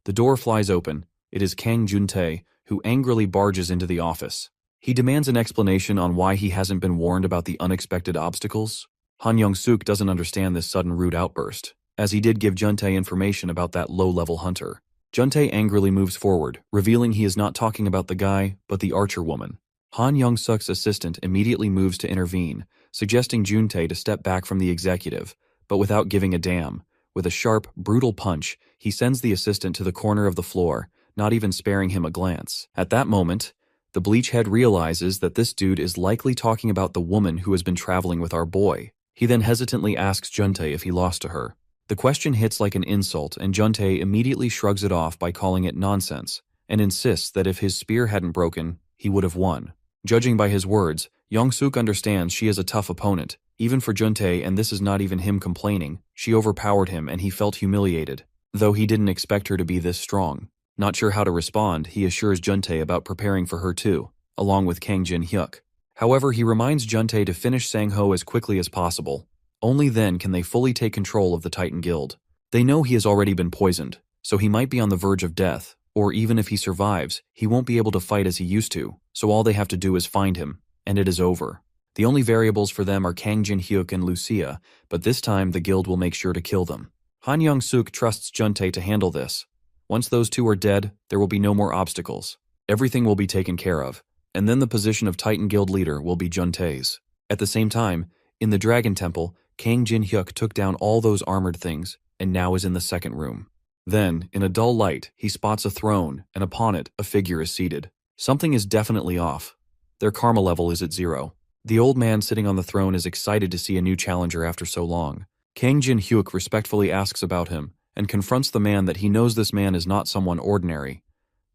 The door flies open. It is Kang Jun-tae, who angrily barges into the office. He demands an explanation on why he hasn't been warned about the unexpected obstacles. Han Young-suk doesn't understand this sudden rude outburst, as he did give Jun-tae information about that low-level hunter. Jun-tae angrily moves forward, revealing he is not talking about the guy, but the archer woman. Han Young-suk's assistant immediately moves to intervene, suggesting Jun-tae to step back from the executive, but without giving a damn. With a sharp, brutal punch, he sends the assistant to the corner of the floor, not even sparing him a glance. At that moment, the bleachhead realizes that this dude is likely talking about the woman who has been traveling with our boy. He then hesitantly asks Jun-tae if he lost to her. The question hits like an insult, and Jun-tae immediately shrugs it off by calling it nonsense, and insists that if his spear hadn't broken, he would have won. Judging by his words, Young-suk understands she is a tough opponent, even for Jun-tae, and this is not even him complaining. She overpowered him and he felt humiliated, though he didn't expect her to be this strong. Not sure how to respond, he assures Jun-tae about preparing for her too, along with Kang Jin-hyuk. However, he reminds Jun-tae to finish Sang-ho as quickly as possible. Only then can they fully take control of the Titan Guild. They know he has already been poisoned, so he might be on the verge of death, or even if he survives, he won't be able to fight as he used to, so all they have to do is find him, and it is over. The only variables for them are Kang Jin-hyuk and Lucia, but this time the guild will make sure to kill them. Han Young-suk trusts Juntae to handle this. Once those two are dead, there will be no more obstacles. Everything will be taken care of, and then the position of Titan Guild leader will be Juntae's. At the same time, in the Dragon Temple, Kang Jin-hyuk took down all those armored things, and now is in the second room. Then, in a dull light, he spots a throne, and upon it, a figure is seated. Something is definitely off. Their karma level is at 0. The old man sitting on the throne is excited to see a new challenger after so long. Kang Jin-hyuk respectfully asks about him, and confronts the man that he knows this man is not someone ordinary.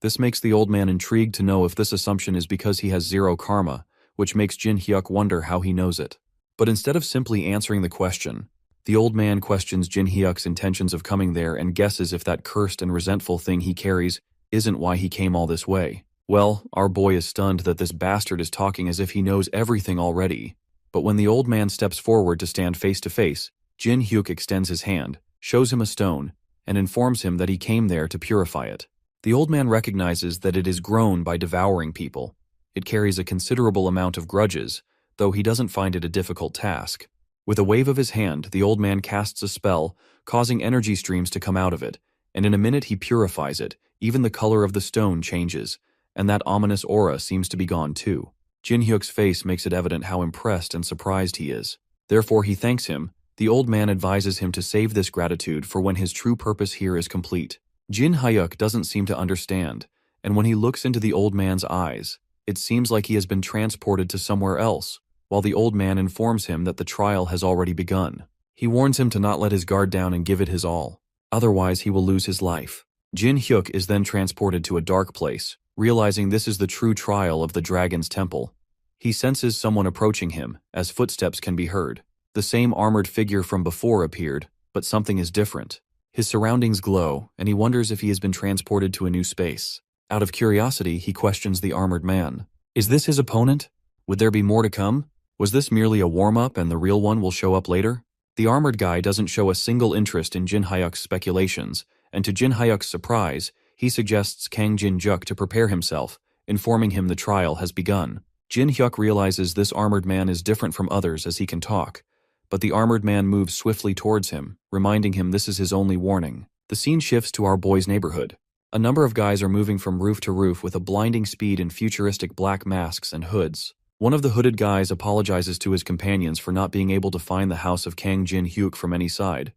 This makes the old man intrigued to know if this assumption is because he has 0 karma, which makes Jin-hyuk wonder how he knows it. But instead of simply answering the question, the old man questions Jin-hyuk's intentions of coming there and guesses if that cursed and resentful thing he carries isn't why he came all this way. Well, our boy is stunned that this bastard is talking as if he knows everything already. But when the old man steps forward to stand face to face, Jin-hyuk extends his hand, shows him a stone, and informs him that he came there to purify it. The old man recognizes that it is grown by devouring people. It carries a considerable amount of grudges, though he doesn't find it a difficult task. With a wave of his hand, the old man casts a spell, causing energy streams to come out of it, and in a minute he purifies it. Even the color of the stone changes, and that ominous aura seems to be gone too. Jin-hyuk's face makes it evident how impressed and surprised he is. Therefore he thanks him. The old man advises him to save this gratitude for when his true purpose here is complete. Jin-hyuk doesn't seem to understand, and when he looks into the old man's eyes, it seems like he has been transported to somewhere else, while the old man informs him that the trial has already begun. He warns him to not let his guard down and give it his all, otherwise he will lose his life. Jin-hyuk is then transported to a dark place, realizing this is the true trial of the Dragon's Temple. He senses someone approaching him, as footsteps can be heard. The same armored figure from before appeared, but something is different. His surroundings glow, and he wonders if he has been transported to a new space. Out of curiosity, he questions the armored man. Is this his opponent? Would there be more to come? Was this merely a warm-up and the real one will show up later? The armored guy doesn't show a single interest in Jin-hyuk's speculations, and to Jin-hyuk's surprise, he suggests Kang Jin-hyuk to prepare himself, informing him the trial has begun. Jin-hyuk realizes this armored man is different from others as he can talk, but the armored man moves swiftly towards him, reminding him this is his only warning. The scene shifts to our boy's neighborhood. A number of guys are moving from roof to roof with a blinding speed in futuristic black masks and hoods. One of the hooded guys apologizes to his companions for not being able to find the house of Kang Jin-hyuk from any side,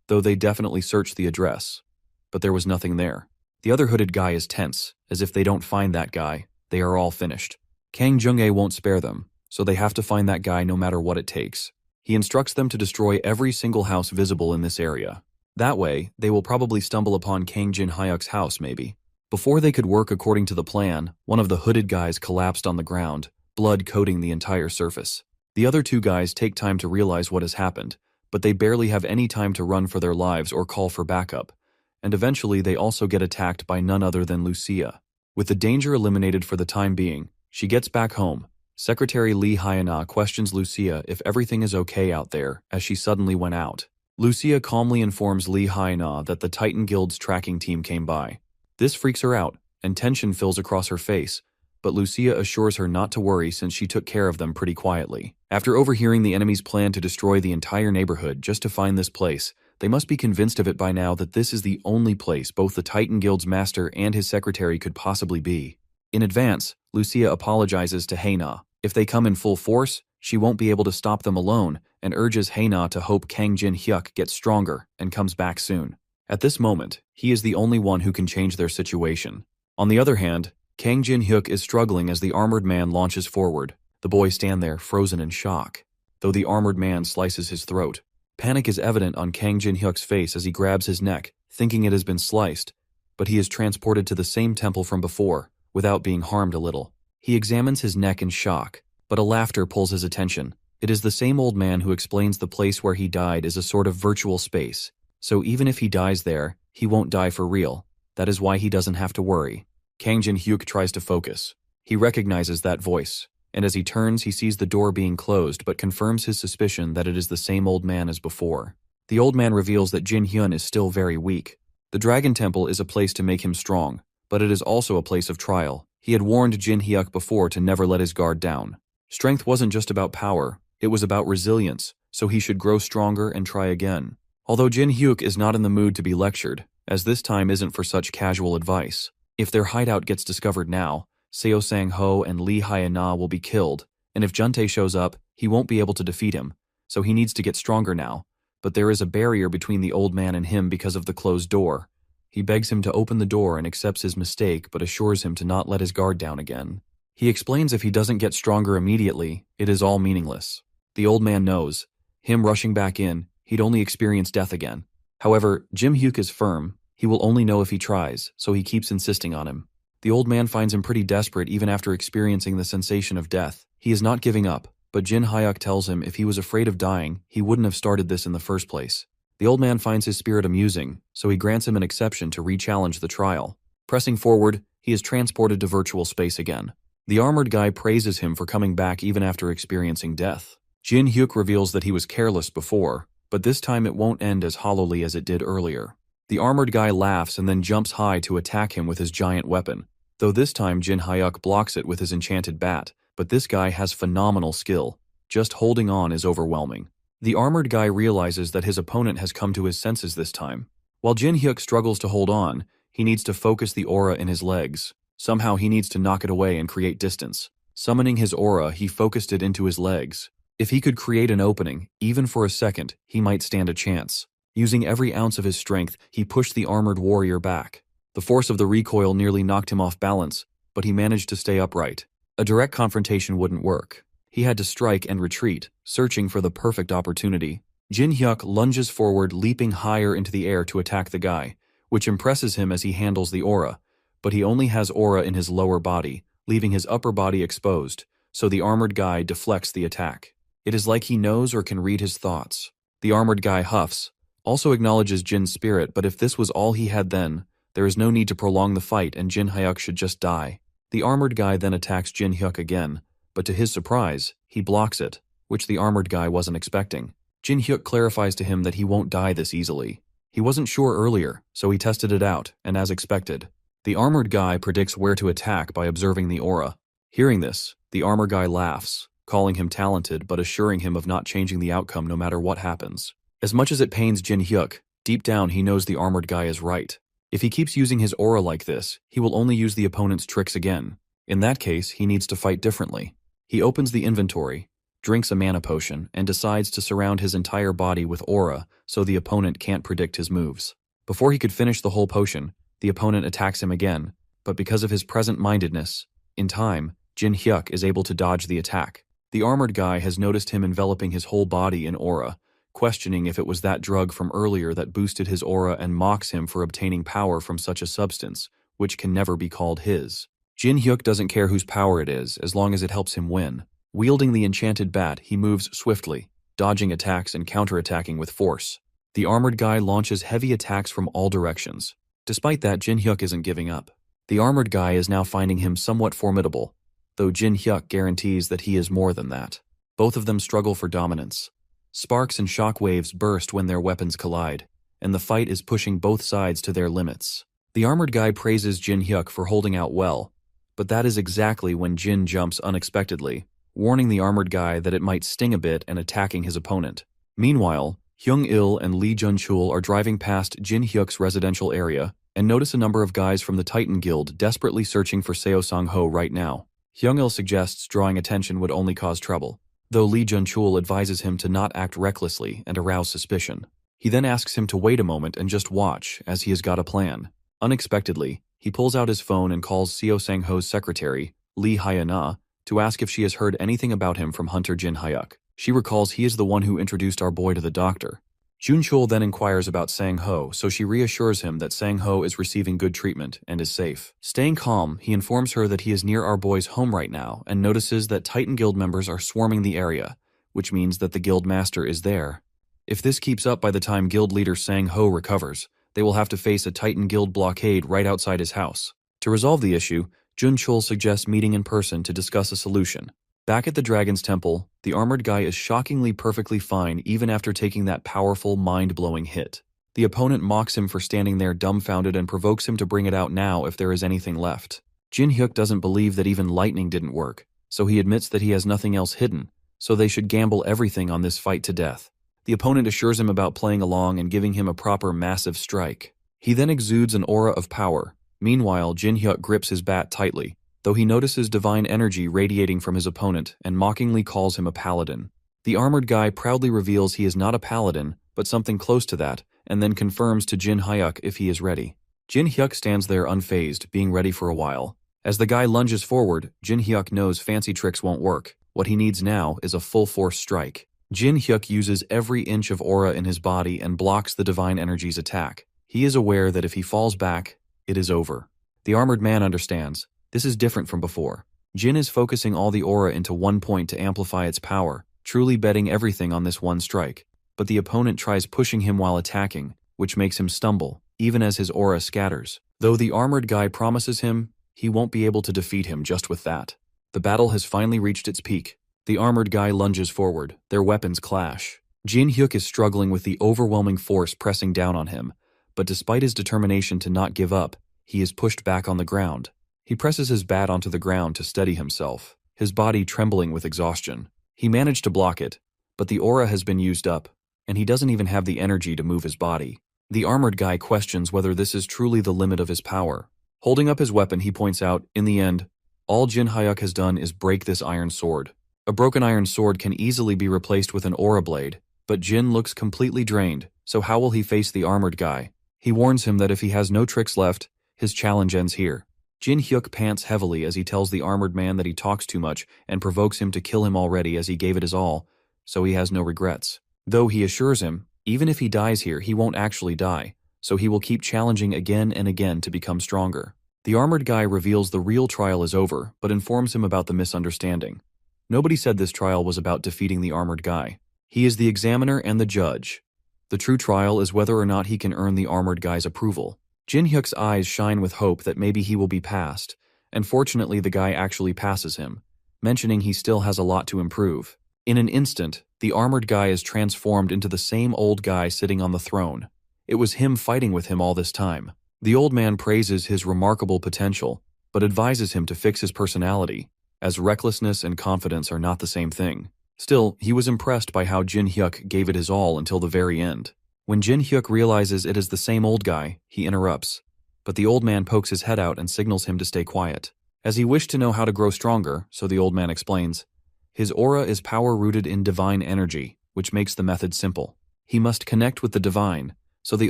though they definitely searched the address. But there was nothing there. The other hooded guy is tense, as if they don't find that guy, they are all finished. Kang Jung-ae won't spare them, so they have to find that guy no matter what it takes. He instructs them to destroy every single house visible in this area. That way, they will probably stumble upon Kang Jin-hyuk's house maybe. Before they could work according to the plan, one of the hooded guys collapsed on the ground, blood coating the entire surface. The other two guys take time to realize what has happened, but they barely have any time to run for their lives or call for backup. And eventually they also get attacked by none other than Lucia. With the danger eliminated for the time being, she gets back home. Secretary Lee Hyuna questions Lucia if everything is okay out there, as she suddenly went out. Lucia calmly informs Lee Hyuna that the Titan Guild's tracking team came by. This freaks her out, and tension fills across her face, but Lucia assures her not to worry since she took care of them pretty quietly. After overhearing the enemy's plan to destroy the entire neighborhood just to find this place, they must be convinced of it by now that this is the only place both the Titan Guild's master and his secretary could possibly be. In advance, Lucia apologizes to Haina. If they come in full force, she won't be able to stop them alone, and urges Haina to hope Kang Jin-hyuk gets stronger and comes back soon. At this moment, he is the only one who can change their situation. On the other hand, Kang Jin-hyuk is struggling as the armored man launches forward. The boys stand there, frozen in shock, though the armored man slices his throat. Panic is evident on Kang Jin-hyuk's face as he grabs his neck, thinking it has been sliced, but he is transported to the same temple from before, without being harmed a little. He examines his neck in shock, but a laughter pulls his attention. It is the same old man who explains the place where he died is a sort of virtual space, so even if he dies there, he won't die for real. That is why he doesn't have to worry. Kang Jin-hyuk tries to focus. He recognizes that voice, and as he turns, he sees the door being closed but confirms his suspicion that it is the same old man as before. The old man reveals that Jin-hyun is still very weak. The Dragon Temple is a place to make him strong, but it is also a place of trial. He had warned Jin Hyuk before to never let his guard down. Strength wasn't just about power, it was about resilience, so he should grow stronger and try again. Although Jin Hyuk is not in the mood to be lectured, as this time isn't for such casual advice. If their hideout gets discovered now, Seo Sang-ho and Lee Hyana will be killed, and if Juntae shows up, he won't be able to defeat him, so he needs to get stronger now. But there is a barrier between the old man and him because of the closed door. He begs him to open the door and accepts his mistake but assures him to not let his guard down again. He explains if he doesn't get stronger immediately, it is all meaningless. The old man knows. Him rushing back in, he'd only experience death again. However, Jin Hyuk is firm. He will only know if he tries, so he keeps insisting on him. The old man finds him pretty desperate even after experiencing the sensation of death. He is not giving up, but Jin Hyuk tells him if he was afraid of dying, he wouldn't have started this in the first place. The old man finds his spirit amusing, so he grants him an exception to re-challenge the trial. Pressing forward, he is transported to virtual space again. The armored guy praises him for coming back even after experiencing death. Jin Hyuk reveals that he was careless before, but this time it won't end as hollowly as it did earlier. The armored guy laughs and then jumps high to attack him with his giant weapon, though this time Jin Hyuk blocks it with his enchanted bat, but this guy has phenomenal skill. Just holding on is overwhelming. The armored guy realizes that his opponent has come to his senses this time. While Jin Hyuk struggles to hold on, he needs to focus the aura in his legs. Somehow he needs to knock it away and create distance. Summoning his aura, he focused it into his legs. If he could create an opening, even for a second, he might stand a chance. Using every ounce of his strength, he pushed the armored warrior back. The force of the recoil nearly knocked him off balance, but he managed to stay upright. A direct confrontation wouldn't work. He had to strike and retreat, searching for the perfect opportunity. Jin Hyuk lunges forward, leaping higher into the air to attack the guy, which impresses him as he handles the aura. But he only has aura in his lower body, leaving his upper body exposed, so the armored guy deflects the attack. It is like he knows or can read his thoughts. The armored guy huffs, also acknowledges Jin's spirit, but if this was all he had then, there is no need to prolong the fight and Jin Hyuk should just die. The armored guy then attacks Jin Hyuk again, but to his surprise, he blocks it, which the armored guy wasn't expecting. Jin Hyuk clarifies to him that he won't die this easily. He wasn't sure earlier, so he tested it out, and as expected. The armored guy predicts where to attack by observing the aura. Hearing this, the armor guy laughs, calling him talented but assuring him of not changing the outcome no matter what happens. As much as it pains Jin Hyuk, deep down he knows the armored guy is right. If he keeps using his aura like this, he will only use the opponent's tricks again. In that case, he needs to fight differently. He opens the inventory, drinks a mana potion, and decides to surround his entire body with aura so the opponent can't predict his moves. Before he could finish the whole potion, the opponent attacks him again, but because of his present-mindedness, in time, Jin Hyuk is able to dodge the attack. The armored guy has noticed him enveloping his whole body in aura, questioning if it was that drug from earlier that boosted his aura and mocks him for obtaining power from such a substance, which can never be called his. Jin Hyuk doesn't care whose power it is, as long as it helps him win. Wielding the enchanted bat, he moves swiftly, dodging attacks and counterattacking with force. The armored guy launches heavy attacks from all directions. Despite that, Jin Hyuk isn't giving up. The armored guy is now finding him somewhat formidable, though Jin Hyuk guarantees that he is more than that. Both of them struggle for dominance. Sparks and shock waves burst when their weapons collide, and the fight is pushing both sides to their limits. The armored guy praises Jin Hyuk for holding out well, but that is exactly when Jin jumps unexpectedly, warning the armored guy that it might sting a bit and attacking his opponent. Meanwhile, Hyung-il and Lee Jun-chul are driving past Jin Hyuk's residential area and notice a number of guys from the Titan Guild desperately searching for Seo Sang-ho right now. Hyung-il suggests drawing attention would only cause trouble, though Lee Jun-chul advises him to not act recklessly and arouse suspicion. He then asks him to wait a moment and just watch, as he has got a plan. Unexpectedly, he pulls out his phone and calls Seo Sang-ho's secretary, Lee Hyana, to ask if she has heard anything about him from Hunter Jin Hyuk. She recalls he is the one who introduced our boy to the doctor. Jun-chul then inquires about Sang-ho, so she reassures him that Sang-ho is receiving good treatment and is safe. Staying calm, he informs her that he is near our boy's home right now and notices that Titan Guild members are swarming the area, which means that the guild master is there. If this keeps up by the time guild leader Sang-ho recovers, they will have to face a Titan Guild blockade right outside his house. To resolve the issue, Jun-chul suggests meeting in person to discuss a solution. Back at the Dragon's Temple, the armored guy is shockingly perfectly fine even after taking that powerful, mind-blowing hit. The opponent mocks him for standing there dumbfounded and provokes him to bring it out now if there is anything left. Jin Hyuk doesn't believe that even lightning didn't work, so he admits that he has nothing else hidden, so they should gamble everything on this fight to death. The opponent assures him about playing along and giving him a proper massive strike. He then exudes an aura of power. Meanwhile, Jin Hyuk grips his bat tightly, though he notices divine energy radiating from his opponent and mockingly calls him a paladin. The armored guy proudly reveals he is not a paladin, but something close to that, and then confirms to Jin Hyuk if he is ready. Jin Hyuk stands there unfazed, being ready for a while. As the guy lunges forward, Jin Hyuk knows fancy tricks won't work. What he needs now is a full-force strike. Jin Hyuk uses every inch of aura in his body and blocks the divine energy's attack. He is aware that if he falls back, it is over. The armored man understands. This is different from before. Jin is focusing all the aura into one point to amplify its power, truly betting everything on this one strike. But the opponent tries pushing him while attacking, which makes him stumble, even as his aura scatters. Though the armored guy promises him, he won't be able to defeat him just with that. The battle has finally reached its peak. The armored guy lunges forward, their weapons clash. Jin Hyuk is struggling with the overwhelming force pressing down on him, but despite his determination to not give up, he is pushed back on the ground. He presses his bat onto the ground to steady himself, his body trembling with exhaustion. He managed to block it, but the aura has been used up, and he doesn't even have the energy to move his body. The armored guy questions whether this is truly the limit of his power. Holding up his weapon, he points out, in the end, all Jin Hyuk has done is break this iron sword. A broken iron sword can easily be replaced with an aura blade, but Jin looks completely drained, so how will he face the armored guy? He warns him that if he has no tricks left, his challenge ends here. Jin Hyuk pants heavily as he tells the armored man that he talks too much and provokes him to kill him already as he gave it his all, so he has no regrets. Though he assures him, even if he dies here, he won't actually die, so he will keep challenging again and again to become stronger. The armored guy reveals the real trial is over, but informs him about the misunderstanding. Nobody said this trial was about defeating the armored guy. He is the examiner and the judge. The true trial is whether or not he can earn the armored guy's approval. Jin Hyuk's eyes shine with hope that maybe he will be passed, and fortunately the guy actually passes him, mentioning he still has a lot to improve. In an instant, the armored guy is transformed into the same old guy sitting on the throne. It was him fighting with him all this time. The old man praises his remarkable potential, but advises him to fix his personality, as recklessness and confidence are not the same thing. Still, he was impressed by how Jin Hyuk gave it his all until the very end. When Jin Hyuk realizes it is the same old guy, he interrupts, but the old man pokes his head out and signals him to stay quiet. As he wished to know how to grow stronger, so the old man explains, his aura is power rooted in divine energy, which makes the method simple. He must connect with the divine, so the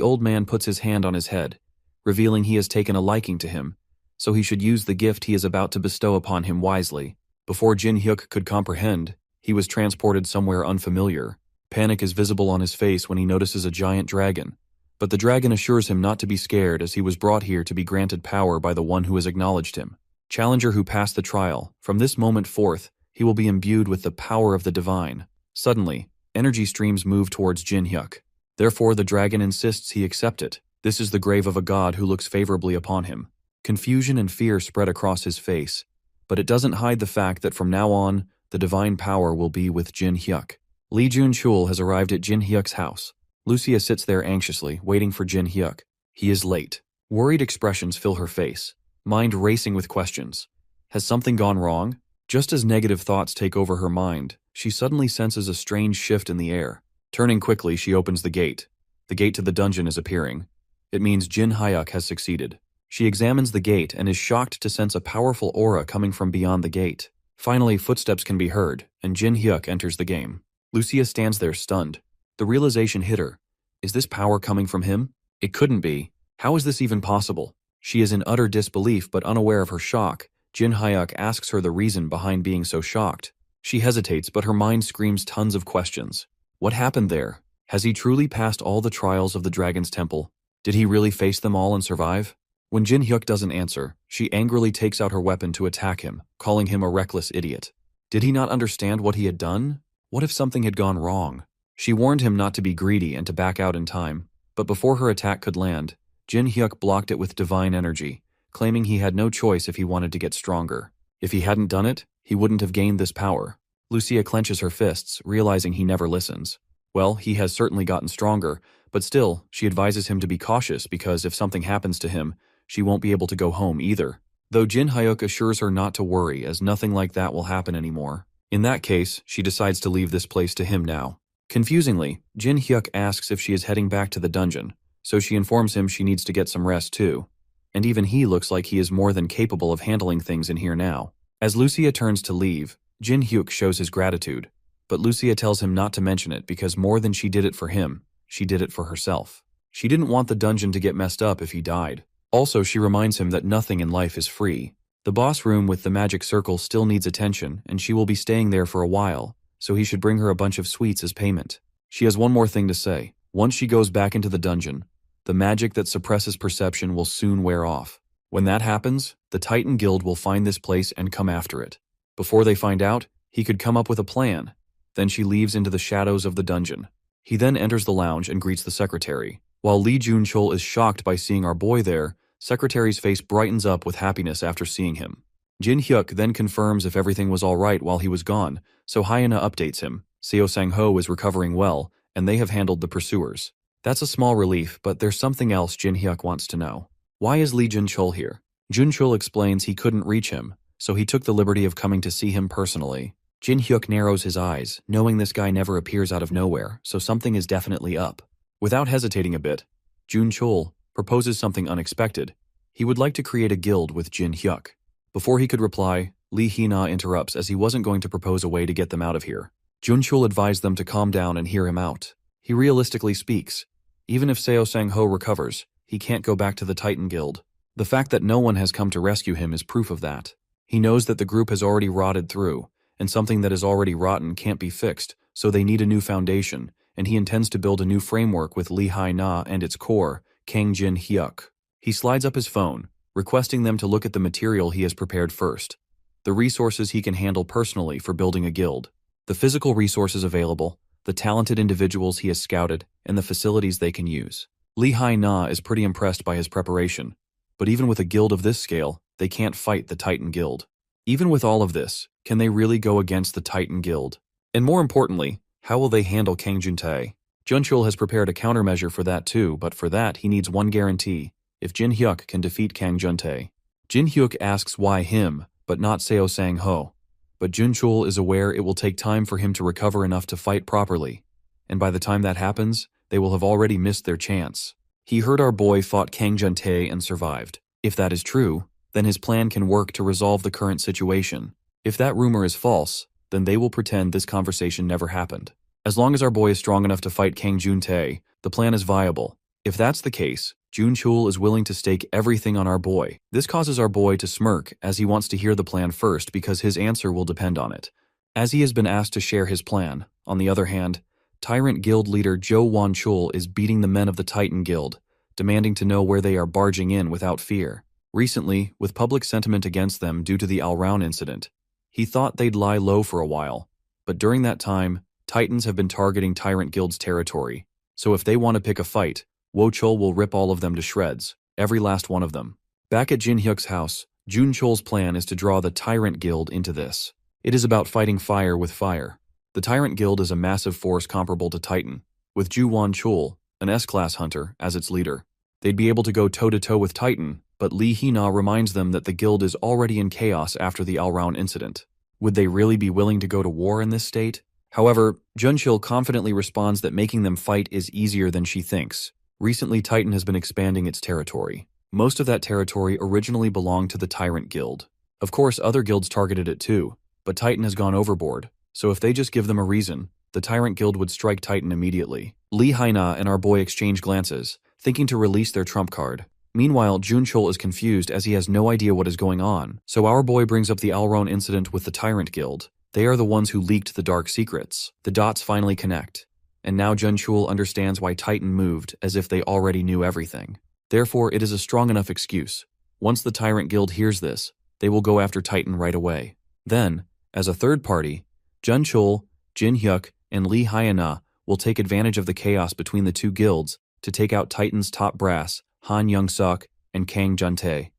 old man puts his hand on his head, revealing he has taken a liking to him, so he should use the gift he is about to bestow upon him wisely. Before Jin Hyuk could comprehend, he was transported somewhere unfamiliar. Panic is visible on his face when he notices a giant dragon, but the dragon assures him not to be scared as he was brought here to be granted power by the one who has acknowledged him. Challenger who passed the trial, from this moment forth, he will be imbued with the power of the divine. Suddenly, energy streams move towards Jin Hyuk. Therefore, the dragon insists he accept it. This is the grave of a god who looks favorably upon him. Confusion and fear spread across his face, but it doesn't hide the fact that from now on, the divine power will be with Jin Hyuk. Lee Jun-chul has arrived at Jin Hyuk's house. Lucia sits there anxiously, waiting for Jin Hyuk. He is late. Worried expressions fill her face, mind racing with questions. Has something gone wrong? Just as negative thoughts take over her mind, she suddenly senses a strange shift in the air. Turning quickly, she opens the gate. The gate to the dungeon is appearing. It means Jin Hyuk has succeeded. She examines the gate and is shocked to sense a powerful aura coming from beyond the gate. Finally, footsteps can be heard, and Jin Hyuk enters the game. Lucia stands there stunned. The realization hit her. Is this power coming from him? It couldn't be. How is this even possible? She is in utter disbelief but unaware of her shock. Jin Hyuk asks her the reason behind being so shocked. She hesitates, but her mind screams tons of questions. What happened there? Has he truly passed all the trials of the Dragon's Temple? Did he really face them all and survive? When Jin Hyuk doesn't answer, she angrily takes out her weapon to attack him, calling him a reckless idiot. Did he not understand what he had done? What if something had gone wrong? She warned him not to be greedy and to back out in time, but before her attack could land, Jin Hyuk blocked it with divine energy, claiming he had no choice if he wanted to get stronger. If he hadn't done it, he wouldn't have gained this power. Lucia clenches her fists, realizing he never listens. Well, he has certainly gotten stronger, but still, she advises him to be cautious because if something happens to him, she won't be able to go home either. Though Jin Hyuk assures her not to worry as nothing like that will happen anymore. In that case, she decides to leave this place to him now. Confusingly, Jin Hyuk asks if she is heading back to the dungeon, so she informs him she needs to get some rest too. And even he looks like he is more than capable of handling things in here now. As Lucia turns to leave, Jin Hyuk shows his gratitude, but Lucia tells him not to mention it because more than she did it for him, she did it for herself. She didn't want the dungeon to get messed up if he died. Also, she reminds him that nothing in life is free. The boss room with the magic circle still needs attention, and she will be staying there for a while, so he should bring her a bunch of sweets as payment. She has one more thing to say. Once she goes back into the dungeon, the magic that suppresses perception will soon wear off. When that happens, the Titan Guild will find this place and come after it. Before they find out, he could come up with a plan. Then she leaves into the shadows of the dungeon. He then enters the lounge and greets the secretary. While Lee Jun-chul is shocked by seeing our boy there, Secretary's face brightens up with happiness after seeing him. Jin Hyuk then confirms if everything was all right while he was gone, so Hyena updates him. Seo Sang-ho is recovering well, and they have handled the pursuers. That's a small relief, but there's something else Jin Hyuk wants to know. Why is Lee Jun-chul here? Jun-chul explains he couldn't reach him, so he took the liberty of coming to see him personally. Jin Hyuk narrows his eyes, knowing this guy never appears out of nowhere, so something is definitely up. Without hesitating a bit, Jun-chul proposes something unexpected. He would like to create a guild with Jin Hyuk. Before he could reply, Lee Hee-na interrupts as he wasn't going to propose a way to get them out of here. Jun-chul advised them to calm down and hear him out. He realistically speaks. Even if Seo Sang-ho recovers, he can't go back to the Titan Guild. The fact that no one has come to rescue him is proof of that. He knows that the group has already rotted through, and something that is already rotten can't be fixed, so they need a new foundation, and he intends to build a new framework with Lee Hai-na and its core, Kang Jin Hyuk. He slides up his phone, requesting them to look at the material he has prepared first, the resources he can handle personally for building a guild, the physical resources available, the talented individuals he has scouted, and the facilities they can use. Lee Hai-na is pretty impressed by his preparation, but even with a guild of this scale, they can't fight the Titan Guild. Even with all of this, can they really go against the Titan Guild? And more importantly, how will they handle Kang Jun-tae? Jun-chul has prepared a countermeasure for that too, but for that he needs one guarantee: if Jin Hyuk can defeat Kang Jun-tae. Jin Hyuk asks why him, but not Seo Sang-ho. But Jun-chul is aware it will take time for him to recover enough to fight properly, and by the time that happens, they will have already missed their chance. He heard our boy fought Kang Jun-tae and survived. If that is true, then his plan can work to resolve the current situation. If that rumor is false, then they will pretend this conversation never happened. As long as our boy is strong enough to fight Kang Jun-tae, the plan is viable. If that's the case, Jun-chul is willing to stake everything on our boy. This causes our boy to smirk as he wants to hear the plan first because his answer will depend on it. As he has been asked to share his plan, on the other hand, Tyrant Guild leader Jo Wan-chul is beating the men of the Titan Guild, demanding to know where they are barging in without fear. Recently, with public sentiment against them due to the Al-Raun incident, he thought they'd lie low for a while, but during that time, Titans have been targeting Tyrant Guild's territory, so if they want to pick a fight, Wo-chul will rip all of them to shreds, every last one of them. Back at Jin Hyuk's house, Jun-chul's plan is to draw the Tyrant Guild into this. It is about fighting fire with fire. The Tyrant Guild is a massive force comparable to Titan, with Ju Wan-chul, an S-class hunter, as its leader. They'd be able to go toe-to-toe with Titan, but Lee Hee-na reminds them that the guild is already in chaos after the Al-Raun incident. Would they really be willing to go to war in this state? However, Jun-chul confidently responds that making them fight is easier than she thinks. Recently, Titan has been expanding its territory. Most of that territory originally belonged to the Tyrant Guild. Of course, other guilds targeted it too, but Titan has gone overboard, so if they just give them a reason, the Tyrant Guild would strike Titan immediately. Lee Hai-na and our boy exchange glances, thinking to release their trump card. Meanwhile, Jun-chul is confused as he has no idea what is going on, so our boy brings up the Al-Raun incident with the Tyrant Guild. They are the ones who leaked the dark secrets. The dots finally connect, and now Jun-chul understands why Titan moved as if they already knew everything. Therefore, it is a strong enough excuse. Once the Tyrant Guild hears this, they will go after Titan right away. Then, as a third party, Jun-chul, Jin Hyuk, and Lee Hai-na will take advantage of the chaos between the two guilds to take out Titan's top brass, Han Young-suk, and Kang Jun-tae.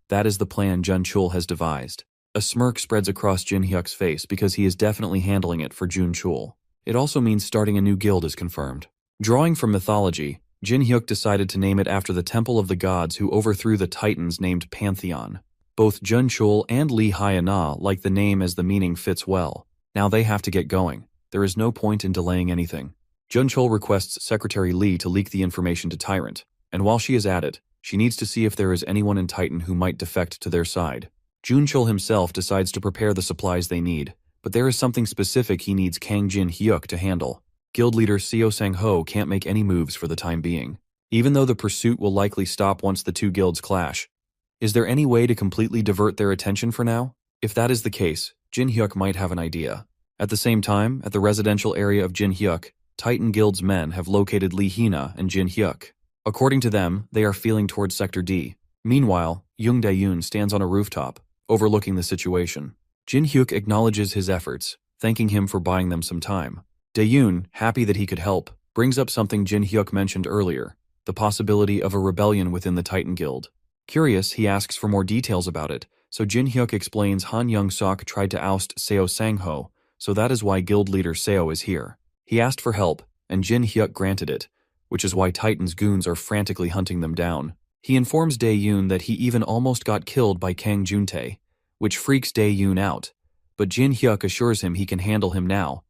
That is the plan Jun-chul has devised. A smirk spreads across Jin Hyuk's face because he is definitely handling it for Jun-chul. It also means starting a new guild is confirmed. Drawing from mythology, Jin Hyuk decided to name it after the temple of the gods who overthrew the titans named Pantheon. Both Jun Chul and Lee Hyana like the name as the meaning fits well. Now they have to get going. There is no point in delaying anything. Jun Chul requests Secretary Lee to leak the information to Tyrant, and while she is at it, she needs to see if there is anyone in Titan who might defect to their side. Jun Chul himself decides to prepare the supplies they need, but there is something specific he needs Kang Jin Hyuk to handle. Guild leader Seo Sang-ho can't make any moves for the time being, even though the pursuit will likely stop once the two guilds clash. Is there any way to completely divert their attention for now? If that is the case, Jin Hyuk might have an idea. At the same time, at the residential area of Jin Hyuk, Titan Guild's men have located Lee Hina and Jin Hyuk. According to them, they are feeling towards Sector D. Meanwhile, Young Dae-yoon stands on a rooftop, overlooking the situation. Jin Hyuk acknowledges his efforts, thanking him for buying them some time. Dae-yoon, happy that he could help, brings up something Jin Hyuk mentioned earlier, the possibility of a rebellion within the Titan Guild. Curious, he asks for more details about it, so Jin Hyuk explains Han Young-sok tried to oust Seo Sang-ho, so that is why guild leader Seo is here. He asked for help, and Jin Hyuk granted it, which is why Titan's goons are frantically hunting them down. He informs Dae-yoon that he even almost got killed by Kang Juntae, which freaks Dae-yoon out, but Jin Hyuk assures him he can handle him now.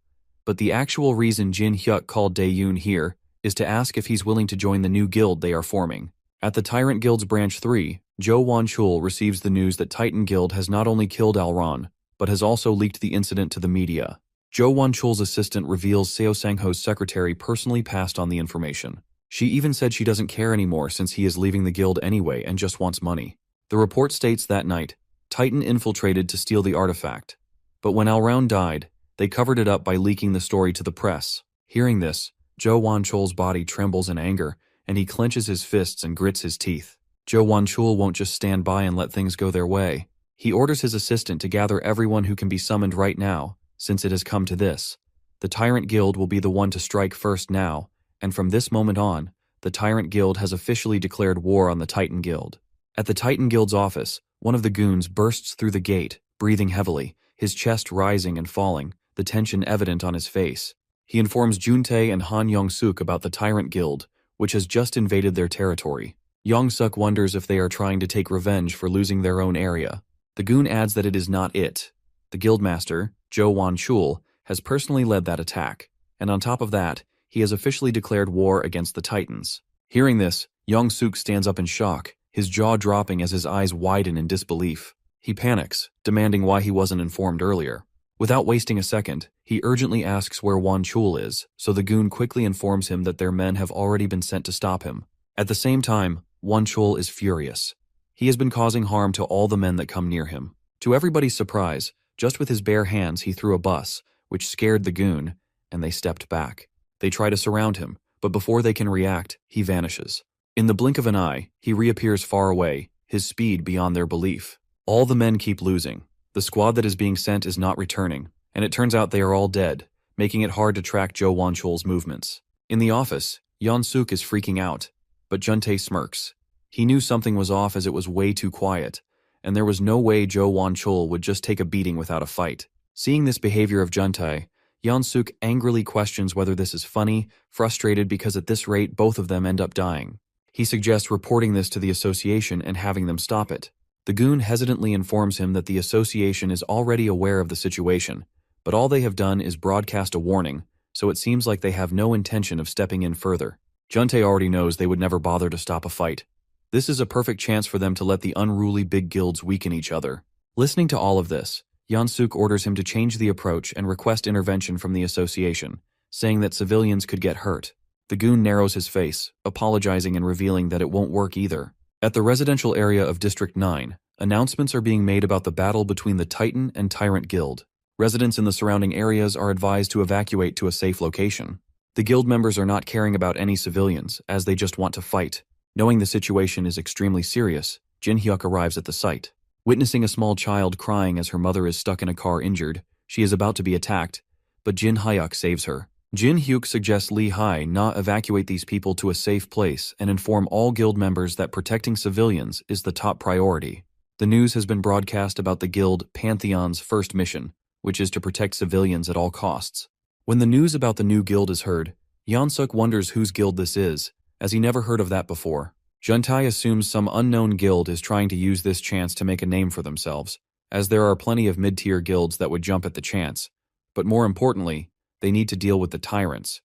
But the actual reason Jin Hyuk called Dae-yoon here is to ask if he's willing to join the new guild they are forming. At the Tyrant Guild's Branch 3, Jo Won-chul receives the news that Titan Guild has not only killed Alron, but has also leaked the incident to the media. Jo Won-chul's assistant reveals Seo Sang-ho's secretary personally passed on the information. She even said she doesn't care anymore since he is leaving the guild anyway and just wants money. The report states that night, Titan infiltrated to steal the artifact. But when Alron died, they covered it up by leaking the story to the press. Hearing this, Jo Won-chul's body trembles in anger, and he clenches his fists and grits his teeth. Jo Won-chul won't just stand by and let things go their way. He orders his assistant to gather everyone who can be summoned right now, since it has come to this. The Tyrant Guild will be the one to strike first now, and from this moment on, the Tyrant Guild has officially declared war on the Titan Guild. At the Titan Guild's office, one of the goons bursts through the gate, breathing heavily, his chest rising and falling, the tension evident on his face. He informs Juntae and Han Young-suk about the Tyrant Guild, which has just invaded their territory. Young-suk wonders if they are trying to take revenge for losing their own area. The goon adds that it is not it. The guildmaster, Jo Won-chul, has personally led that attack, and on top of that, he has officially declared war against the Titans. Hearing this, Young-suk stands up in shock, his jaw dropping as his eyes widen in disbelief. He panics, demanding why he wasn't informed earlier. Without wasting a second, he urgently asks where Won-chul is, so the goon quickly informs him that their men have already been sent to stop him. At the same time, Won-chul is furious. He has been causing harm to all the men that come near him. To everybody's surprise, just with his bare hands he threw a bus, which scared the goon, and they stepped back. They try to surround him, but before they can react, he vanishes. In the blink of an eye, he reappears far away, his speed beyond their belief. All the men keep losing. The squad that is being sent is not returning, and it turns out they are all dead, making it hard to track Jo Won-chul's movements. In the office, Yeon-suk is freaking out, but Juntae smirks. He knew something was off as it was way too quiet, and there was no way Jo Won-chul would just take a beating without a fight. Seeing this behavior of Juntae, Yeon-suk angrily questions whether this is funny, frustrated because at this rate both of them end up dying. He suggests reporting this to the association and having them stop it. The goon hesitantly informs him that the association is already aware of the situation, but all they have done is broadcast a warning, so it seems like they have no intention of stepping in further. Juntae already knows they would never bother to stop a fight. This is a perfect chance for them to let the unruly big guilds weaken each other. Listening to all of this, Yeon-suk orders him to change the approach and request intervention from the association, saying that civilians could get hurt. The goon narrows his face, apologizing and revealing that it won't work either. At the residential area of District 9, announcements are being made about the battle between the Titan and Tyrant Guild. Residents in the surrounding areas are advised to evacuate to a safe location. The guild members are not caring about any civilians, as they just want to fight. Knowing the situation is extremely serious, Jin Hyuk arrives at the site. Witnessing a small child crying as her mother is stuck in a car injured, she is about to be attacked, but Jin Hyuk saves her. Jin Hyuk suggests Lee Hai-na evacuate these people to a safe place and inform all guild members that protecting civilians is the top priority. The news has been broadcast about the guild Pantheon's first mission, which is to protect civilians at all costs. When the news about the new guild is heard, Yeon-suk wonders whose guild this is, as he never heard of that before. Juntae assumes some unknown guild is trying to use this chance to make a name for themselves, as there are plenty of mid-tier guilds that would jump at the chance. But more importantly, they need to deal with the tyrants.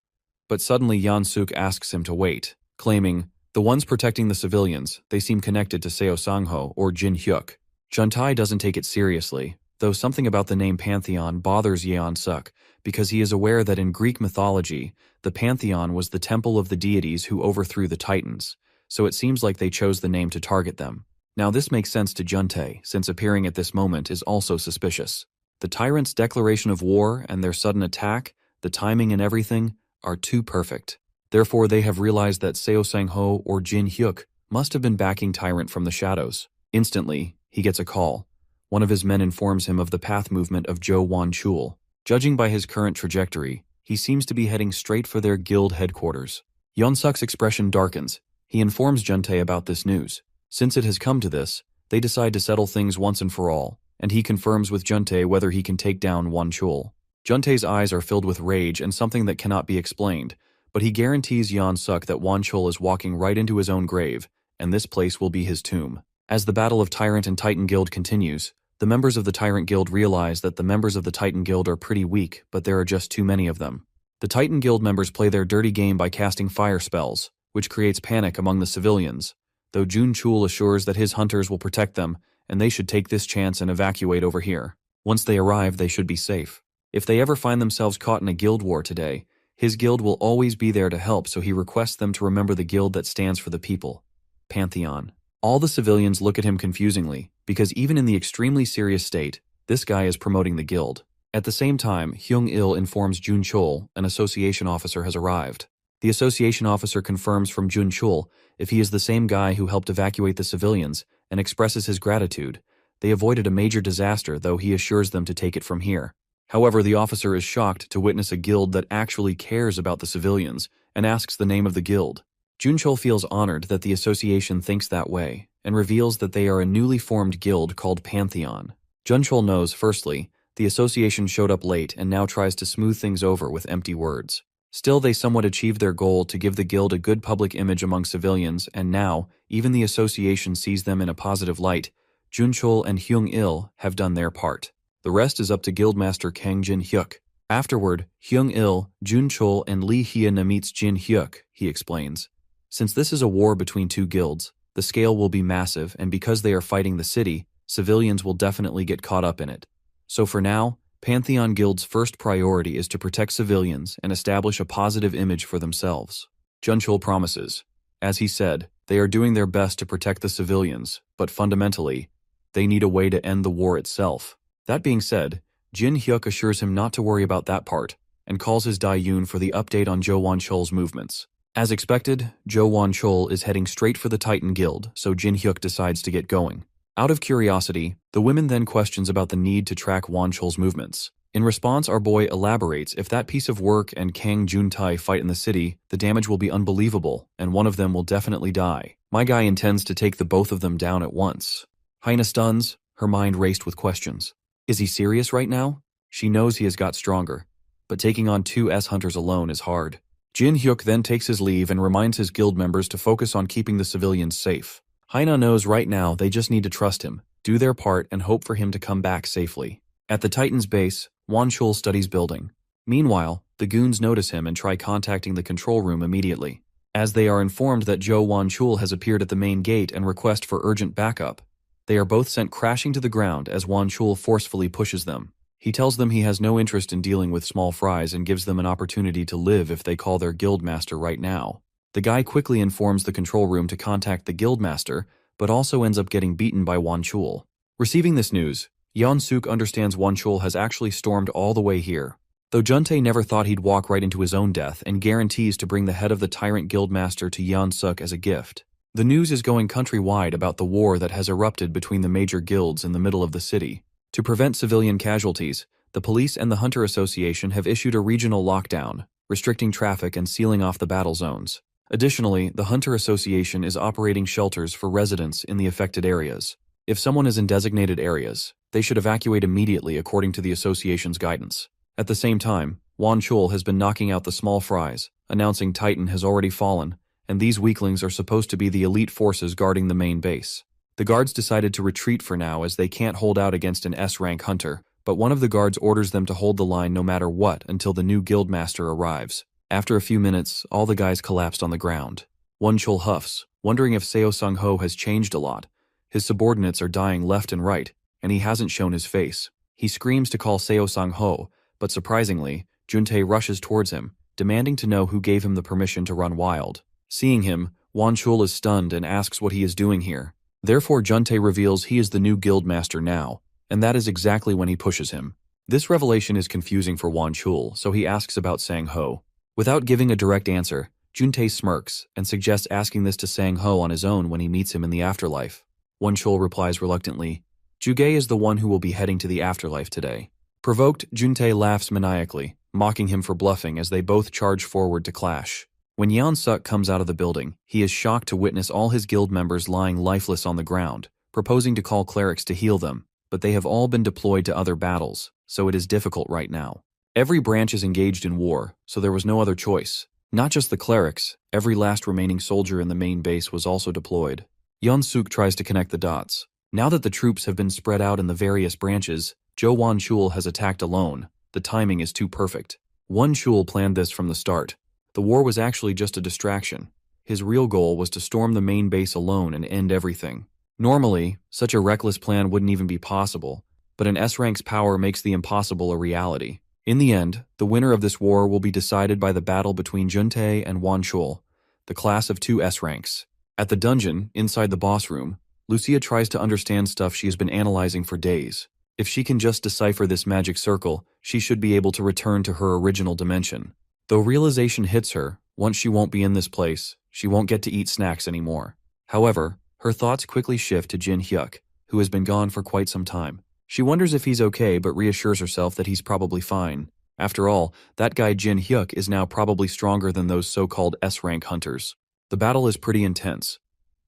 But suddenly Yeon-suk asks him to wait, claiming, "The ones protecting the civilians, they seem connected to Seo Sang-ho or Jin Hyuk." Juntae doesn't take it seriously, though something about the name Pantheon bothers Yeon-suk, because he is aware that in Greek mythology, the Pantheon was the temple of the deities who overthrew the Titans, so it seems like they chose the name to target them. Now this makes sense to Juntae, since appearing at this moment is also suspicious. The tyrants' declaration of war and their sudden attack, the timing and everything, are too perfect. Therefore they have realized that Seo Sang-ho or Jin Hyuk must have been backing Tyrant from the shadows. Instantly, he gets a call. One of his men informs him of the path movement of Jo Won-chul. Judging by his current trajectory, he seems to be heading straight for their guild headquarters. Yeon-suk's expression darkens. He informs Juntae about this news. Since it has come to this, they decide to settle things once and for all, and he confirms with Juntae whether he can take down Won-chul. Juntae's eyes are filled with rage and something that cannot be explained, but he guarantees Yeon-suk that Won-chul is walking right into his own grave, and this place will be his tomb. As the battle of Tyrant and Titan Guild continues, the members of the Tyrant Guild realize that the members of the Titan Guild are pretty weak, but there are just too many of them. The Titan Guild members play their dirty game by casting fire spells, which creates panic among the civilians, though Jun-chul assures that his hunters will protect them, and they should take this chance and evacuate over here. Once they arrive, they should be safe. If they ever find themselves caught in a guild war today, his guild will always be there to help, so he requests them to remember the guild that stands for the people. Pantheon. All the civilians look at him confusingly, because even in the extremely serious state, this guy is promoting the guild. At the same time, Hyung-il informs Jun-chul an association officer has arrived. The association officer confirms from Jun-chul if he is the same guy who helped evacuate the civilians and expresses his gratitude. They avoided a major disaster, though he assures them to take it from here. However, the officer is shocked to witness a guild that actually cares about the civilians and asks the name of the guild. Jun-chul feels honored that the association thinks that way and reveals that they are a newly formed guild called Pantheon. Jun-chul knows, firstly, the association showed up late and now tries to smooth things over with empty words. Still, they somewhat achieved their goal to give the guild a good public image among civilians, and now, even the association sees them in a positive light. Jun-chul and Hyung-il have done their part. The rest is up to Guildmaster Kang Jin-hyuk. Afterward, Hyung-il, Jun-chul, and Lee Hye-na meets Jin-hyuk, he explains. Since this is a war between two guilds, the scale will be massive, and because they are fighting the city, civilians will definitely get caught up in it. So for now, Pantheon Guild's first priority is to protect civilians and establish a positive image for themselves. Jun-chul promises. As he said, they are doing their best to protect the civilians, but fundamentally, they need a way to end the war itself. That being said, Jin-hyuk assures him not to worry about that part, and calls his Dae-yoon for the update on Jo Won-chul's movements. As expected, Jo Won-chul is heading straight for the Titan Guild, so Jin-hyuk decides to get going. Out of curiosity, the women then questions about the need to track Won-chul's movements. In response, our boy elaborates if that piece of work and Kang Jun-tae fight in the city, the damage will be unbelievable, and one of them will definitely die. My guy intends to take the both of them down at once. Hyena stuns, her mind raced with questions. Is he serious right now? She knows he has got stronger, but taking on two S-hunters alone is hard. Jin-hyuk then takes his leave and reminds his guild members to focus on keeping the civilians safe. Hyena knows right now they just need to trust him, do their part, and hope for him to come back safely. At the Titan's base, Won-chul studies building. Meanwhile, the goons notice him and try contacting the control room immediately. As they are informed that Jo Won-chul has appeared at the main gate and request for urgent backup, they are both sent crashing to the ground as Won-chul forcefully pushes them. He tells them he has no interest in dealing with small fries and gives them an opportunity to live if they call their guildmaster right now. The guy quickly informs the control room to contact the guildmaster, but also ends up getting beaten by Won-chul. Receiving this news, Yeon-suk understands Won-chul has actually stormed all the way here. Though Juntae never thought he'd walk right into his own death and guarantees to bring the head of the tyrant guildmaster to Yeon-suk as a gift. The news is going countrywide about the war that has erupted between the major guilds in the middle of the city. To prevent civilian casualties, the police and the Hunter Association have issued a regional lockdown, restricting traffic and sealing off the battle zones. Additionally, the Hunter Association is operating shelters for residents in the affected areas. If someone is in designated areas, they should evacuate immediately according to the association's guidance. At the same time, Wan Chul has been knocking out the small fries, announcing Titan has already fallen, and these weaklings are supposed to be the elite forces guarding the main base. The guards decided to retreat for now as they can't hold out against an S-rank hunter, but one of the guards orders them to hold the line no matter what until the new guildmaster arrives. After a few minutes, all the guys collapsed on the ground. Wan Chul huffs, wondering if Seo Sung-ho has changed a lot. His subordinates are dying left and right, and he hasn't shown his face. He screams to call Seo Sung-ho, but surprisingly, Juntae rushes towards him, demanding to know who gave him the permission to run wild. Seeing him, Wan Chul is stunned and asks what he is doing here. Therefore, Juntae reveals he is the new guildmaster now, and that is exactly when he pushes him. This revelation is confusing for Wan Chul, so he asks about Sang-ho. Without giving a direct answer, Juntae smirks and suggests asking this to Sang-ho on his own when he meets him in the afterlife. Wan Chul replies reluctantly, Jugae is the one who will be heading to the afterlife today. Provoked, Juntae laughs maniacally, mocking him for bluffing as they both charge forward to clash. When Yeon Suk comes out of the building, he is shocked to witness all his guild members lying lifeless on the ground, proposing to call clerics to heal them, but they have all been deployed to other battles, so it is difficult right now. Every branch is engaged in war, so there was no other choice. Not just the clerics, every last remaining soldier in the main base was also deployed. Yeon Suk tries to connect the dots. Now that the troops have been spread out in the various branches, Wan Chul has attacked alone. The timing is too perfect. Wan Chul planned this from the start. The war was actually just a distraction. His real goal was to storm the main base alone and end everything. Normally, such a reckless plan wouldn't even be possible, but an S-rank's power makes the impossible a reality. In the end, the winner of this war will be decided by the battle between Juntae and Wan Chul, the class of 2 S-ranks. At the dungeon, inside the boss room, Lucia tries to understand stuff she has been analyzing for days. If she can just decipher this magic circle, she should be able to return to her original dimension. Though realization hits her, once she won't be in this place, she won't get to eat snacks anymore. However, her thoughts quickly shift to Jin Hyuk, who has been gone for quite some time. She wonders if he's okay but reassures herself that he's probably fine. After all, that guy Jin Hyuk is now probably stronger than those so-called S-rank hunters. The battle is pretty intense.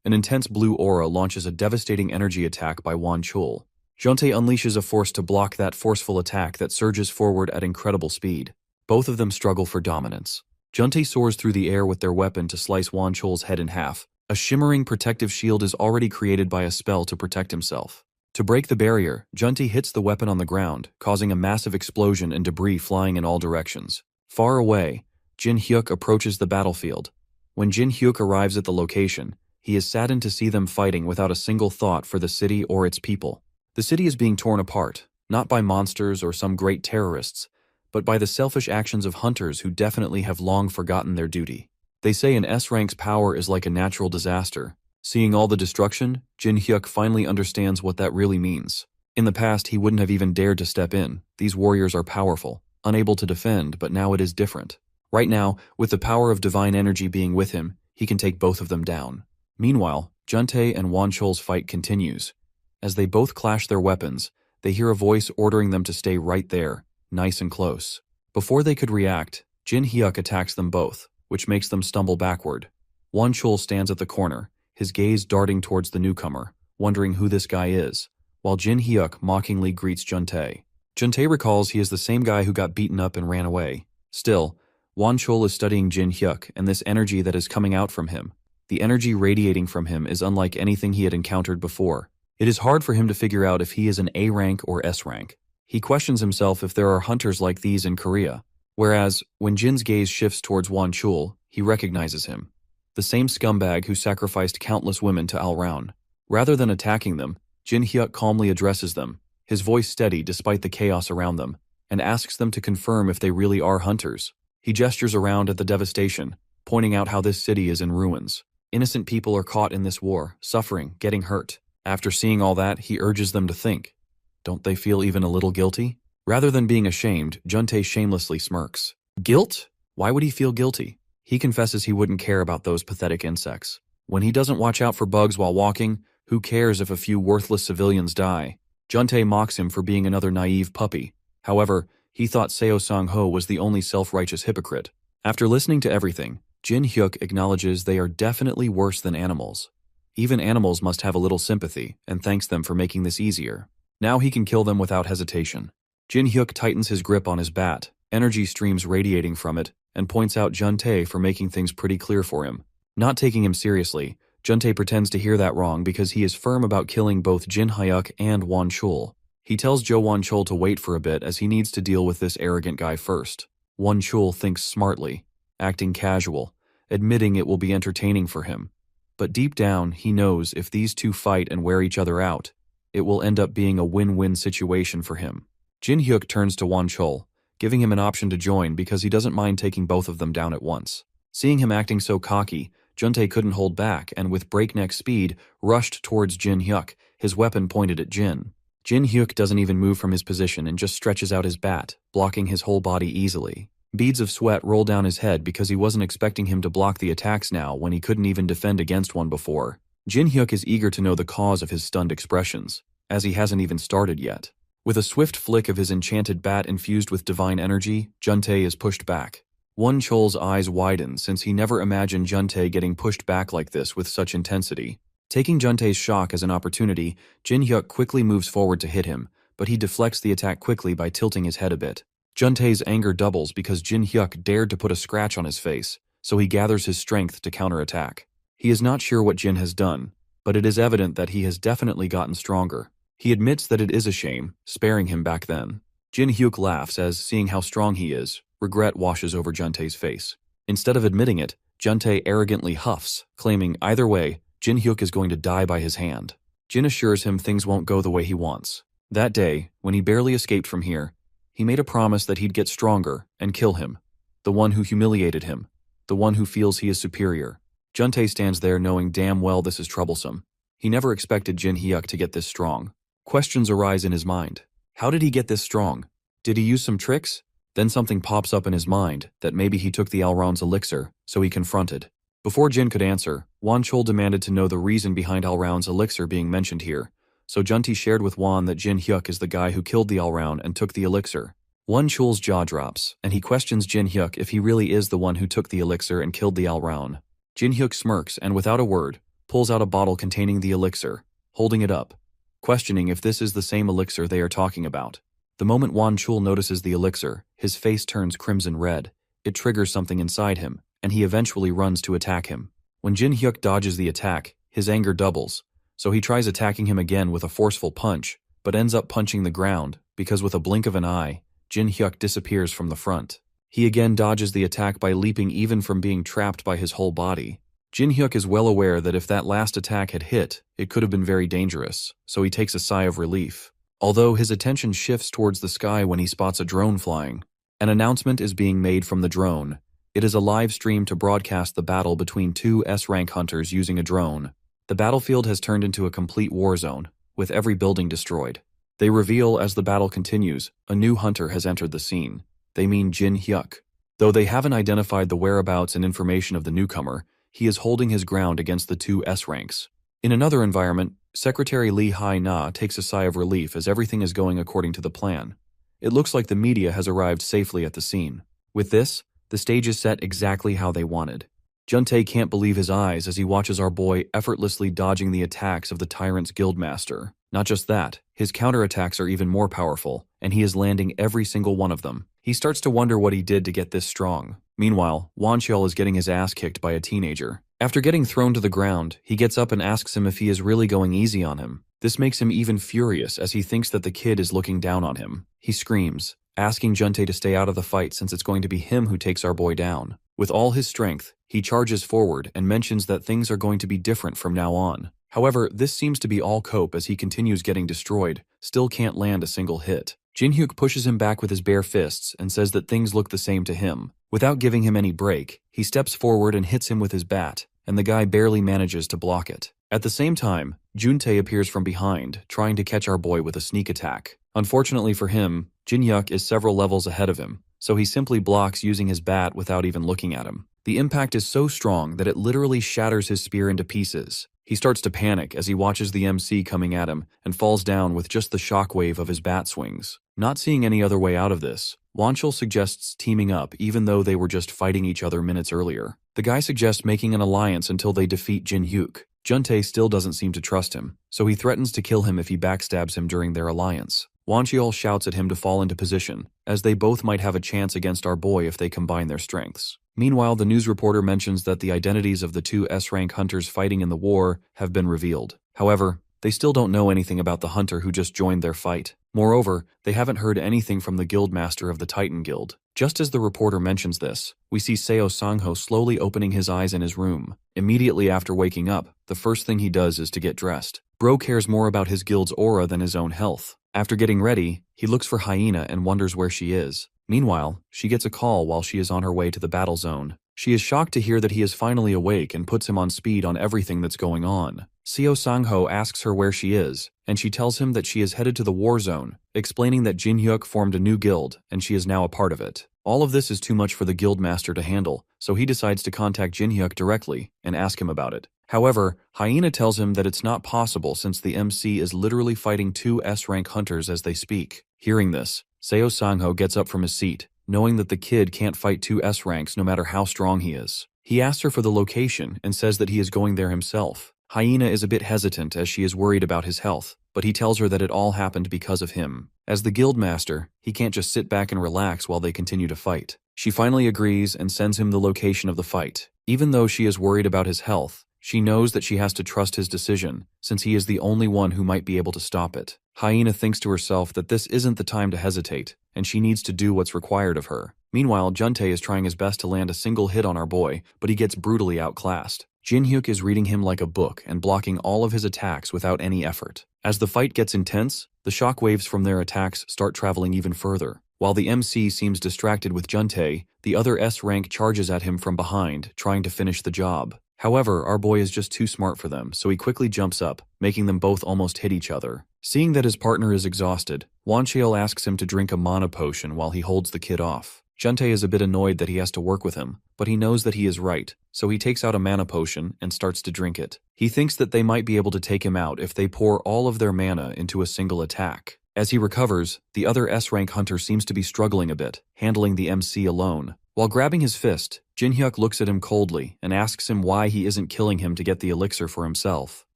An intense blue aura launches a devastating energy attack by Wan Chul. Juntae unleashes a force to block that forceful attack that surges forward at incredible speed. Both of them struggle for dominance. Juntae soars through the air with their weapon to slice Wan Chul's head in half. A shimmering protective shield is already created by a spell to protect himself. To break the barrier, Juntae hits the weapon on the ground, causing a massive explosion and debris flying in all directions. Far away, Jin Hyuk approaches the battlefield. When Jin Hyuk arrives at the location, he is saddened to see them fighting without a single thought for the city or its people. The city is being torn apart, not by monsters or some great terrorists, but by the selfish actions of hunters who definitely have long forgotten their duty. They say an S-rank's power is like a natural disaster. Seeing all the destruction, Jin Hyuk finally understands what that really means. In the past, he wouldn't have even dared to step in. These warriors are powerful, unable to defend, but now it is different. Right now, with the power of divine energy being with him, he can take both of them down. Meanwhile, Juntae and Wan Chul's fight continues. As they both clash their weapons, they hear a voice ordering them to stay right there, nice and close. Before they could react, Jin Hyuk attacks them both, which makes them stumble backward. Wan Chul stands at the corner, his gaze darting towards the newcomer, wondering who this guy is, while Jin Hyuk mockingly greets Juntae. Juntae recalls he is the same guy who got beaten up and ran away. Still, Wan Chul is studying Jin Hyuk and this energy that is coming out from him. The energy radiating from him is unlike anything he had encountered before. It is hard for him to figure out if he is an A rank or S rank. He questions himself if there are hunters like these in Korea. Whereas, when Jin's gaze shifts towards Wan Chul, he recognizes him. The same scumbag who sacrificed countless women to Al Raun. Rather than attacking them, Jin Hyuk calmly addresses them, his voice steady despite the chaos around them, and asks them to confirm if they really are hunters. He gestures around at the devastation, pointing out how this city is in ruins. Innocent people are caught in this war, suffering, getting hurt. After seeing all that, he urges them to think. Don't they feel even a little guilty? Rather than being ashamed, Juntae shamelessly smirks. Guilt? Why would he feel guilty? He confesses he wouldn't care about those pathetic insects. When he doesn't watch out for bugs while walking, who cares if a few worthless civilians die? Juntae mocks him for being another naive puppy. However, he thought Seo Sang-ho was the only self-righteous hypocrite. After listening to everything, Jin Hyuk acknowledges they are definitely worse than animals. Even animals must have a little sympathy, and thanks them for making this easier. Now he can kill them without hesitation. Jin Hyuk tightens his grip on his bat, energy streams radiating from it, and points out Juntae for making things pretty clear for him. Not taking him seriously, Juntae pretends to hear that wrong because he is firm about killing both Jin Hyuk and Won Chul. He tells Jo Won Chul to wait for a bit as he needs to deal with this arrogant guy first. Won Chul thinks smartly, acting casual, admitting it will be entertaining for him. But deep down, he knows if these two fight and wear each other out, it will end up being a win-win situation for him. Jin Hyuk turns to Won Chul, giving him an option to join because he doesn't mind taking both of them down at once. Seeing him acting so cocky, Juntae couldn't hold back and with breakneck speed rushed towards Jin Hyuk, his weapon pointed at Jin. Jin Hyuk doesn't even move from his position and just stretches out his bat, blocking his whole body easily. Beads of sweat roll down his head because he wasn't expecting him to block the attacks now when he couldn't even defend against one before. Jin Hyuk is eager to know the cause of his stunned expressions, as he hasn't even started yet. With a swift flick of his enchanted bat infused with divine energy, Juntae is pushed back. Won Chul's eyes widen since he never imagined Juntae getting pushed back like this with such intensity. Taking Juntae's shock as an opportunity, Jin Hyuk quickly moves forward to hit him, but he deflects the attack quickly by tilting his head a bit. Juntae's anger doubles because Jin Hyuk dared to put a scratch on his face, so he gathers his strength to counterattack. He is not sure what Jin has done, but it is evident that he has definitely gotten stronger. He admits that it is a shame, sparing him back then. Jin Hyuk laughs as, seeing how strong he is, regret washes over Juntae's face. Instead of admitting it, Juntae arrogantly huffs, claiming either way, Jin Hyuk is going to die by his hand. Jin assures him things won't go the way he wants. That day, when he barely escaped from here, he made a promise that he'd get stronger and kill him, the one who humiliated him, the one who feels he is superior. Juntae stands there knowing damn well this is troublesome. He never expected Jin Hyuk to get this strong. Questions arise in his mind. How did he get this strong? Did he use some tricks? Then something pops up in his mind that maybe he took the Alraun's elixir, so he confronted. Before Jin could answer, Won Chul demanded to know the reason behind Alraun's elixir being mentioned here, so Juntae shared with Won that Jin Hyuk is the guy who killed the Alraun and took the elixir. Won Chul's jaw drops, and he questions Jin Hyuk if he really is the one who took the elixir and killed the Alraun. Jin Hyuk smirks and without a word, pulls out a bottle containing the elixir, holding it up, questioning if this is the same elixir they are talking about. The moment Won Chul notices the elixir, his face turns crimson red. It triggers something inside him, and he eventually runs to attack him. When Jin Hyuk dodges the attack, his anger doubles, so he tries attacking him again with a forceful punch, but ends up punching the ground, because with a blink of an eye, Jin Hyuk disappears from the front. He again dodges the attack by leaping even from being trapped by his whole body. Jin Hyuk is well aware that if that last attack had hit, it could have been very dangerous, so he takes a sigh of relief. Although his attention shifts towards the sky when he spots a drone flying. An announcement is being made from the drone. It is a live stream to broadcast the battle between two S-rank hunters using a drone. The battlefield has turned into a complete war zone, with every building destroyed. They reveal as the battle continues, a new hunter has entered the scene. They mean Jin Hyuk. Though they haven't identified the whereabouts and information of the newcomer, he is holding his ground against the two S-ranks. In another environment, Secretary Lee Hai-na takes a sigh of relief as everything is going according to the plan. It looks like the media has arrived safely at the scene. With this, the stage is set exactly how they wanted. Juntae can't believe his eyes as he watches our boy effortlessly dodging the attacks of the tyrant's guildmaster. Not just that, his counterattacks are even more powerful, and he is landing every single one of them. He starts to wonder what he did to get this strong. Meanwhile, Won Chul is getting his ass kicked by a teenager. After getting thrown to the ground, he gets up and asks him if he is really going easy on him. This makes him even furious as he thinks that the kid is looking down on him. He screams, asking Juntae to stay out of the fight since it's going to be him who takes our boy down. With all his strength, he charges forward and mentions that things are going to be different from now on. However, this seems to be all cope as he continues getting destroyed, still can't land a single hit. Jin Hyuk pushes him back with his bare fists and says that things look the same to him. Without giving him any break, he steps forward and hits him with his bat, and the guy barely manages to block it. At the same time, Juntae appears from behind, trying to catch our boy with a sneak attack. Unfortunately for him, Jin Hyuk is several levels ahead of him, so he simply blocks using his bat without even looking at him. The impact is so strong that it literally shatters his spear into pieces. He starts to panic as he watches the MC coming at him and falls down with just the shockwave of his bat swings. Not seeing any other way out of this, Won Chul suggests teaming up even though they were just fighting each other minutes earlier. The guy suggests making an alliance until they defeat Jin Hyuk. Juntae still doesn't seem to trust him, so he threatens to kill him if he backstabs him during their alliance. Wancheol shouts at him to fall into position, as they both might have a chance against our boy if they combine their strengths. Meanwhile, the news reporter mentions that the identities of the two S-rank hunters fighting in the war have been revealed. However, they still don't know anything about the hunter who just joined their fight. Moreover, they haven't heard anything from the guildmaster of the Titan Guild. Just as the reporter mentions this, we see Seo Sang-ho slowly opening his eyes in his room. Immediately after waking up, the first thing he does is to get dressed. Bro cares more about his guild's aura than his own health. After getting ready, he looks for Hyena and wonders where she is. Meanwhile, she gets a call while she is on her way to the battle zone. She is shocked to hear that he is finally awake and puts him on speed on everything that's going on. Seo Sang-ho asks her where she is, and she tells him that she is headed to the war zone, explaining that Jin-hyuk formed a new guild, and she is now a part of it. All of this is too much for the guildmaster to handle, so he decides to contact Jin-hyuk directly and ask him about it. However, Hyena tells him that it's not possible since the MC is literally fighting two S-rank hunters as they speak. Hearing this, Seo Sang-ho gets up from his seat, knowing that the kid can't fight two S-ranks no matter how strong he is. He asks her for the location and says that he is going there himself. Hyena is a bit hesitant as she is worried about his health, but he tells her that it all happened because of him. As the guildmaster, he can't just sit back and relax while they continue to fight. She finally agrees and sends him the location of the fight. Even though she is worried about his health, she knows that she has to trust his decision, since he is the only one who might be able to stop it. Hyena thinks to herself that this isn't the time to hesitate, and she needs to do what's required of her. Meanwhile, Juntae is trying his best to land a single hit on our boy, but he gets brutally outclassed. Jin-hyuk is reading him like a book and blocking all of his attacks without any effort. As the fight gets intense, the shockwaves from their attacks start traveling even further. While the MC seems distracted with Juntae, the other S-rank charges at him from behind, trying to finish the job. However, our boy is just too smart for them, so he quickly jumps up, making them both almost hit each other. Seeing that his partner is exhausted, Wancheol asks him to drink a mana potion while he holds the kid off. Juntae is a bit annoyed that he has to work with him, but he knows that he is right, so he takes out a mana potion and starts to drink it. He thinks that they might be able to take him out if they pour all of their mana into a single attack. As he recovers, the other S-rank hunter seems to be struggling a bit, handling the MC alone. While grabbing his fist, Jin-hyuk looks at him coldly and asks him why he isn't killing him to get the elixir for himself.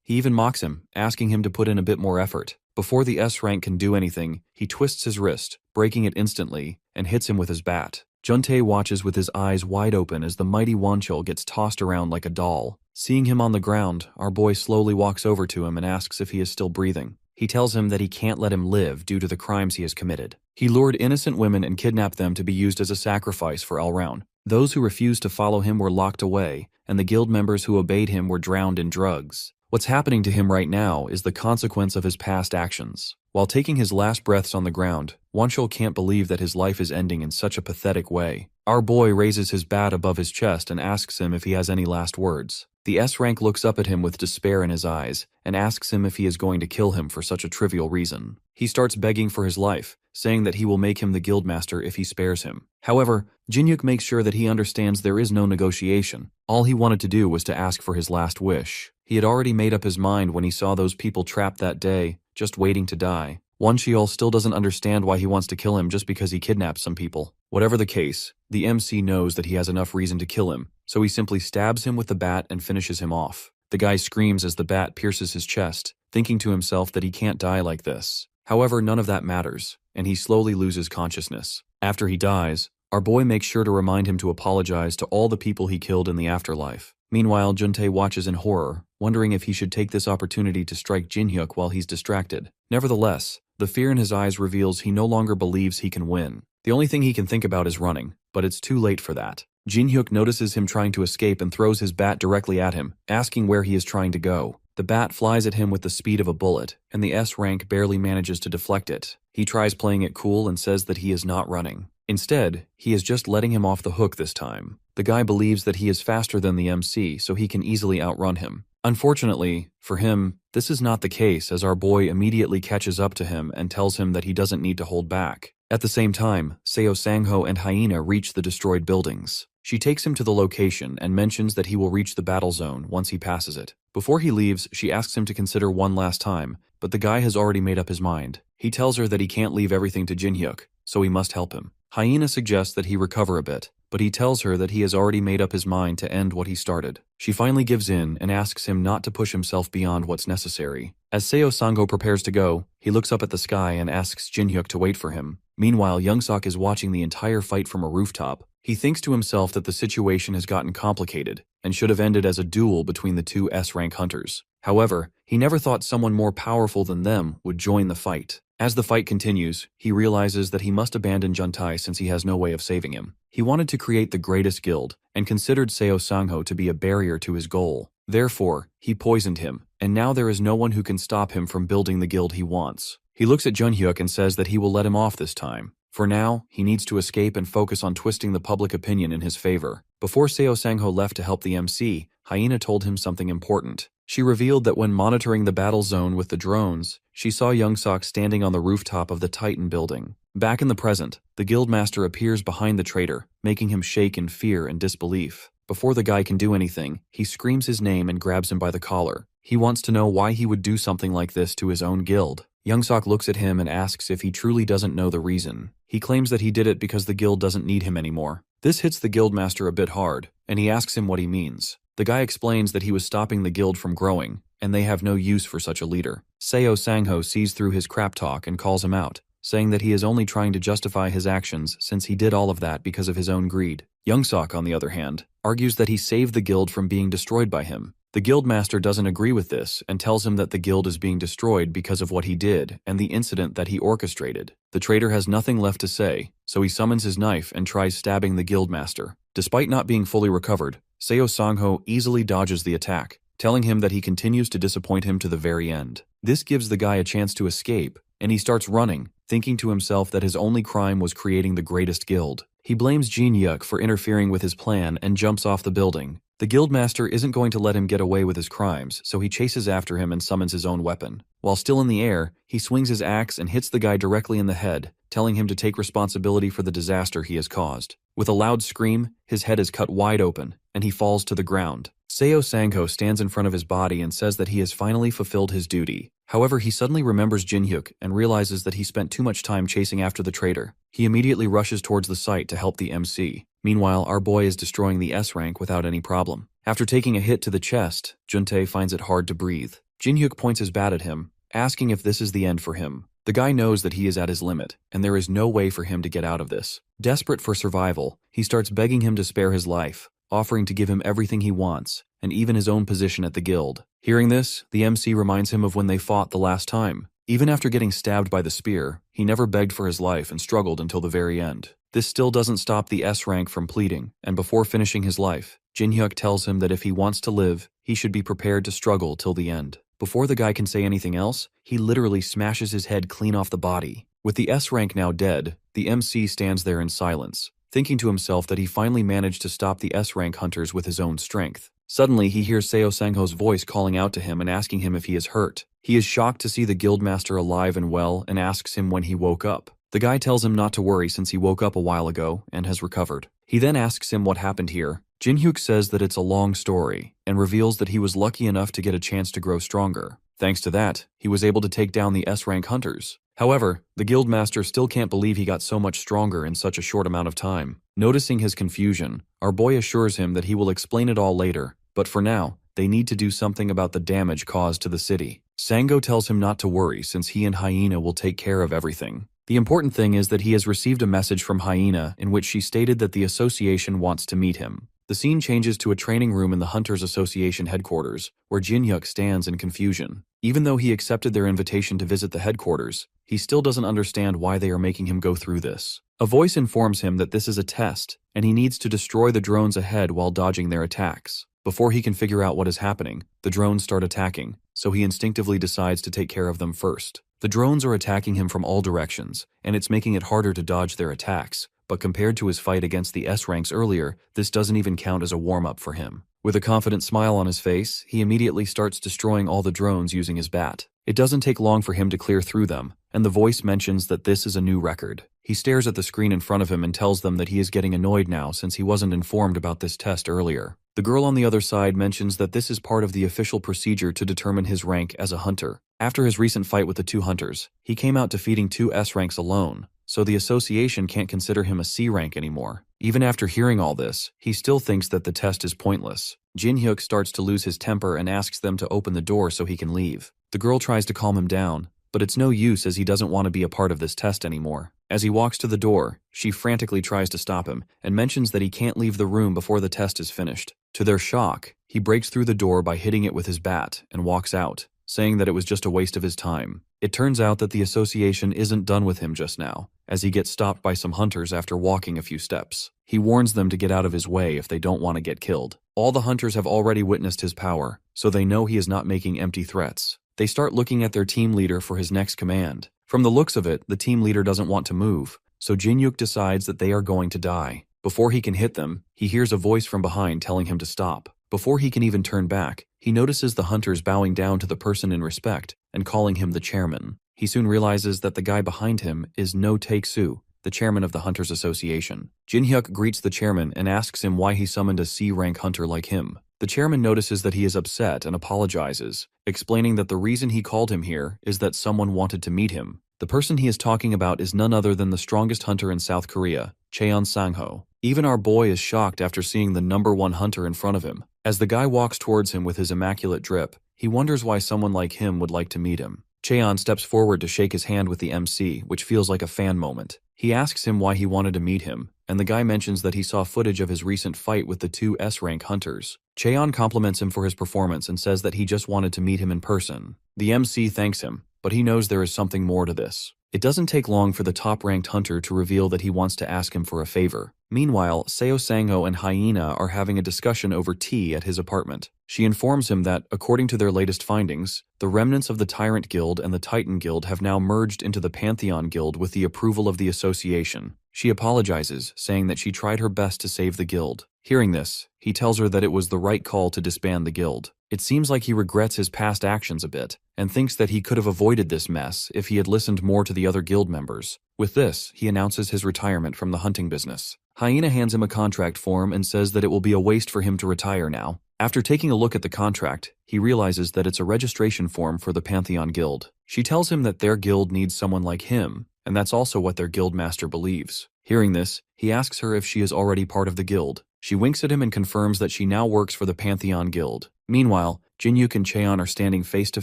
He even mocks him, asking him to put in a bit more effort. Before the S-rank can do anything, he twists his wrist, breaking it instantly, and hits him with his bat. Juntae watches with his eyes wide open as the mighty Wancheol gets tossed around like a doll. Seeing him on the ground, our boy slowly walks over to him and asks if he is still breathing. He tells him that he can't let him live due to the crimes he has committed. He lured innocent women and kidnapped them to be used as a sacrifice for Elround. Those who refused to follow him were locked away, and the guild members who obeyed him were drowned in drugs. What's happening to him right now is the consequence of his past actions. While taking his last breaths on the ground, Wancheol can't believe that his life is ending in such a pathetic way. Our boy raises his bat above his chest and asks him if he has any last words. The S-rank looks up at him with despair in his eyes and asks him if he is going to kill him for such a trivial reason. He starts begging for his life, saying that he will make him the guildmaster if he spares him. However, Jin-hyuk makes sure that he understands there is no negotiation. All he wanted to do was to ask for his last wish. He had already made up his mind when he saw those people trapped that day, just waiting to die. Wancheol still doesn't understand why he wants to kill him just because he kidnapped some people. Whatever the case, the MC knows that he has enough reason to kill him, so he simply stabs him with the bat and finishes him off. The guy screams as the bat pierces his chest, thinking to himself that he can't die like this. However, none of that matters, and he slowly loses consciousness. After he dies, our boy makes sure to remind him to apologize to all the people he killed in the afterlife. Meanwhile, Juntae watches in horror, wondering if he should take this opportunity to strike Jin-hyuk while he's distracted. Nevertheless, the fear in his eyes reveals he no longer believes he can win. The only thing he can think about is running, but it's too late for that. Jin-hyuk notices him trying to escape and throws his bat directly at him, asking where he is trying to go. The bat flies at him with the speed of a bullet, and the S-rank barely manages to deflect it. He tries playing it cool and says that he is not running. Instead, he is just letting him off the hook this time. The guy believes that he is faster than the MC, so he can easily outrun him. Unfortunately, for him, this is not the case as our boy immediately catches up to him and tells him that he doesn't need to hold back. At the same time, Seo Sang-ho and Hyena reach the destroyed buildings. She takes him to the location and mentions that he will reach the battle zone once he passes it. Before he leaves, she asks him to consider one last time, but the guy has already made up his mind. He tells her that he can't leave everything to Jin-hyuk, so he must help him. Hyena suggests that he recover a bit, but he tells her that he has already made up his mind to end what he started. She finally gives in and asks him not to push himself beyond what's necessary. As Seo Sangho prepares to go, he looks up at the sky and asks Jinhyuk to wait for him. Meanwhile, Youngsok is watching the entire fight from a rooftop. He thinks to himself that the situation has gotten complicated and should have ended as a duel between the two S-rank hunters. However, he never thought someone more powerful than them would join the fight. As the fight continues, he realizes that he must abandon Juntai since he has no way of saving him. He wanted to create the greatest guild and considered Seo Sangho to be a barrier to his goal. Therefore, he poisoned him, and now there is no one who can stop him from building the guild he wants. He looks at Junhyuk and says that he will let him off this time. For now, he needs to escape and focus on twisting the public opinion in his favor. Before Seo Sangho left to help the MC, Hyena told him something important. She revealed that when monitoring the battle zone with the drones, she saw Youngsok standing on the rooftop of the Titan building. Back in the present, the guildmaster appears behind the traitor, making him shake in fear and disbelief. Before the guy can do anything, he screams his name and grabs him by the collar. He wants to know why he would do something like this to his own guild. Youngsok looks at him and asks if he truly doesn't know the reason. He claims that he did it because the guild doesn't need him anymore. This hits the guildmaster a bit hard, and he asks him what he means. The guy explains that he was stopping the guild from growing, and they have no use for such a leader. Seo Sangho sees through his crap talk and calls him out, saying that he is only trying to justify his actions since he did all of that because of his own greed. Youngsok, on the other hand, argues that he saved the guild from being destroyed by him. The guildmaster doesn't agree with this and tells him that the guild is being destroyed because of what he did and the incident that he orchestrated. The traitor has nothing left to say, so he summons his knife and tries stabbing the guildmaster. Despite not being fully recovered, Seo Sangho easily dodges the attack, telling him that he continues to disappoint him to the very end. This gives the guy a chance to escape, and he starts running, thinking to himself that his only crime was creating the greatest guild. He blames Jinhyuk for interfering with his plan and jumps off the building. The guildmaster isn't going to let him get away with his crimes, so he chases after him and summons his own weapon. While still in the air, he swings his axe and hits the guy directly in the head, telling him to take responsibility for the disaster he has caused. With a loud scream, his head is cut wide open, and he falls to the ground. Seo Sangho stands in front of his body and says that he has finally fulfilled his duty. However, he suddenly remembers Jinhyuk and realizes that he spent too much time chasing after the traitor. He immediately rushes towards the site to help the MC. Meanwhile, our boy is destroying the S rank without any problem. After taking a hit to the chest, Juntae finds it hard to breathe. Jinhyuk points his bat at him, asking if this is the end for him. The guy knows that he is at his limit, and there is no way for him to get out of this. Desperate for survival, he starts begging him to spare his life, offering to give him everything he wants, and even his own position at the guild. Hearing this, the MC reminds him of when they fought the last time. Even after getting stabbed by the spear, he never begged for his life and struggled until the very end. This still doesn't stop the S rank from pleading, and before finishing his life, Jinhyuk tells him that if he wants to live, he should be prepared to struggle till the end. Before the guy can say anything else, he literally smashes his head clean off the body. With the S rank now dead, the MC stands there in silence, thinking to himself that he finally managed to stop the S rank hunters with his own strength. Suddenly, he hears Seo Sangho's voice calling out to him and asking him if he is hurt. He is shocked to see the guildmaster alive and well and asks him when he woke up. The guy tells him not to worry since he woke up a while ago and has recovered. He then asks him what happened here. Jinhyuk says that it's a long story and reveals that he was lucky enough to get a chance to grow stronger. Thanks to that, he was able to take down the S-rank hunters. However, the guildmaster still can't believe he got so much stronger in such a short amount of time. Noticing his confusion, our boy assures him that he will explain it all later, but for now, they need to do something about the damage caused to the city. Sangho tells him not to worry since he and Hyena will take care of everything. The important thing is that he has received a message from Hyena in which she stated that the association wants to meet him. The scene changes to a training room in the Hunters Association headquarters, where Jinhyuk stands in confusion. Even though he accepted their invitation to visit the headquarters, he still doesn't understand why they are making him go through this. A voice informs him that this is a test, and he needs to destroy the drones ahead while dodging their attacks. Before he can figure out what is happening, the drones start attacking, so he instinctively decides to take care of them first. The drones are attacking him from all directions, and it's making it harder to dodge their attacks, but compared to his fight against the S-ranks earlier, this doesn't even count as a warm-up for him. With a confident smile on his face, he immediately starts destroying all the drones using his bat. It doesn't take long for him to clear through them, and the voice mentions that this is a new record. He stares at the screen in front of him and tells them that he is getting annoyed now since he wasn't informed about this test earlier. The girl on the other side mentions that this is part of the official procedure to determine his rank as a hunter. After his recent fight with the two hunters, he came out defeating two S ranks alone, so the association can't consider him a C rank anymore. Even after hearing all this, he still thinks that the test is pointless. Jin-hyuk starts to lose his temper and asks them to open the door so he can leave. The girl tries to calm him down, but it's no use as he doesn't want to be a part of this test anymore. As he walks to the door, she frantically tries to stop him and mentions that he can't leave the room before the test is finished. To their shock, he breaks through the door by hitting it with his bat and walks out, saying that it was just a waste of his time. It turns out that the association isn't done with him just now, as he gets stopped by some hunters after walking a few steps. He warns them to get out of his way if they don't want to get killed. All the hunters have already witnessed his power, so they know he is not making empty threats. They start looking at their team leader for his next command. From the looks of it, the team leader doesn't want to move, so Jin-hyuk decides that they are going to die. Before he can hit them, he hears a voice from behind telling him to stop. Before he can even turn back, he notices the hunters bowing down to the person in respect and calling him the chairman. He soon realizes that the guy behind him is No Take-soo, the chairman of the Hunters Association. Jin-hyuk greets the chairman and asks him why he summoned a C-rank hunter like him. The chairman notices that he is upset and apologizes, explaining that the reason he called him here is that someone wanted to meet him. The person he is talking about is none other than the strongest hunter in South Korea, Cheon Sang-ho. Even our boy is shocked after seeing the #1 hunter in front of him. As the guy walks towards him with his immaculate drip, he wonders why someone like him would like to meet him. Cheon steps forward to shake his hand with the MC, which feels like a fan moment. He asks him why he wanted to meet him, and the guy mentions that he saw footage of his recent fight with the two S-rank hunters. Cheon compliments him for his performance and says that he just wanted to meet him in person. The MC thanks him, but he knows there is something more to this. It doesn't take long for the top-ranked hunter to reveal that he wants to ask him for a favor. Meanwhile, Seo Sang-ho and Hyena are having a discussion over tea at his apartment. She informs him that, according to their latest findings, the remnants of the Tyrant Guild and the Titan Guild have now merged into the Pantheon Guild with the approval of the association. She apologizes, saying that she tried her best to save the guild. Hearing this, he tells her that it was the right call to disband the guild. It seems like he regrets his past actions a bit, and thinks that he could have avoided this mess if he had listened more to the other guild members. With this, he announces his retirement from the hunting business. Hyena hands him a contract form and says that it will be a waste for him to retire now. After taking a look at the contract, he realizes that it's a registration form for the Pantheon Guild. She tells him that their guild needs someone like him, and that's also what their guild master believes. Hearing this, he asks her if she is already part of the guild. She winks at him and confirms that she now works for the Pantheon Guild. Meanwhile, Jin-hyuk and Cheon are standing face to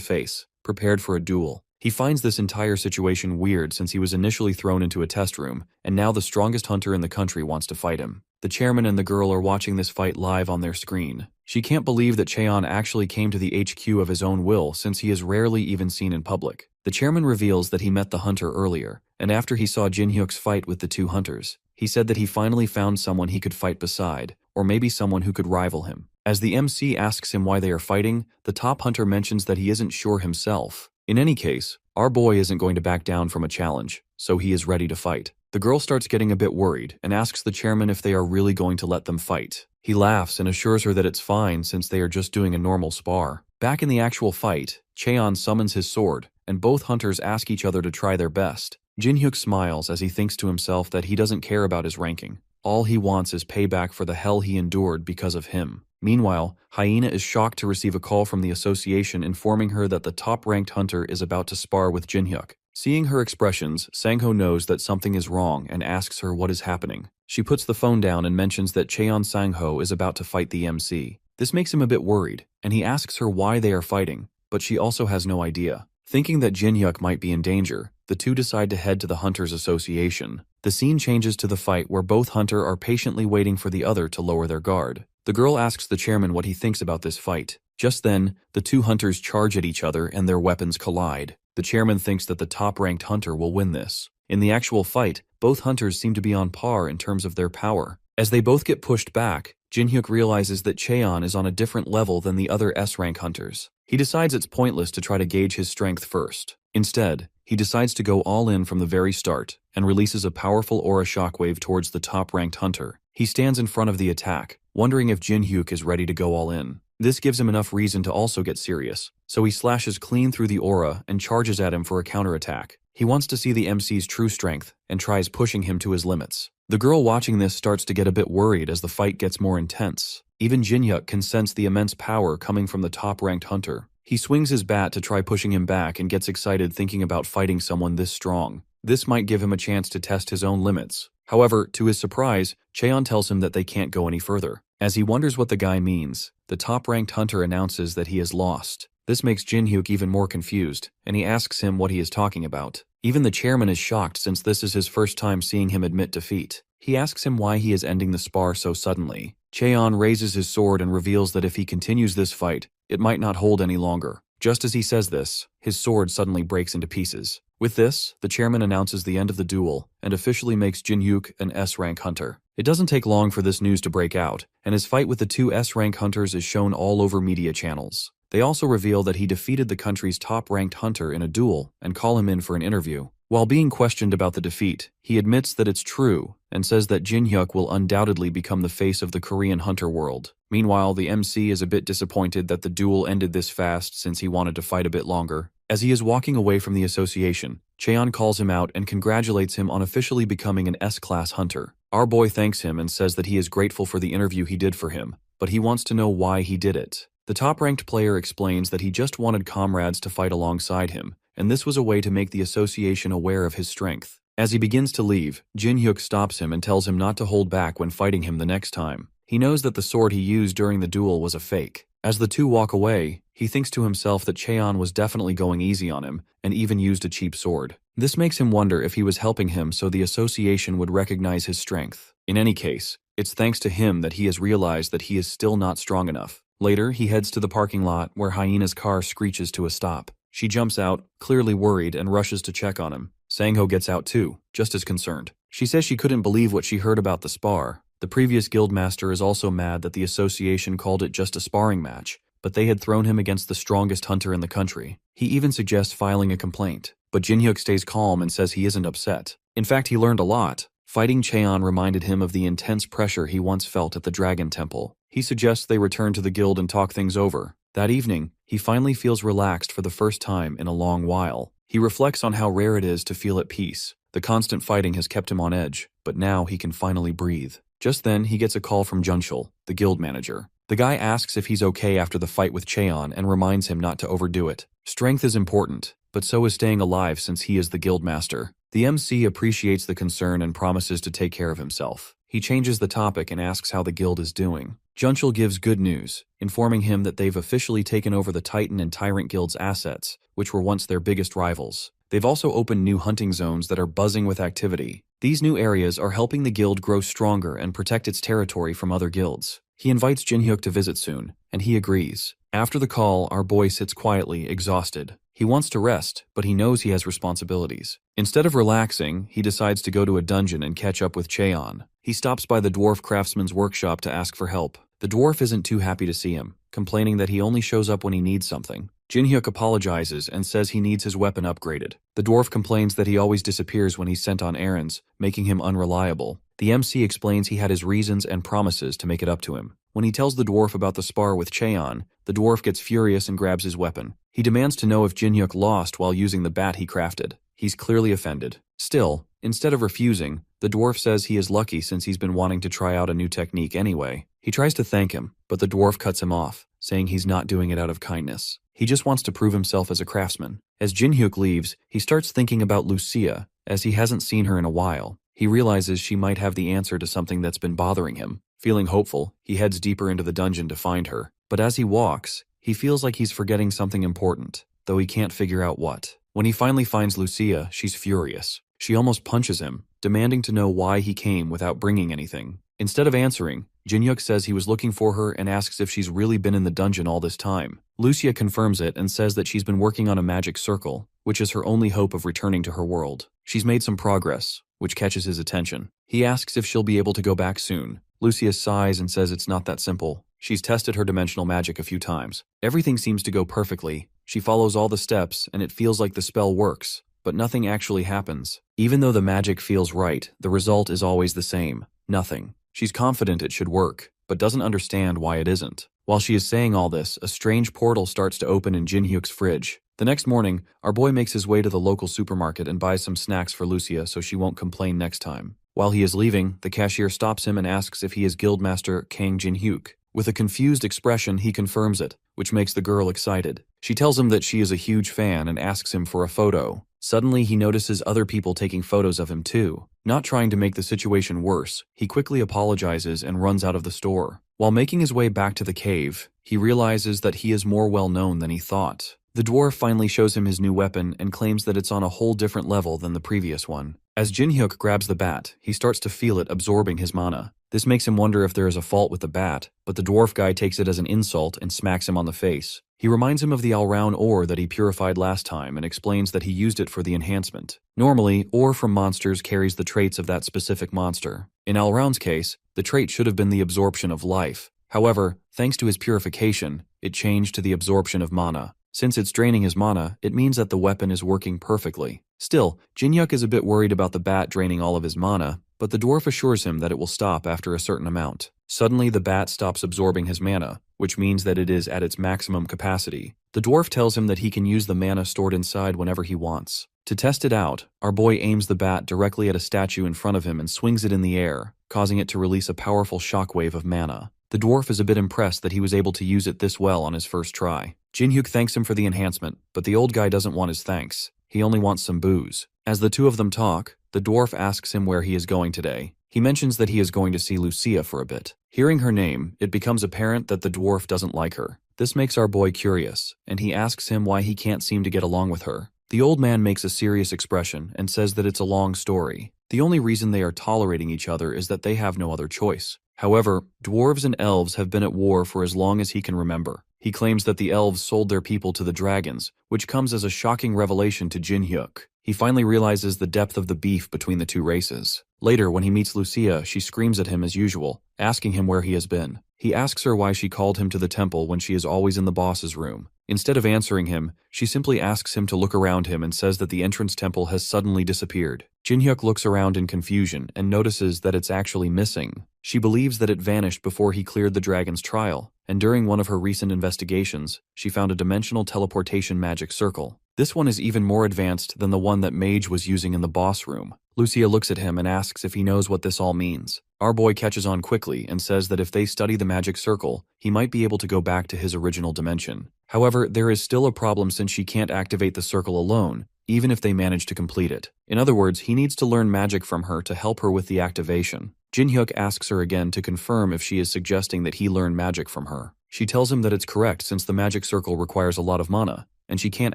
face, prepared for a duel. He finds this entire situation weird since he was initially thrown into a test room, and now the strongest hunter in the country wants to fight him. The chairman and the girl are watching this fight live on their screen. She can't believe that Cheon actually came to the HQ of his own will since he is rarely even seen in public. The chairman reveals that he met the hunter earlier, and after he saw Jin-hyuk's fight with the two hunters, he said that he finally found someone he could fight beside, or maybe someone who could rival him. As the MC asks him why they are fighting, the top hunter mentions that he isn't sure himself. In any case, our boy isn't going to back down from a challenge, so he is ready to fight. The girl starts getting a bit worried and asks the chairman if they are really going to let them fight. He laughs and assures her that it's fine since they are just doing a normal spar. Back in the actual fight, Cheon summons his sword, and both hunters ask each other to try their best. Jin-hyuk smiles as he thinks to himself that he doesn't care about his ranking. All he wants is payback for the hell he endured because of him. Meanwhile, Hyena is shocked to receive a call from the association informing her that the top-ranked hunter is about to spar with Jin-hyuk. Seeing her expressions, Sang-ho knows that something is wrong and asks her what is happening. She puts the phone down and mentions that Cheon Sang-ho is about to fight the MC. This makes him a bit worried, and he asks her why they are fighting, but she also has no idea. Thinking that Jin-hyuk might be in danger, the two decide to head to the Hunters Association. The scene changes to the fight where both hunter are patiently waiting for the other to lower their guard. The girl asks the chairman what he thinks about this fight. Just then, the two hunters charge at each other and their weapons collide. The chairman thinks that the top-ranked hunter will win this. In the actual fight, both hunters seem to be on par in terms of their power. As they both get pushed back, Jin-hyuk realizes that Cheon is on a different level than the other S-rank hunters. He decides it's pointless to try to gauge his strength first. Instead, he decides to go all in from the very start and releases a powerful aura shockwave towards the top-ranked hunter. He stands in front of the attack, wondering if Jin-hyuk is ready to go all in. This gives him enough reason to also get serious, so he slashes clean through the aura and charges at him for a counterattack. He wants to see the MC's true strength and tries pushing him to his limits. The girl watching this starts to get a bit worried as the fight gets more intense. Even Jin-hyuk can sense the immense power coming from the top-ranked hunter. He swings his bat to try pushing him back and gets excited thinking about fighting someone this strong. This might give him a chance to test his own limits. However, to his surprise, Cheon tells him that they can't go any further. As he wonders what the guy means, the top-ranked hunter announces that he is lost. This makes Jin-hyuk even more confused, and he asks him what he is talking about. Even the chairman is shocked since this is his first time seeing him admit defeat. He asks him why he is ending the spar so suddenly. Cheon raises his sword and reveals that if he continues this fight, it might not hold any longer. Just as he says this, his sword suddenly breaks into pieces. With this, the chairman announces the end of the duel and officially makes Jin-hyuk an S-rank hunter. It doesn't take long for this news to break out, and his fight with the two S-rank hunters is shown all over media channels. They also reveal that he defeated the country's top-ranked hunter in a duel and call him in for an interview. While being questioned about the defeat, he admits that it's true and says that Jin-hyuk will undoubtedly become the face of the Korean hunter world. Meanwhile, the MC is a bit disappointed that the duel ended this fast since he wanted to fight a bit longer. As he is walking away from the association, Cheon calls him out and congratulates him on officially becoming an S-class hunter. Our boy thanks him and says that he is grateful for the interview he did for him, but he wants to know why he did it. The top-ranked player explains that he just wanted comrades to fight alongside him, and this was a way to make the association aware of his strength. As he begins to leave, Jin-hyuk stops him and tells him not to hold back when fighting him the next time. He knows that the sword he used during the duel was a fake. As the two walk away, he thinks to himself that Cheon was definitely going easy on him and even used a cheap sword. This makes him wonder if he was helping him so the association would recognize his strength. In any case, it's thanks to him that he has realized that he is still not strong enough. Later, he heads to the parking lot where Hyena's car screeches to a stop. She jumps out, clearly worried, and rushes to check on him. Sang-ho gets out too, just as concerned. She says she couldn't believe what she heard about the spar. The previous guildmaster is also mad that the association called it just a sparring match, but they had thrown him against the strongest hunter in the country. He even suggests filing a complaint, but Jin-hyuk stays calm and says he isn't upset. In fact, he learned a lot. Fighting Cheon reminded him of the intense pressure he once felt at the Dragon Temple. He suggests they return to the guild and talk things over. That evening, he finally feels relaxed for the first time in a long while. He reflects on how rare it is to feel at peace. The constant fighting has kept him on edge, but now he can finally breathe. Just then, he gets a call from Junshul, the guild manager. The guy asks if he's okay after the fight with Cheon and reminds him not to overdo it. Strength is important, but so is staying alive since he is the guild master. The MC appreciates the concern and promises to take care of himself. He changes the topic and asks how the guild is doing. Junshul gives good news, informing him that they've officially taken over the Titan and Tyrant Guild's assets, which were once their biggest rivals. They've also opened new hunting zones that are buzzing with activity. These new areas are helping the guild grow stronger and protect its territory from other guilds. He invites Jin-hyuk to visit soon, and he agrees. After the call, our boy sits quietly, exhausted. He wants to rest, but he knows he has responsibilities. Instead of relaxing, he decides to go to a dungeon and catch up with Cheon. He stops by the dwarf craftsman's workshop to ask for help. The dwarf isn't too happy to see him, complaining that he only shows up when he needs something. Jin-hyuk apologizes and says he needs his weapon upgraded. The dwarf complains that he always disappears when he's sent on errands, making him unreliable. The MC explains he had his reasons and promises to make it up to him. When he tells the dwarf about the spar with Cheon, the dwarf gets furious and grabs his weapon. He demands to know if Jin-hyuk lost while using the bat he crafted. He's clearly offended. Still, instead of refusing, the dwarf says he is lucky since he's been wanting to try out a new technique anyway. He tries to thank him, but the dwarf cuts him off, saying he's not doing it out of kindness. He just wants to prove himself as a craftsman. As Jin-hyuk leaves, he starts thinking about Lucia, as he hasn't seen her in a while. He realizes she might have the answer to something that's been bothering him. Feeling hopeful, he heads deeper into the dungeon to find her. But as he walks, he feels like he's forgetting something important, though he can't figure out what. When he finally finds Lucia, she's furious. She almost punches him, demanding to know why he came without bringing anything. Instead of answering, Jin-hyuk says he was looking for her and asks if she's really been in the dungeon all this time. Lucia confirms it and says that she's been working on a magic circle, which is her only hope of returning to her world. She's made some progress, which catches his attention. He asks if she'll be able to go back soon. Lucia sighs and says it's not that simple. She's tested her dimensional magic a few times. Everything seems to go perfectly. She follows all the steps and it feels like the spell works, but nothing actually happens. Even though the magic feels right, the result is always the same. Nothing. She's confident it should work, but doesn't understand why it isn't. While she is saying all this, a strange portal starts to open in Jin-hyuk's fridge. The next morning, our boy makes his way to the local supermarket and buys some snacks for Lucia so she won't complain next time. While he is leaving, the cashier stops him and asks if he is Guildmaster Kang Jin-hyuk. With a confused expression, he confirms it, which makes the girl excited. She tells him that she is a huge fan and asks him for a photo. Suddenly, he notices other people taking photos of him too. Not trying to make the situation worse, he quickly apologizes and runs out of the store. While making his way back to the cave, he realizes that he is more well known than he thought. The dwarf finally shows him his new weapon and claims that it's on a whole different level than the previous one. As Jin-hyuk grabs the bat, he starts to feel it absorbing his mana. This makes him wonder if there is a fault with the bat, but the dwarf guy takes it as an insult and smacks him on the face. He reminds him of the all-round ore that he purified last time and explains that he used it for the enhancement. Normally, ore from monsters carries the traits of that specific monster. In all-round's case, the trait should have been the absorption of life. However, thanks to his purification, it changed to the absorption of mana. Since it's draining his mana, it means that the weapon is working perfectly. Still, Jin-hyuk is a bit worried about the bat draining all of his mana, but the dwarf assures him that it will stop after a certain amount. Suddenly, the bat stops absorbing his mana, which means that it is at its maximum capacity. The dwarf tells him that he can use the mana stored inside whenever he wants. To test it out, our boy aims the bat directly at a statue in front of him and swings it in the air, causing it to release a powerful shockwave of mana. The dwarf is a bit impressed that he was able to use it this well on his first try. Jin-hyuk thanks him for the enhancement, but the old guy doesn't want his thanks. He only wants some booze. As the two of them talk, the dwarf asks him where he is going today. He mentions that he is going to see Lucia for a bit. Hearing her name, it becomes apparent that the dwarf doesn't like her. This makes our boy curious, and he asks him why he can't seem to get along with her. The old man makes a serious expression and says that it's a long story. The only reason they are tolerating each other is that they have no other choice. However, dwarves and elves have been at war for as long as he can remember. He claims that the elves sold their people to the dragons, which comes as a shocking revelation to Jin-hyuk. He finally realizes the depth of the beef between the two races. Later, when he meets Lucia, she screams at him as usual, asking him where he has been. He asks her why she called him to the temple when she is always in the boss's room. Instead of answering him, she simply asks him to look around him and says that the entrance temple has suddenly disappeared. Jin-hyuk looks around in confusion and notices that it's actually missing. She believes that it vanished before he cleared the dragon's trial, and during one of her recent investigations, she found a dimensional teleportation magic circle. This one is even more advanced than the one that Mage was using in the boss room. Lucia looks at him and asks if he knows what this all means. Our boy catches on quickly and says that if they study the magic circle, he might be able to go back to his original dimension. However, there is still a problem since she can't activate the circle alone, even if they manage to complete it. In other words, he needs to learn magic from her to help her with the activation. Jin-hyuk asks her again to confirm if she is suggesting that he learn magic from her. She tells him that it's correct since the magic circle requires a lot of mana, and she can't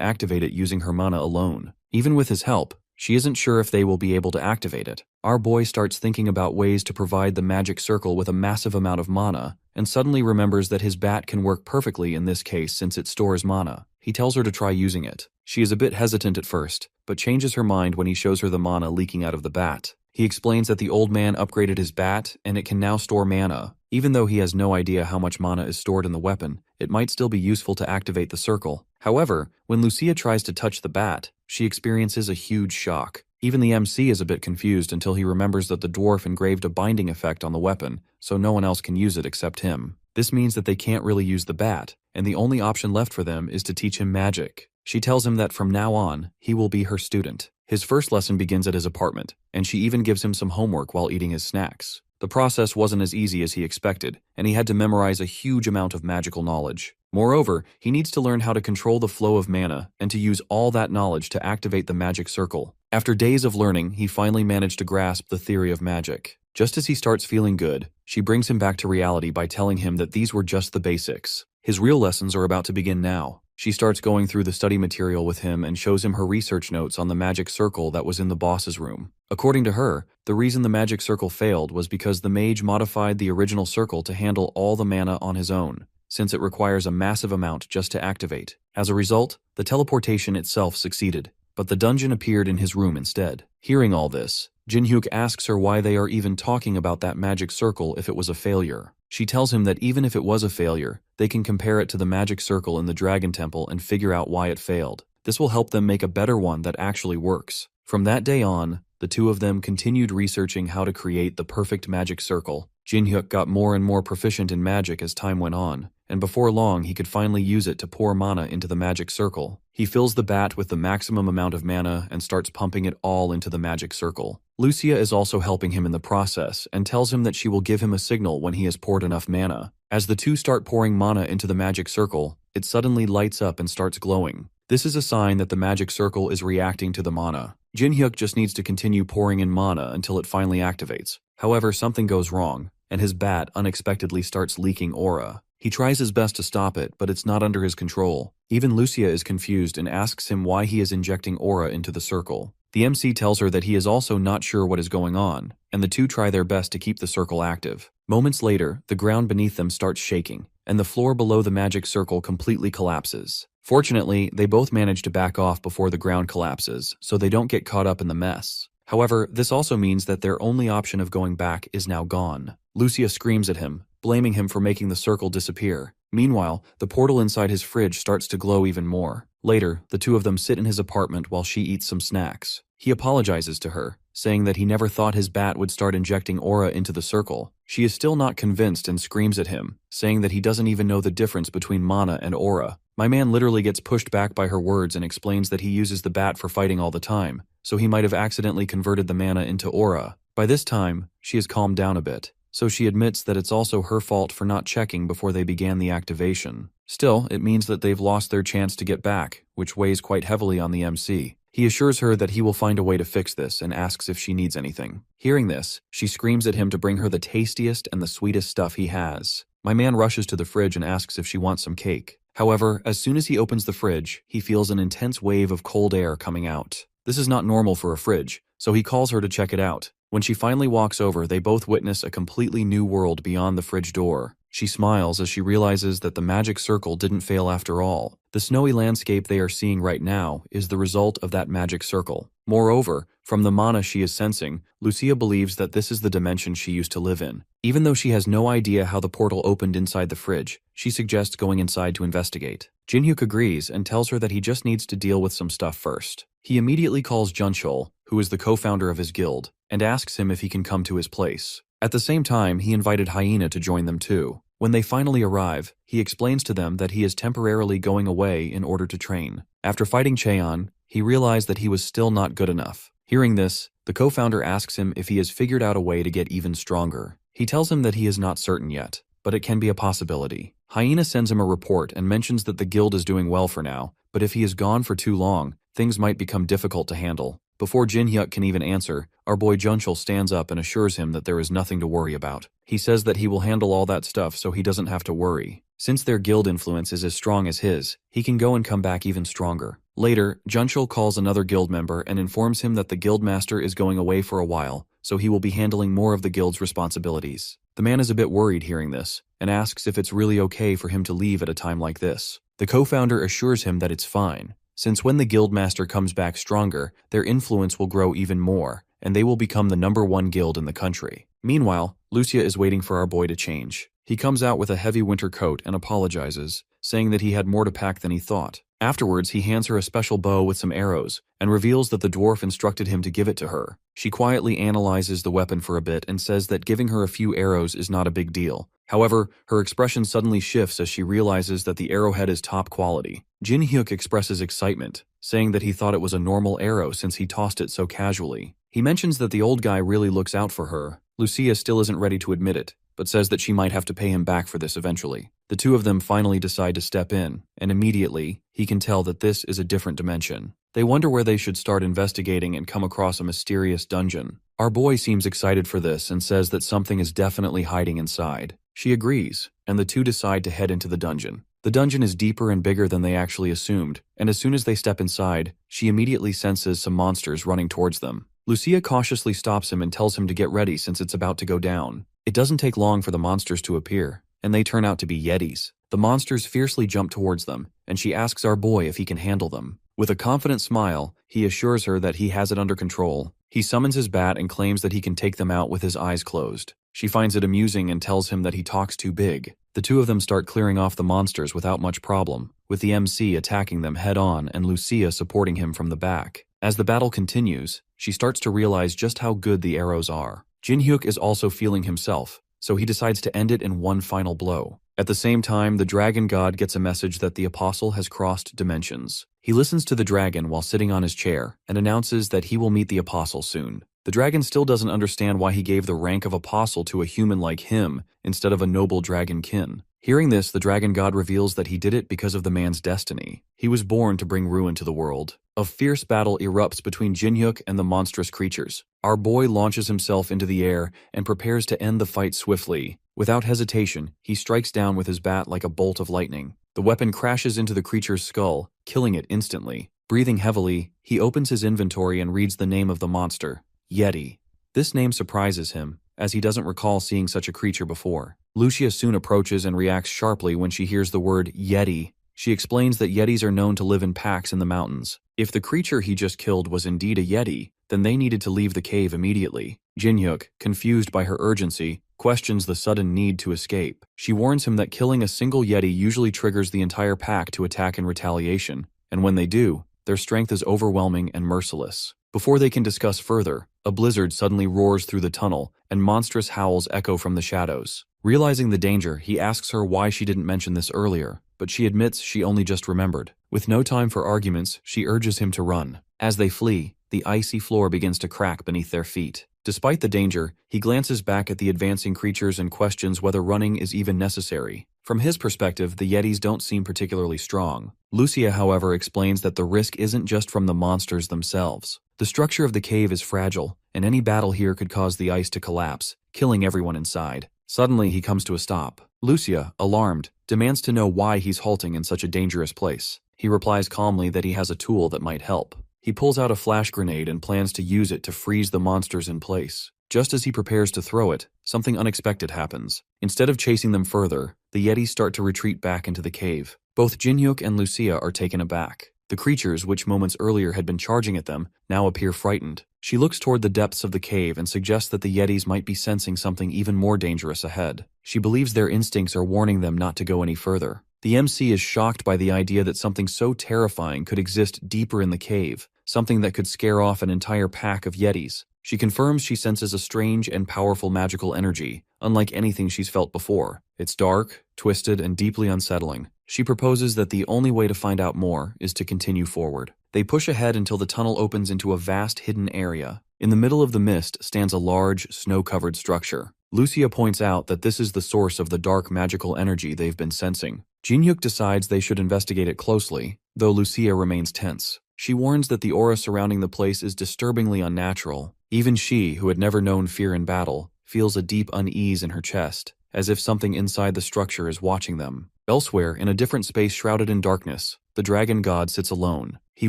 activate it using her mana alone. Even with his help, she isn't sure if they will be able to activate it. Our boy starts thinking about ways to provide the magic circle with a massive amount of mana, and suddenly remembers that his bat can work perfectly in this case since it stores mana. He tells her to try using it. She is a bit hesitant at first, but changes her mind when he shows her the mana leaking out of the bat. He explains that the old man upgraded his bat, and it can now store mana. Even though he has no idea how much mana is stored in the weapon, it might still be useful to activate the circle. However, when Lucia tries to touch the bat, she experiences a huge shock. Even the MC is a bit confused until he remembers that the dwarf engraved a binding effect on the weapon, so no one else can use it except him. This means that they can't really use the bat, and the only option left for them is to teach him magic. She tells him that from now on, he will be her student. His first lesson begins at his apartment, and she even gives him some homework while eating his snacks. The process wasn't as easy as he expected, and he had to memorize a huge amount of magical knowledge. Moreover, he needs to learn how to control the flow of mana and to use all that knowledge to activate the magic circle. After days of learning, he finally managed to grasp the theory of magic. Just as he starts feeling good, she brings him back to reality by telling him that these were just the basics. His real lessons are about to begin now. She starts going through the study material with him and shows him her research notes on the magic circle that was in the boss's room. According to her, the reason the magic circle failed was because the mage modified the original circle to handle all the mana on his own, since it requires a massive amount just to activate. As a result, the teleportation itself succeeded, but the dungeon appeared in his room instead. Hearing all this, Jin-hyuk asks her why they are even talking about that magic circle if it was a failure. She tells him that even if it was a failure, they can compare it to the magic circle in the Dragon Temple and figure out why it failed. This will help them make a better one that actually works. From that day on, the the two of them continued researching how to create the perfect magic circle. Jin-hyuk got more and more proficient in magic as time went on, and before long he could finally use it to pour mana into the magic circle. He fills the bat with the maximum amount of mana and starts pumping it all into the magic circle. Lucia is also helping him in the process and tells him that she will give him a signal when he has poured enough mana. As the two start pouring mana into the magic circle, it suddenly lights up and starts glowing. This is a sign that the magic circle is reacting to the mana. Jin-hyuk just needs to continue pouring in mana until it finally activates. However, something goes wrong, and his bat unexpectedly starts leaking aura. He tries his best to stop it, but it's not under his control. Even Lucia is confused and asks him why he is injecting aura into the circle. The MC tells her that he is also not sure what is going on, and the two try their best to keep the circle active. Moments later, the ground beneath them starts shaking, and the floor below the magic circle completely collapses. Fortunately, they both manage to back off before the ground collapses, so they don't get caught up in the mess. However, this also means that their only option of going back is now gone. Lucia screams at him, blaming him for making the circle disappear. Meanwhile, the portal inside his fridge starts to glow even more. Later, the two of them sit in his apartment while she eats some snacks. He apologizes to her, saying that he never thought his bat would start injecting aura into the circle. She is still not convinced and screams at him, saying that he doesn't even know the difference between mana and aura. My man literally gets pushed back by her words and explains that he uses the bat for fighting all the time, so he might have accidentally converted the mana into aura. By this time, she has calmed down a bit, so she admits that it's also her fault for not checking before they began the activation. Still, it means that they've lost their chance to get back, which weighs quite heavily on the MC. He assures her that he will find a way to fix this and asks if she needs anything. Hearing this, she screams at him to bring her the tastiest and the sweetest stuff he has. My man rushes to the fridge and asks if she wants some cake. However, as soon as he opens the fridge, he feels an intense wave of cold air coming out. This is not normal for a fridge, so he calls her to check it out. When she finally walks over, they both witness a completely new world beyond the fridge door. She smiles as she realizes that the magic circle didn't fail after all. The snowy landscape they are seeing right now is the result of that magic circle. Moreover, from the mana she is sensing, Lucia believes that this is the dimension she used to live in. Even though she has no idea how the portal opened inside the fridge, she suggests going inside to investigate. Jin-hyuk agrees and tells her that he just needs to deal with some stuff first. He immediately calls Junchul, who is the co-founder of his guild, and asks him if he can come to his place. At the same time, he invited Hyena to join them too. When they finally arrive, he explains to them that he is temporarily going away in order to train. After fighting Cheon, he realized that he was still not good enough. Hearing this, the co-founder asks him if he has figured out a way to get even stronger. He tells him that he is not certain yet, but it can be a possibility. Hyena sends him a report and mentions that the guild is doing well for now, but if he is gone for too long, things might become difficult to handle. Before Jin-hyuk can even answer, our boy Junchul stands up and assures him that there is nothing to worry about. He says that he will handle all that stuff so he doesn't have to worry. Since their guild influence is as strong as his, he can go and come back even stronger. Later, Junchul calls another guild member and informs him that the guildmaster is going away for a while, so he will be handling more of the guild's responsibilities. The man is a bit worried hearing this, and asks if it's really okay for him to leave at a time like this. The co-founder assures him that it's fine, since when the guildmaster comes back stronger, their influence will grow even more, and they will become the #1 guild in the country. Meanwhile, Lucia is waiting for our boy to change. He comes out with a heavy winter coat and apologizes, saying that he had more to pack than he thought. Afterwards, he hands her a special bow with some arrows, and reveals that the dwarf instructed him to give it to her. She quietly analyzes the weapon for a bit and says that giving her a few arrows is not a big deal. However, her expression suddenly shifts as she realizes that the arrowhead is top quality. Jin-hyuk expresses excitement, saying that he thought it was a normal arrow since he tossed it so casually. He mentions that the old guy really looks out for her. Lucia still isn't ready to admit it, but says that she might have to pay him back for this eventually. The two of them finally decide to step in, and immediately, he can tell that this is a different dimension. They wonder where they should start investigating and come across a mysterious dungeon. Our boy seems excited for this and says that something is definitely hiding inside. She agrees, and the two decide to head into the dungeon. The dungeon is deeper and bigger than they actually assumed, and as soon as they step inside, she immediately senses some monsters running towards them. Lucia cautiously stops him and tells him to get ready since it's about to go down. It doesn't take long for the monsters to appear, and they turn out to be yetis. The monsters fiercely jump towards them, and she asks our boy if he can handle them. With a confident smile, he assures her that he has it under control. He summons his bat and claims that he can take them out with his eyes closed. She finds it amusing and tells him that he talks too big. The two of them start clearing off the monsters without much problem, with the MC attacking them head-on and Lucia supporting him from the back. As the battle continues, she starts to realize just how good the arrows are. Jin-hyuk is also feeling himself, so he decides to end it in one final blow. At the same time, the dragon god gets a message that the apostle has crossed dimensions. He listens to the dragon while sitting on his chair and announces that he will meet the apostle soon. The dragon still doesn't understand why he gave the rank of apostle to a human like him instead of a noble dragon kin. Hearing this, the dragon god reveals that he did it because of the man's destiny. He was born to bring ruin to the world. A fierce battle erupts between Jin-hyuk and the monstrous creatures. Our boy launches himself into the air and prepares to end the fight swiftly. Without hesitation, he strikes down with his bat like a bolt of lightning. The weapon crashes into the creature's skull, killing it instantly. Breathing heavily, he opens his inventory and reads the name of the monster, Yeti. This name surprises him, as he doesn't recall seeing such a creature before. Lucia soon approaches and reacts sharply when she hears the word Yeti. She explains that Yetis are known to live in packs in the mountains. If the creature he just killed was indeed a Yeti, then they needed to leave the cave immediately. Jin-hyuk, confused by her urgency, questions the sudden need to escape. She warns him that killing a single Yeti usually triggers the entire pack to attack in retaliation, and when they do, their strength is overwhelming and merciless. Before they can discuss further, a blizzard suddenly roars through the tunnel, and monstrous howls echo from the shadows. Realizing the danger, he asks her why she didn't mention this earlier, but she admits she only just remembered. With no time for arguments, she urges him to run. As they flee, the icy floor begins to crack beneath their feet. Despite the danger, he glances back at the advancing creatures and questions whether running is even necessary. From his perspective, the Yetis don't seem particularly strong. Lucia, however, explains that the risk isn't just from the monsters themselves. The structure of the cave is fragile, and any battle here could cause the ice to collapse, killing everyone inside. Suddenly, he comes to a stop. Lucia, alarmed, demands to know why he's halting in such a dangerous place. He replies calmly that he has a tool that might help. He pulls out a flash grenade and plans to use it to freeze the monsters in place. Just as he prepares to throw it, something unexpected happens. Instead of chasing them further, the Yetis start to retreat back into the cave. Both Jin-hyuk and Lucia are taken aback. The creatures, which moments earlier had been charging at them, now appear frightened. She looks toward the depths of the cave and suggests that the Yetis might be sensing something even more dangerous ahead. She believes their instincts are warning them not to go any further. The MC is shocked by the idea that something so terrifying could exist deeper in the cave, something that could scare off an entire pack of Yetis. She confirms she senses a strange and powerful magical energy, unlike anything she's felt before. It's dark, twisted, and deeply unsettling. She proposes that the only way to find out more is to continue forward. They push ahead until the tunnel opens into a vast hidden area. In the middle of the mist stands a large, snow-covered structure. Lucia points out that this is the source of the dark magical energy they've been sensing. Jin-hyuk decides they should investigate it closely, though Lucia remains tense. She warns that the aura surrounding the place is disturbingly unnatural. Even she, who had never known fear in battle, feels a deep unease in her chest, as if something inside the structure is watching them. Elsewhere, in a different space shrouded in darkness, the dragon god sits alone. He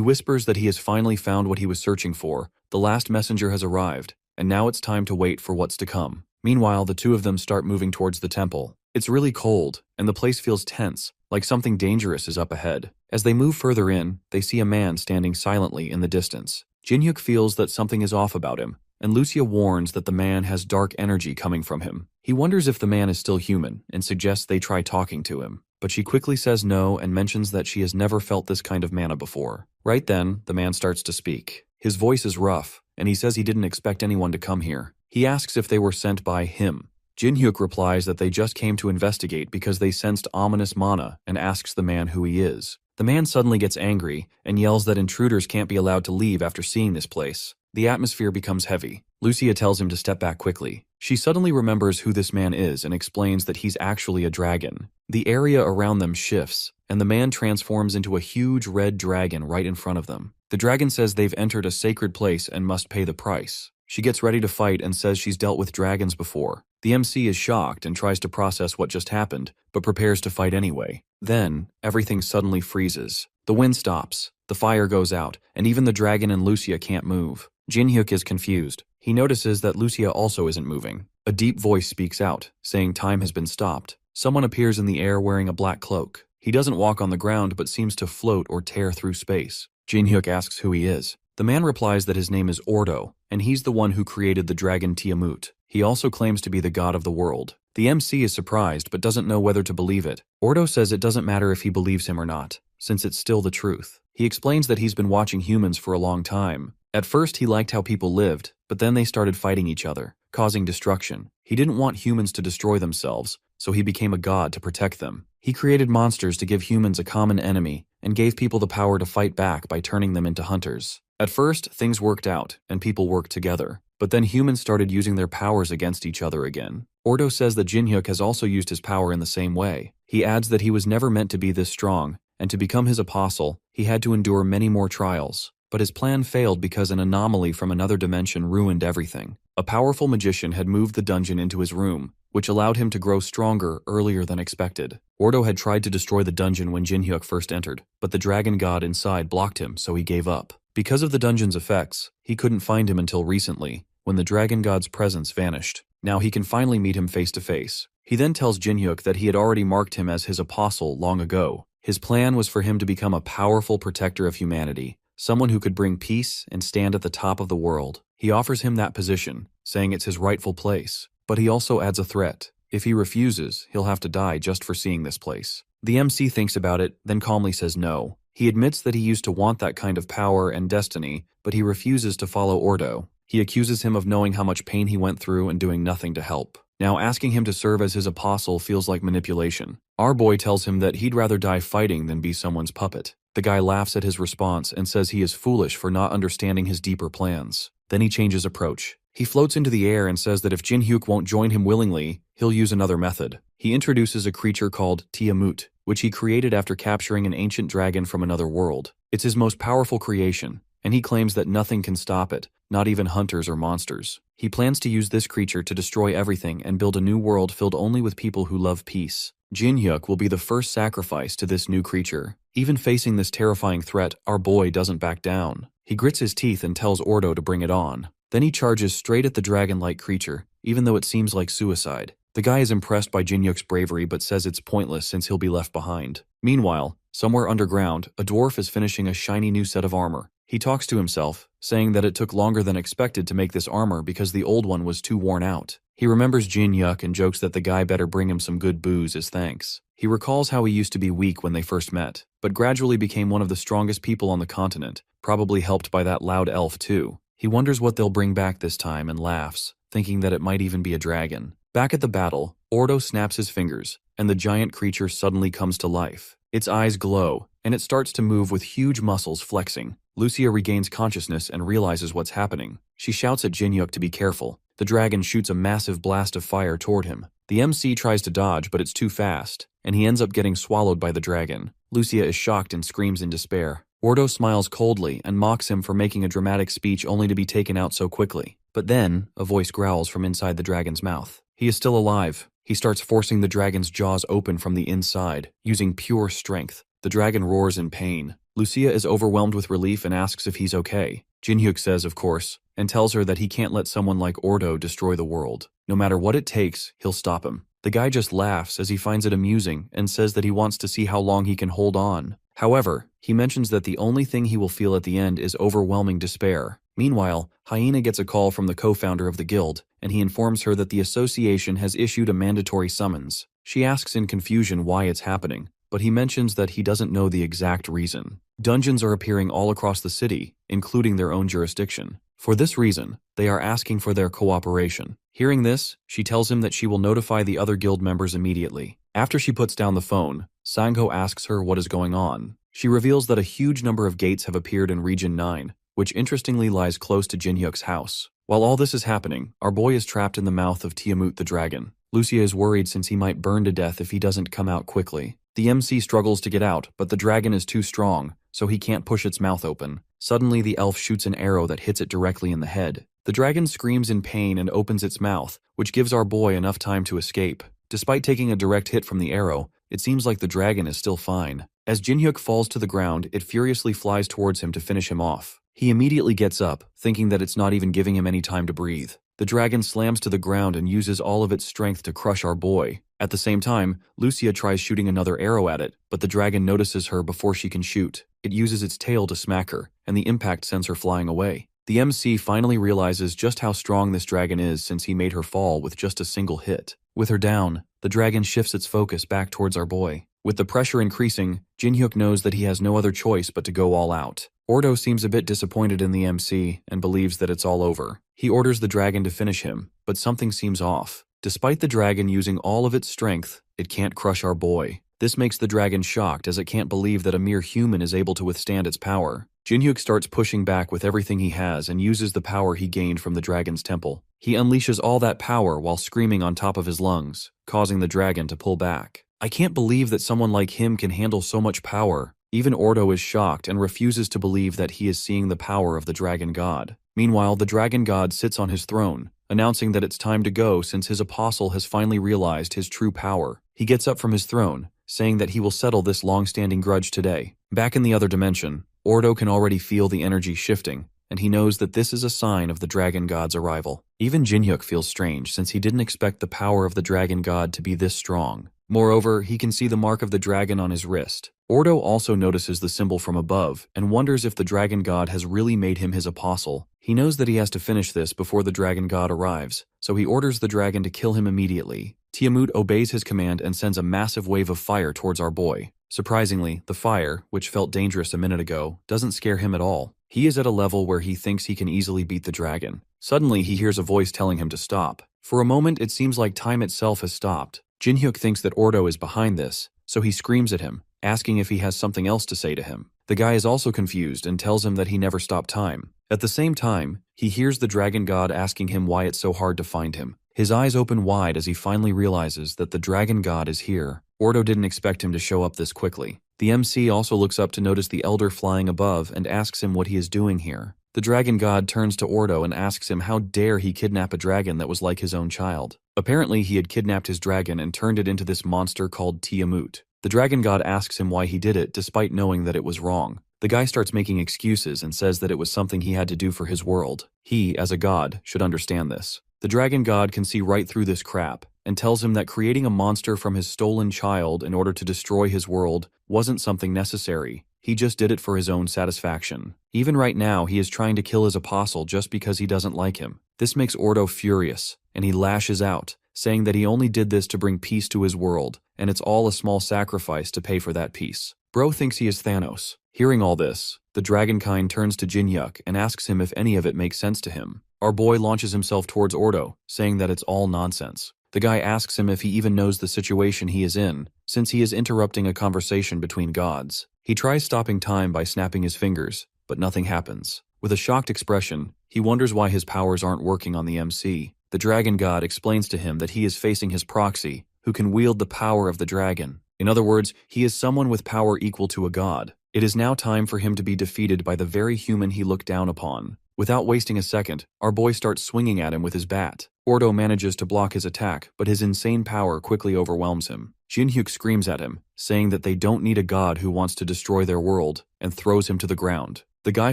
whispers that he has finally found what he was searching for. The last messenger has arrived, and now it's time to wait for what's to come. Meanwhile, the two of them start moving towards the temple. It's really cold, and the place feels tense, like something dangerous is up ahead. As they move further in, they see a man standing silently in the distance. Jin-hyuk feels that something is off about him, and Lucia warns that the man has dark energy coming from him. He wonders if the man is still human, and suggests they try talking to him. But she quickly says no and mentions that she has never felt this kind of mana before. Right then, the man starts to speak. His voice is rough, and he says he didn't expect anyone to come here. He asks if they were sent by him. Jin-hyuk replies that they just came to investigate because they sensed ominous mana and asks the man who he is. The man suddenly gets angry and yells that intruders can't be allowed to leave after seeing this place. The atmosphere becomes heavy. Lucia tells him to step back quickly. She suddenly remembers who this man is and explains that he's actually a dragon. The area around them shifts, and the man transforms into a huge red dragon right in front of them. The dragon says they've entered a sacred place and must pay the price. She gets ready to fight and says she's dealt with dragons before. The MC is shocked and tries to process what just happened, but prepares to fight anyway. Then, everything suddenly freezes. The wind stops, the fire goes out, and even the dragon and Lucia can't move. Jin-hyuk is confused. He notices that Lucia also isn't moving. A deep voice speaks out, saying time has been stopped. Someone appears in the air wearing a black cloak. He doesn't walk on the ground but seems to float or tear through space. Jin-hyuk asks who he is. The man replies that his name is Ordo, and he's the one who created the dragon Tiamut. He also claims to be the god of the world. The MC is surprised but doesn't know whether to believe it. Ordo says it doesn't matter if he believes him or not, since it's still the truth. He explains that he's been watching humans for a long time. At first, he liked how people lived, but then they started fighting each other, causing destruction. He didn't want humans to destroy themselves, so he became a god to protect them. He created monsters to give humans a common enemy and gave people the power to fight back by turning them into hunters. At first, things worked out, and people worked together. But then humans started using their powers against each other again. Ordo says that Jinhyuk has also used his power in the same way. He adds that he was never meant to be this strong, and to become his apostle, he had to endure many more trials. But his plan failed because an anomaly from another dimension ruined everything. A powerful magician had moved the dungeon into his room, which allowed him to grow stronger earlier than expected. Ordo had tried to destroy the dungeon when Jinhyuk first entered, but the dragon god inside blocked him, so he gave up. Because of the dungeon's effects, he couldn't find him until recently, when the dragon god's presence vanished. Now he can finally meet him face to face. He then tells Jinhyuk that he had already marked him as his apostle long ago. His plan was for him to become a powerful protector of humanity, someone who could bring peace and stand at the top of the world. He offers him that position, saying it's his rightful place. But he also adds a threat. If he refuses, he'll have to die just for seeing this place. The MC thinks about it, then calmly says no. He admits that he used to want that kind of power and destiny, but he refuses to follow Ordo. He accuses him of knowing how much pain he went through and doing nothing to help. Now asking him to serve as his apostle feels like manipulation. Our boy tells him that he'd rather die fighting than be someone's puppet. The guy laughs at his response and says he is foolish for not understanding his deeper plans. Then he changes approach. He floats into the air and says that if Jinhyuk won't join him willingly, he'll use another method. He introduces a creature called Tiamut, which he created after capturing an ancient dragon from another world. It's his most powerful creation, and he claims that nothing can stop it, not even hunters or monsters. He plans to use this creature to destroy everything and build a new world filled only with people who love peace. Jinhyuk will be the first sacrifice to this new creature. Even facing this terrifying threat, our boy doesn't back down. He grits his teeth and tells Ordo to bring it on. Then he charges straight at the dragon-like creature, even though it seems like suicide. The guy is impressed by Jinhyuk's bravery but says it's pointless since he'll be left behind. Meanwhile, somewhere underground, a dwarf is finishing a shiny new set of armor. He talks to himself, saying that it took longer than expected to make this armor because the old one was too worn out. He remembers Jinhyuk and jokes that the guy better bring him some good booze as thanks. He recalls how he used to be weak when they first met, but gradually became one of the strongest people on the continent, probably helped by that loud elf too. He wonders what they'll bring back this time and laughs, thinking that it might even be a dragon. Back at the battle, Ordo snaps his fingers, and the giant creature suddenly comes to life. Its eyes glow, and it starts to move with huge muscles flexing. Lucia regains consciousness and realizes what's happening. She shouts at Jinhyuk to be careful. The dragon shoots a massive blast of fire toward him. The MC tries to dodge, but it's too fast, and he ends up getting swallowed by the dragon. Lucia is shocked and screams in despair. Ordo smiles coldly and mocks him for making a dramatic speech only to be taken out so quickly. But then, a voice growls from inside the dragon's mouth. He is still alive. He starts forcing the dragon's jaws open from the inside, using pure strength. The dragon roars in pain. Lucia is overwhelmed with relief and asks if he's okay. Jinhyuk says, of course, and tells her that he can't let someone like Ordo destroy the world. No matter what it takes, he'll stop him. The guy just laughs as he finds it amusing and says that he wants to see how long he can hold on. However, he mentions that the only thing he will feel at the end is overwhelming despair. Meanwhile, Hyena gets a call from the co-founder of the guild, and he informs her that the association has issued a mandatory summons. She asks in confusion why it's happening, but he mentions that he doesn't know the exact reason. Dungeons are appearing all across the city, including their own jurisdiction. For this reason, they are asking for their cooperation. Hearing this, she tells him that she will notify the other guild members immediately. After she puts down the phone, Sangho asks her what is going on. She reveals that a huge number of gates have appeared in Region 9, which interestingly lies close to Jinhyuk's house. While all this is happening, our boy is trapped in the mouth of Tiamut the dragon. Lucia is worried since he might burn to death if he doesn't come out quickly. The MC struggles to get out, but the dragon is too strong, so he can't push its mouth open. Suddenly, the elf shoots an arrow that hits it directly in the head. The dragon screams in pain and opens its mouth, which gives our boy enough time to escape. Despite taking a direct hit from the arrow, it seems like the dragon is still fine. As Jinhyuk falls to the ground, it furiously flies towards him to finish him off. He immediately gets up, thinking that it's not even giving him any time to breathe. The dragon slams to the ground and uses all of its strength to crush our boy. At the same time, Lucia tries shooting another arrow at it, but the dragon notices her before she can shoot. It uses its tail to smack her, and the impact sends her flying away. The MC finally realizes just how strong this dragon is since he made her fall with just a single hit. With her down, the dragon shifts its focus back towards our boy. With the pressure increasing, Jin-hyuk knows that he has no other choice but to go all out. Ordo seems a bit disappointed in the MC and believes that it's all over. He orders the dragon to finish him, but something seems off. Despite the dragon using all of its strength, it can't crush our boy. This makes the dragon shocked as it can't believe that a mere human is able to withstand its power. Jin-hyuk starts pushing back with everything he has and uses the power he gained from the dragon's temple. He unleashes all that power while screaming on top of his lungs, causing the dragon to pull back. I can't believe that someone like him can handle so much power. Even Ordo is shocked and refuses to believe that he is seeing the power of the dragon god. Meanwhile, the dragon god sits on his throne, announcing that it's time to go since his apostle has finally realized his true power. He gets up from his throne, saying that he will settle this long-standing grudge today. Back in the other dimension, Ordo can already feel the energy shifting, and he knows that this is a sign of the dragon god's arrival. Even Jin-hyuk feels strange since he didn't expect the power of the dragon god to be this strong. Moreover, he can see the mark of the dragon on his wrist. Ordo also notices the symbol from above and wonders if the dragon god has really made him his apostle. He knows that he has to finish this before the dragon god arrives, so he orders the dragon to kill him immediately. Tiamut obeys his command and sends a massive wave of fire towards our boy. Surprisingly, the fire, which felt dangerous a minute ago, doesn't scare him at all. He is at a level where he thinks he can easily beat the dragon. Suddenly, he hears a voice telling him to stop. For a moment, it seems like time itself has stopped. Jin-hyuk thinks that Ordo is behind this, so he screams at him, asking if he has something else to say to him. The guy is also confused and tells him that he never stopped time. At the same time, he hears the dragon god asking him why it's so hard to find him. His eyes open wide as he finally realizes that the dragon god is here. Ordo didn't expect him to show up this quickly. The MC also looks up to notice the elder flying above and asks him what he is doing here. The dragon god turns to Ordo and asks him how dare he kidnap a dragon that was like his own child. Apparently, he had kidnapped his dragon and turned it into this monster called Tiamut. The dragon god asks him why he did it despite knowing that it was wrong. The guy starts making excuses and says that it was something he had to do for his world. He, as a god, should understand this. The dragon god can see right through this crap and tells him that creating a monster from his stolen child in order to destroy his world wasn't something necessary. He just did it for his own satisfaction. Even right now, he is trying to kill his apostle just because he doesn't like him. This makes Ordo furious, and he lashes out, saying that he only did this to bring peace to his world, and it's all a small sacrifice to pay for that peace. Bro thinks he is Thanos. Hearing all this, the dragonkind turns to Jin-hyuk and asks him if any of it makes sense to him. Our boy launches himself towards Ordo, saying that it's all nonsense. The guy asks him if he even knows the situation he is in, since he is interrupting a conversation between gods. He tries stopping time by snapping his fingers, but nothing happens. With a shocked expression, he wonders why his powers aren't working on the MC. The dragon god explains to him that he is facing his proxy, who can wield the power of the dragon. In other words, he is someone with power equal to a god. It is now time for him to be defeated by the very human he looked down upon. Without wasting a second, our boy starts swinging at him with his bat. Ordo manages to block his attack, but his insane power quickly overwhelms him. Jin-hyuk screams at him, saying that they don't need a god who wants to destroy their world, and throws him to the ground. The guy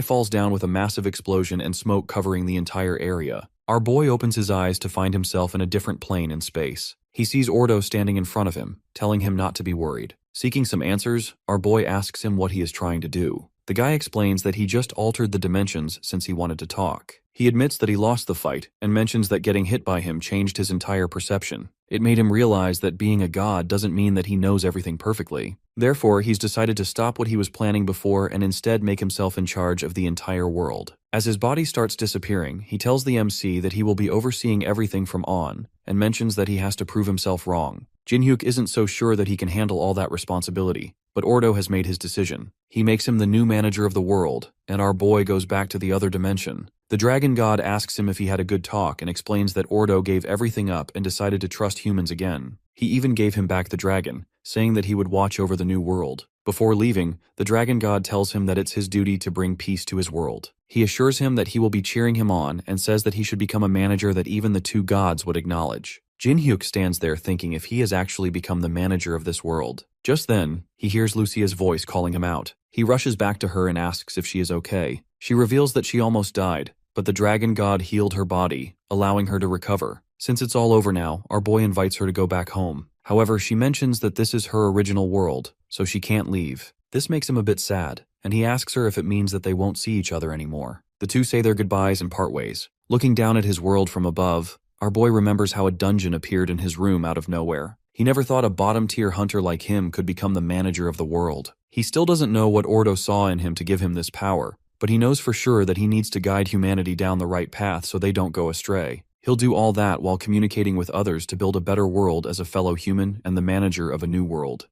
falls down with a massive explosion and smoke covering the entire area. Our boy opens his eyes to find himself in a different plane in space. He sees Ordo standing in front of him, telling him not to be worried. Seeking some answers, our boy asks him what he is trying to do. The guy explains that he just altered the dimensions since he wanted to talk. He admits that he lost the fight and mentions that getting hit by him changed his entire perception. It made him realize that being a god doesn't mean that he knows everything perfectly. Therefore, he's decided to stop what he was planning before and instead make himself in charge of the entire world. As his body starts disappearing, he tells the MC that he will be overseeing everything from on, and mentions that he has to prove himself wrong. Jin-hyuk isn't so sure that he can handle all that responsibility, but Ordo has made his decision. He makes him the new manager of the world, and our boy goes back to the other dimension. The dragon god asks him if he had a good talk and explains that Ordo gave everything up and decided to trust humans again. He even gave him back the dragon, saying that he would watch over the new world. Before leaving, the dragon god tells him that it's his duty to bring peace to his world. He assures him that he will be cheering him on and says that he should become a manager that even the two gods would acknowledge. Jin-hyuk stands there thinking if he has actually become the manager of this world. Just then, he hears Lucia's voice calling him out. He rushes back to her and asks if she is okay. She reveals that she almost died, but the dragon god healed her body, allowing her to recover. Since it's all over now, our boy invites her to go back home. However, she mentions that this is her original world, so she can't leave. This makes him a bit sad, and he asks her if it means that they won't see each other anymore. The two say their goodbyes and part ways. Looking down at his world from above, our boy remembers how a dungeon appeared in his room out of nowhere. He never thought a bottom-tier hunter like him could become the manager of the world. He still doesn't know what Ordo saw in him to give him this power, but he knows for sure that he needs to guide humanity down the right path so they don't go astray. He'll do all that while communicating with others to build a better world as a fellow human and the manager of a new world.